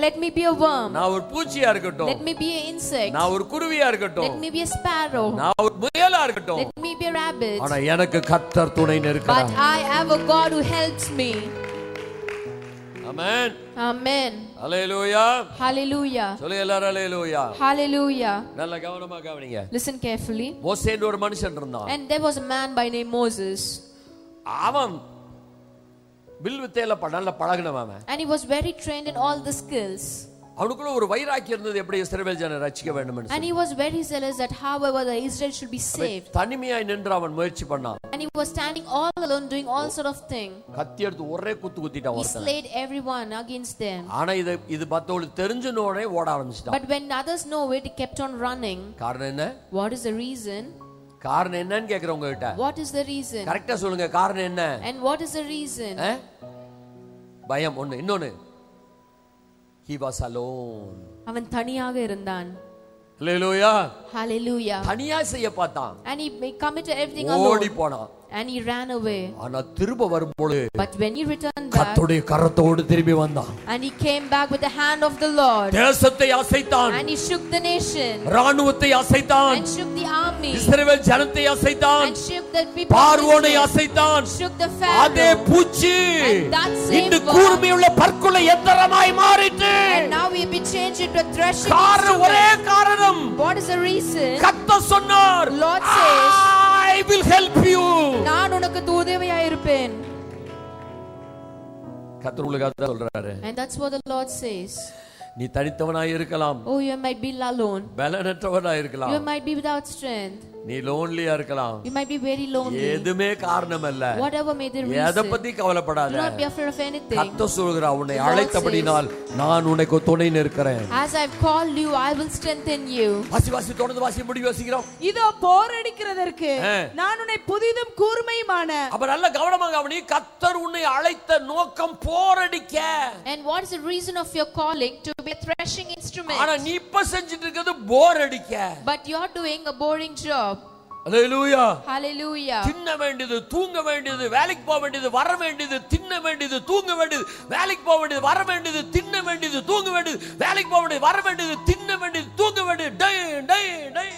let me be a worm. நான் ஒரு பூச்சியா இருக்கட்டும். Let me be an insect. நான் ஒரு குருவியா இருக்கட்டும். Let me be a sparrow. நான் ஒரு முயலா இருக்கட்டும். Let me be a rabbit. ஆனா எனக்கு கர்த்தர் துணை நிற்கிறார். But I have a God who helps me. Amen. Amen. Hallelujah. Hallelujah. சொல்லுங்க எல்லாரும் hallelujah. Hallelujah. நல்ல கவனமா கவனிங்க. Listen carefully. மோசேன்னு ஒரு மனுஷன் இருந்தான். And there was a man by name Moses. அவன் வில் வித்தையில நல்ல பழகுனவன். And he was very trained in all the skills. அவனுக்குள்ள ஒரு வைராக்கியம் இருந்தது எப்படி இஸ்ரவேல் ஜனங்களை ரட்சிக்க வேண்டும் என்று. And he was very zealous that however the Israel should be saved. தனிமையாய் நின்று அவன் முயற்சி பண்ணான். And he was standing all alone doing all sort of thing. கத்தி எடுத்து ஒரே குத்து குத்திட்டான் He ஒருத்தன். slayed everyone against them. ஆனா இது மத்தவங்களுக்கு தெரிஞ்சனோனே ஓட ஆரம்பிச்சிட்டான். But when others know it, he kept on running. காரணம் என்ன? What is the reason? காரணம் என்னன்னு கேக்குறவங்க கிட்ட. What is the reason? கரெக்ட்டா சொல்லுங்க காரணம் என்ன? And what is the reason? பயம் ஒண்ணு. இன்னொன்னு he was alone. அவன் தனியாக இருந்தான். Hallelujah. Hallelujah. தனியா செய்ய பார்த்தான். And he committed everything alone. ஓடி போனான். And he ran away. ஆனா திரும்ப வரும்போது But when he returned back, கர்த்தருடைய கரத்தோடு திரும்பி வந்தான். and he came back with the hand of the Lord. தேசத்தை அசைத்தான். And he shook the nation. ராணுவத்தை அசைத்தான். And shook the army. இஸ்ரவேல் ஜனத்தை அசைத்தான். And shook the people. பார்வோனை அசைத்தான். Shook the Pharaoh. அதே பூச்சி And that same இந்த worm. கூர்மையுள்ள பற்குள்ள எந்திரமாய் மாறிட்டு. And now we have been changed into a threshing காரணம் ஒரே காரணம். What is the reason? கர்த்தர் சொன்னார். Lord says, I will help you. நான் உனக்கு உதவியாய் இருப்பேன். கர்த்தர் உங்களுக்கு அதான் சொல்றாரு. And that's what the Lord says. நீ தனித்தவனாய் இருக்கலாம். Oh, you might be alone. பலனற்றவனாய் இருக்கலாம். You might be without strength. நீ லோன்லியா இருக்கலாம். You might be very lonely. எதுமே காரணம் இல்ல. Whatever may the reason. எதை பத்தி கவலைப்படாத. Do not be afraid of anything. கர்த்தர் சொல்கிறார் உன்னை அழைத்தபடியால் நான் உனக்கு துணை நிற்கிறேன். As I've called you, I will strengthen you. வாசி தொடர்ந்து வாசி முடிவு வாசிக்கிறோம். இதோ போரடிக்கிறதற்கு நான் உன்னை புதிதும் கூர்மையுமான. அப்ப நல்ல கவனமா கவனி. கர்த்தர் உன்னை அழைத்த நோக்கம் போரடிக்க. And what is the reason of your calling? To be a threshing instrument. ஆனா நீ இப்ப செஞ்சிட்டு இருக்கிறது போர் அடிக்க. But you are doing a boring job. Hallelujah. Hallelujah. தின்ன வேண்டியது, தூங்க வேண்டியது, வேலைக்கு போக வேண்டியது, வர வேண்டியது, தின்ன வேண்டியது, தூங்க வேண்டியது, வேலைக்கு போக வேண்டியது, வர வேண்டியது, தின்ன வேண்டியது, தூங்க வேண்டியது, வேலைக்கு போக வேண்டியது, வர வேண்டியது, தின்ன வேண்டியது, தூங்க வேண்டியது, die die die.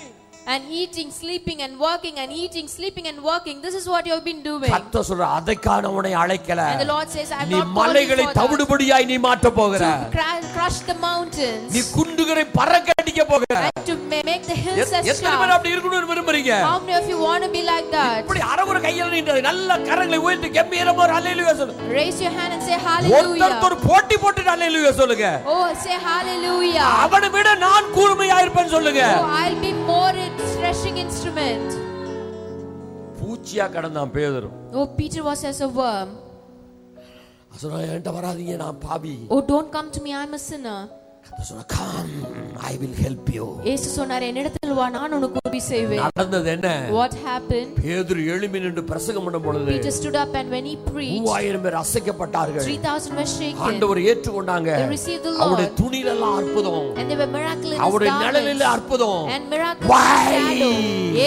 And eating, sleeping and working and eating, sleeping and working. This is what you have been doing. கர்த்தர் சொல்ற அதற்கான உன்னை அழைக்கல. And the Lord says, I have நீ not called மலைகளை you for தவிடுபடியாய் நீ மாற்ற போகிற. to crush the mountains. நீ குண்டுகளை பறக்க அடிக்க போகிற. And to make the hills as எத்தனை பேர் sharp. அப்படி இருக்கணும்னு விரும்புறீங்க? How many of you want to be like that? இப்படி அரவர கையில நின்று நல்ல கரங்களை உயர்த்தி கம்பீரமா ஒரு ஹalleluya சொல்லுங்க. Raise your hand and say hallelujah. ஒருத்தர் போட்டி போட்டு ஹalleluya சொல்லுங்க. Oh, say hallelujah. அவனை விட நான் கூர்மையா இருப்பேன் சொல்லுங்க. Oh, I'll be more a threshing instrument. பூச்சியா கடந்தான் பேதுரு. Oh, Peter was as a worm. சொன்னா என்கிட்ட வராதீங்க நான் பாவி. Oh, don't come to me, I'm a sinner. சொன்னா come, I will help you. இயேசு சொன்னார் என்னிடத்தில் வா நான் உனக்கு உதவி செய்வேன். நடந்தது என்ன? What happened? பேதுரு எழும்பி நின்று பிரசங்கம் பண்ணும் பொழுது Peter stood up and when he preached 3000 பேர் அசைக்கப்பட்டார்கள். 3000 were shaken. ஆண்டவரை ஏற்றுக்கொண்டாங்க. They received the Lord. அவருடைய துணியில எல்லாம் அற்புதம். And they were miraculous in his அவருடைய garments. நிழலில் அற்புதம். And miraculous in his shadow.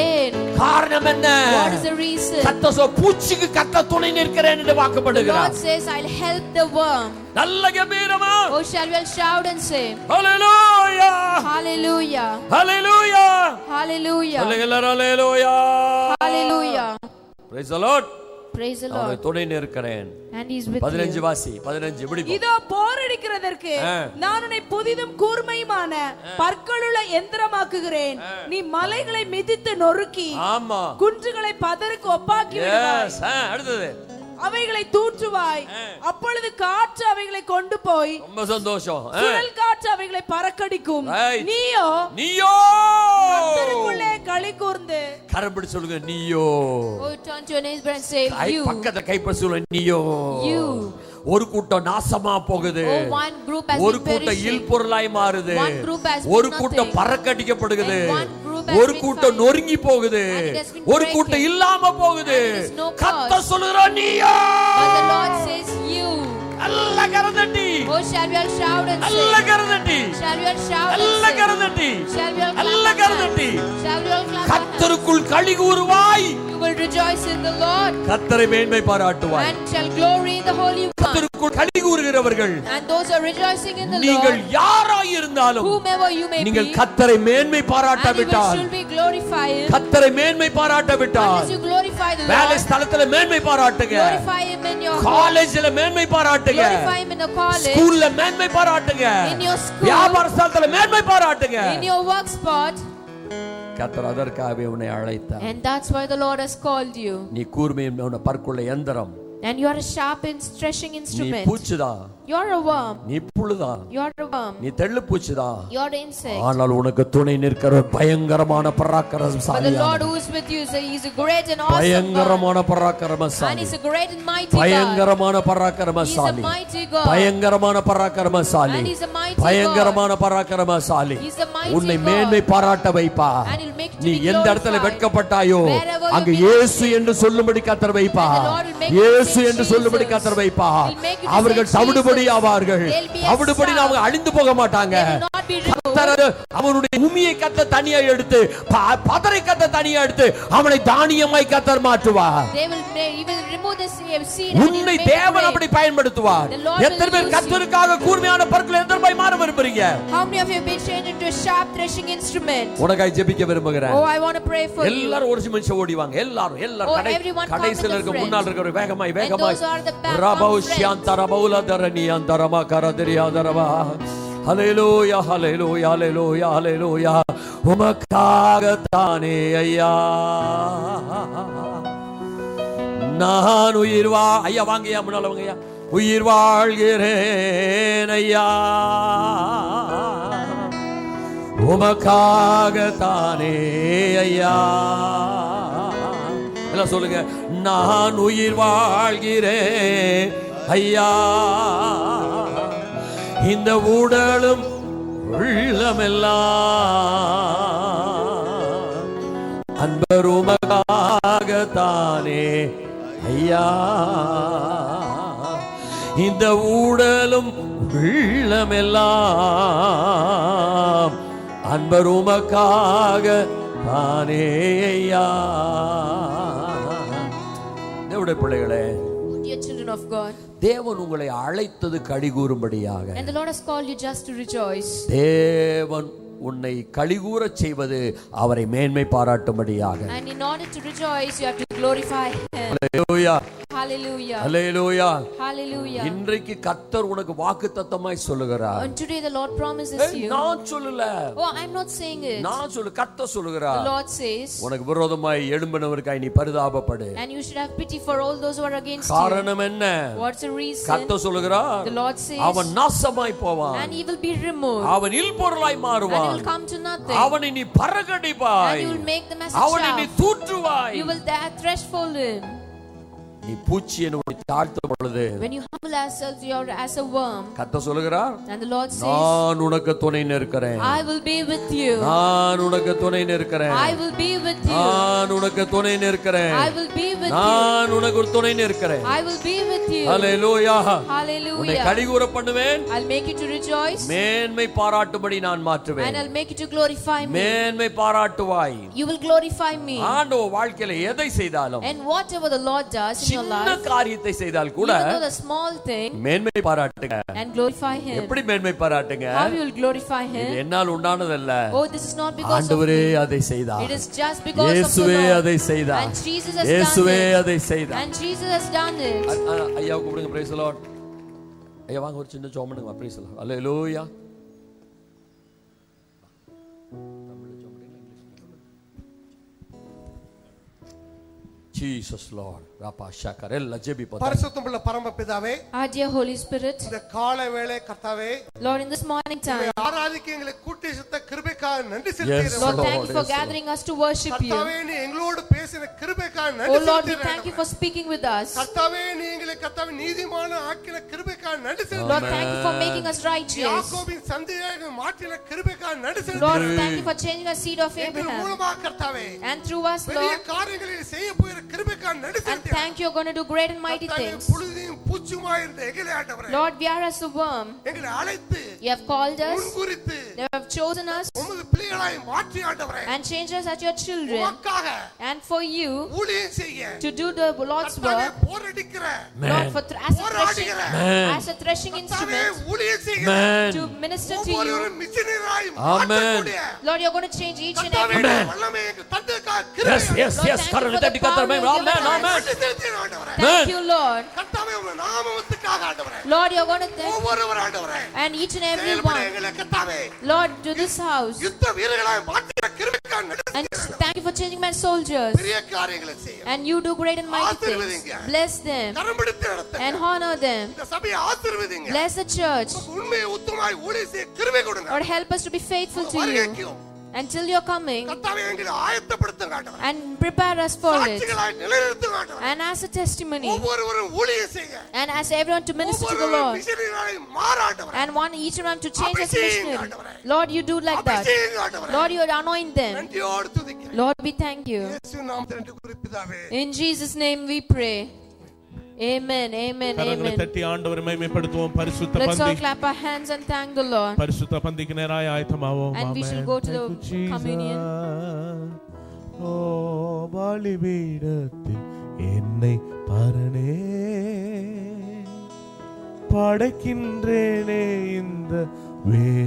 ஏன்? காரணம் என்ன? What is the reason? கர்த்தர் பூச்சிக்கு கர்த்தர் துணை நிற்கிறேன் என்று வாக்குப்படுகிறார். The Lord says I'll help the worm. நல்ல கம்பீரமா. Oh, shall we all shout and say Hallelujah. Hallelujah. Hallelujah. Hallelujah. Hallelujah. Hallelujah. Praise the Lord. Praise the அவரை Lord. துணை நிற்கிறேன். And he's with 15 you. வாசி 15 இப்படி போ. இதோ போரடிக்கிறதற்கு நான் உன்னை புதிதும் கூர்மையுமான பற்களுள்ள எந்திரமாக்குகிறேன். நீ மலைகளை மிதித்து நொறுக்கி ஆமா குன்றுகளை பதருக்கு ஒப்பாக்கி விடுவாய். அடுத்தது அவைகளை தூற்றுவாய். அப்பொழுது காற்று அவைகளை கொண்டு போய், ரொம்ப சந்தோஷம், சுழல் காற்று அவைகளை பறக்கடிக்கும். நீயோ கர்த்தருக்குள்ளே களி கூர்ந்து. கரம்படி சொல்லுங்க, நீயோ. Oh, turn to your neighbor and say, you. பக்கத்துல கைப்பட சொல்லுங்க, நீயோ. You. ஒரு கூட்டம் நாசமா போகுது, ஒரு கூட்டம் இல்பொருளாய் மாறுது, ஒரு கூட்டம் பறக்கடிக்கப்படுகிறது, ஒரு கூட்டம் நொறுங்கி போகுது, ஒரு கூட்டம் இல்லாம போகுது. கர்த்தர் சொல்லுகிறார், நீயோ. The Lord says, you. அல்ல கரதட்டி. Oh, shall we all shout and say? அல்ல கரதட்டி. Shall we all shout and say? அல்ல கரதட்டி. Shall we all clap? அல்ல கரதட்டி. Shall we all clap? கர்த்தருக்குள் களி கூறுவாய். You will rejoice in the Lord. கர்த்தரை மேன்மை பாராட்டுவாய். And shall glory in the Holy One. கர்த்தருக்குள் களி கூறுகிறவர்கள், And those are rejoicing in the Lord. நீங்கள் யாராய் இருந்தாலும், whomever you may நீங்கள் be, கர்த்தரை மேன்மை பாராட்டாவிட்டால், and you should be glorified. கர்த்தரை மேன்மை பாராட்டாவிட்டால், Unless you glorify the வேலை Lord, ஸ்தலத்துல மேன்மை பாராட்டுங்க, glorify Him in your home, காலேஜ்ல மேன்மை பாராட்டுங்க, glorify Him in the college, ஸ்கூல்ல மேன்மை பாராட்டுங்க, in your school, வியாபார ஸ்தலத்துல மேன்மை பாராட்டுங்க. in your work spot. கர்த்தர் அதற்காகவே உன்னை அழைத்தார். And that's why the Lord has called you. நீ கூர்மையான பற்குள்ள யந்திரம், And you are a sharp threshing நீ instrument. பூச்சிதா, You're a worm. நீ புழுதா, You're a worm. நீ தெள்ளு பூச்சிதா. You're an insect. ஆனால் உனக்கு துணை நிற்கிற பயங்கரமான But the பராக்கிரமசாலி, Lord who is with you, He's a great and awesome God. பயங்கரமான And பராக்கிரமசாலி, He's a great and mighty God. பயங்கரமான He's a பராக்கிரமசாலி, mighty God. பயங்கரமான பராக்கிரமசாலி, And He's a mighty பயங்கரமான பராக்கிரமசாலி. He's a mighty உன்னை God. மேன்மை பாராட்ட வைப்பா. And He'll make you நீ be எந்த இடத்துல glorified. வெட்கப்பட்டாயோ Wherever you அங்கு be இயேசு ashamed. என்று சொல்லும்படி கர்த்தர் வைப்பா. And the Lord will make you இயேசு say என்று சொல்லும்படி Jesus. கர்த்தர் வைப்பா. He'll make you to அவர்கள் say தவிடுபடி Jesus. ஆவார்கள். They'll be தவிடுபடி exiled. அவங்க அழிந்து போக மாட்டாங்க. They will not be removed. கர்த்தர் அவனுடைய உமியை கத்த தனியா எடுத்து, பதரை கத்த தனியா எடுத்து, அவனை தானியமாய் கர்த்தர் மாற்றுவார். He will remove the seed and உன்னை He'll make தேவன் it அப்படி பயன்படுத்துவார். The Lord will எத்தனை பேர் use you. கர்த்தருக்காக கூர்மையான பற்களை எந்தமாய் மாற விரும்புறீங்க? How many of you have been changed into a sharp threshing instrument? உனக்காய் ஜெபிக்க விரும்புகிறேன். Oh, I want to pray for you. எல்லாரும் ஒரு நிமிஷம் ஓடிவாங்க. எல்லாரும் Oh, everyone come கடைசில with a இருக்க friend. முன்னால இருக்கிற வேகமாய் And வேகமாய் those are the back ரபௌ friends. ஷியாந்தர பௌலதரணி அந்தரமா கரதரியாதரவா. ஹல்லேலூயா ஹல்லேலூயா ஹல்லேலூயா ஹல்லேலூயா. உமக்காகத்தானே ஐயா நான் உயிர் ஐயா வாங்கய்யா, முன்னால வாங்கய்யா. உயிர் வாழ்கிறேன் ஐயா உமக்காகத்தானே ஐயா. எல்லாம் சொல்லுங்க, நான் உயிர் வாழ்கிறேன் ஐயா, இந்த உடலும் உள்ளமெல்லாம் அன்பர் உமக்காகத்தானே ஐயா, இந்த உடலும் உள்ளமெல்லாம் அன்பர் உமக்காக தானே ஐயா. தேவனுடைய பிள்ளைகளே, Dear children of God, தேவன் உங்களை அழைத்தது களி கூறும்படியாக. and the Lord has called you just to rejoice. தேவன் உன்னை களிகூறச் செய்வது அவரை மேன்மை பாராட்டும்படியாக. And in order to rejoice, you have to glorify Him. Hallelujah Hallelujah. Hallelujah. Hallelujah. இன்றைக்கு கர்த்தர் உனக்கு வாக்குத்தத்தமாய் சொல்லுகிறார். And today the Lord promises you. நான் சொல்லல, Oh, I'm not saying it. நான் சொல்லு, கர்த்தர் The சொல்லுகிறார். Lord says, உனக்கு விரோதமாய் எழும்பினவருக்காய் நீ பரிதாபப்படு. and you should have pity for all those who are against you. காரணம் என்ன? What's the reason? கர்த்தர் சொல்லுகிறார், The Lord says, அவன் நாசமாய் போவான், and he will be removed, அவன் இல்பொருளாய் and he மாறுவான், will come to nothing, அவனை நீ பறக்கடிப்பாய், and you will make them as a அவனை நீ chaff, தூற்றுவாய். you will threshold him. நீ பூச்சி என்னை தாழ்த்தும் பொழுது When you humble ourselves, you are as a worm. கர்த்தர் சொல்லுகிறார், And the Lord says, நான் உனக்கு துணை நிற்கிறேன், I will be with you. நான் உனக்கு துணை நிற்கிறேன், I will be with you. நான் உனக்கு துணை நிற்கிறேன், I will be with you. நான் உனக்கு ஒரு துணை நிற்கிறேன். I will be with you. ஹல்லேலூயா. உன்னை Hallelujah. கலிகூற பண்ணுவேன், I'll make you to rejoice, மேன்மை பாராட்டும்படி நான் மாற்றுவேன். and I'll make you to glorify me. மேன்மை பாராட்டுவாய். You will glorify me. ஆண்டவர் வாழ்க்கையில எதை செய்தாலும், And whatever the Lord does in your சின்ன life, காரியத்தை செய்தால் கூட even though the small thing, மேன்மை பாராட்டுங்க. and glorify Him. எப்படி மேன்மை பாராட்டுங்க? How you will glorify இது Him? என்னால் உண்டானதல்ல, Oh, this is not because of ஆண்டவரே me. அதை செய்தார், It is just because of the இயேசுவே Lord. அதை செய்தார், And Jesus has இயேசுவே done it. அதை செய்தார். And Jesus has done it. ஐயா கூப்பிடுங்க. Praise the Lord. ஐயா வாங்க, ஒரு சின்ன ஜெபம் பண்ணுங்க. Praise the Lord. Hallelujah. Jesus Lord. Rapa shakar ella jebi poda. பரிசுத்தமுள்ள பரமபிதாவே, Our dear Holy Spirit, இந்த காலை வேளை கர்த்தாவே, Lord, in this morning time, ஆராதிக்க எங்களை கூட்டி சேர்த்த கிருபைக்காக நன்றி Yes, செலுத்துகிறோம். Lord, Lord, thank you for yes, gathering us to worship you. கர்த்தாவே, நீ எங்களோடு பேசின கிருபைக்காக Oh நன்றி Lord, we செலுத்துகிறோம். thank you for speaking with us. கர்த்தாவே, நீ எங்களை கர்த்தாவே நீதிமான ஆக்கின கிருபைக்காக நன்றி Lord, செலுத்துகிறோம். thank you for making us righteous. யாக்கோபின் சந்ததியாக மாற்றின கிருபைக்காக நன்றி Lord, செலுத்துகிறோம். thank you for changing the seed of எங்கள் Abraham. மூலமாக கர்த்தாவே, And through us, பெரிய Lord, காரியங்களை செய்ய போகிற கிருபைக்காக நன்றி and செலுத்துகிறோம். thank you, you're going to do great and mighty கர்த்தாவே, things. புழுதியும் பூச்சியுமாய் இருந்த எங்களை ஆண்டவரே, Lord, we are as a worm. எங்களை அழைத்து You have called us, முன்குறித்து you have chosen us, உமது பிள்ளைகளாய் மாற்றி ஆண்டவரே, and changed us as your children. உமக்காக And for you ஊழியம் செய்ய to do the Lord's கர்த்தாவே, work, போரடிக்கிற Lord, for போராடுகிற as a threshing கர்த்தாவே, instrument, ஊழியம் செய்கிற Amen. to minister to ஒவ்வொருவரும் you. மிஷனரியாய் Amen. மாற்றக்கூடிய Lord, you're going to change each and கர்த்தாவே, every Amen. வல்லமை எங்கள் தந்தைக்காக Yes, கிருபை yes, Lord, yes. thank you கரங்களை for the தட்டி கர்த்தரை power மகிமை. you've given Amen, us. amen. நன்றி செலுத்துகிறேன் ஆண்டவரே. Thank you, Lord. கர்த்தாவே, உங்கள் நாமத்துக்காக ஆண்டவரே, Lord, you're going to thank ஒவ்வொருவர் ஆண்டவரே, and each and every செயல்பட one. எங்களை கர்த்தாவே, Lord, to this house. யுத்த வீரர்களாய் மாற்றின கிருபைக்காக நன்றி And செலுத்துகிறேன். thank you for changing my soldiers. பெரிய காரியங்களை செய்ய And you do great and mighty things. ஆசீர்வதிங்க. Bless them கரம் பிடித்து நடத்துங்க. and honor them. இந்த சபையை ஆசீர்வதிங்க. Bless the church. உண்மையை உத்தமாய் ஊழியம் செய்ய கிருபை கொடுங்க. Lord, help us to be faithful to you வருகைக்கும் until you're coming, கர்த்தாவே, எங்களை ஆயத்தப்படுத்துங்க ஆண்டவரே. and prepare us for it. சாட்சிகளாய் நிலைநிறுத்துங்க ஆண்டவரே. And as a testimony, ஒவ்வொருவரும் ஊழியம் செய்ய, and as everyone to minister to the ஒவ்வொருவரும் Lord, மிஷனரியாய் மாற ஆண்டவரே. and one each one to change as அபிஷேகம் missionary. ஆண்டவரே. Lord, you do like that. அபிஷேகம் ஆண்டவரே. Lord, you anoint them. நன்றியோடு துதிக்கிறேன். Lord, we thank you. இயேசு நாமத்தில் நன்றி குறிப்பிதாவே. In Jesus' name we pray. Amen, amen, கரங்களை amen. தட்டி ஆண்டவரை மகிமைப்படுத்துவோம். பரிசுத்த Let's all பந்தி, clap our hands and thank the Lord. பரிசுத்த பந்திக்கு நேராய் ஆயத்தமாவோம். And we shall go to the Thank you, communion. Jesus. ஓ பலிபீடத்தில் என்னை பரனே படைக்கின்றேனே இந்த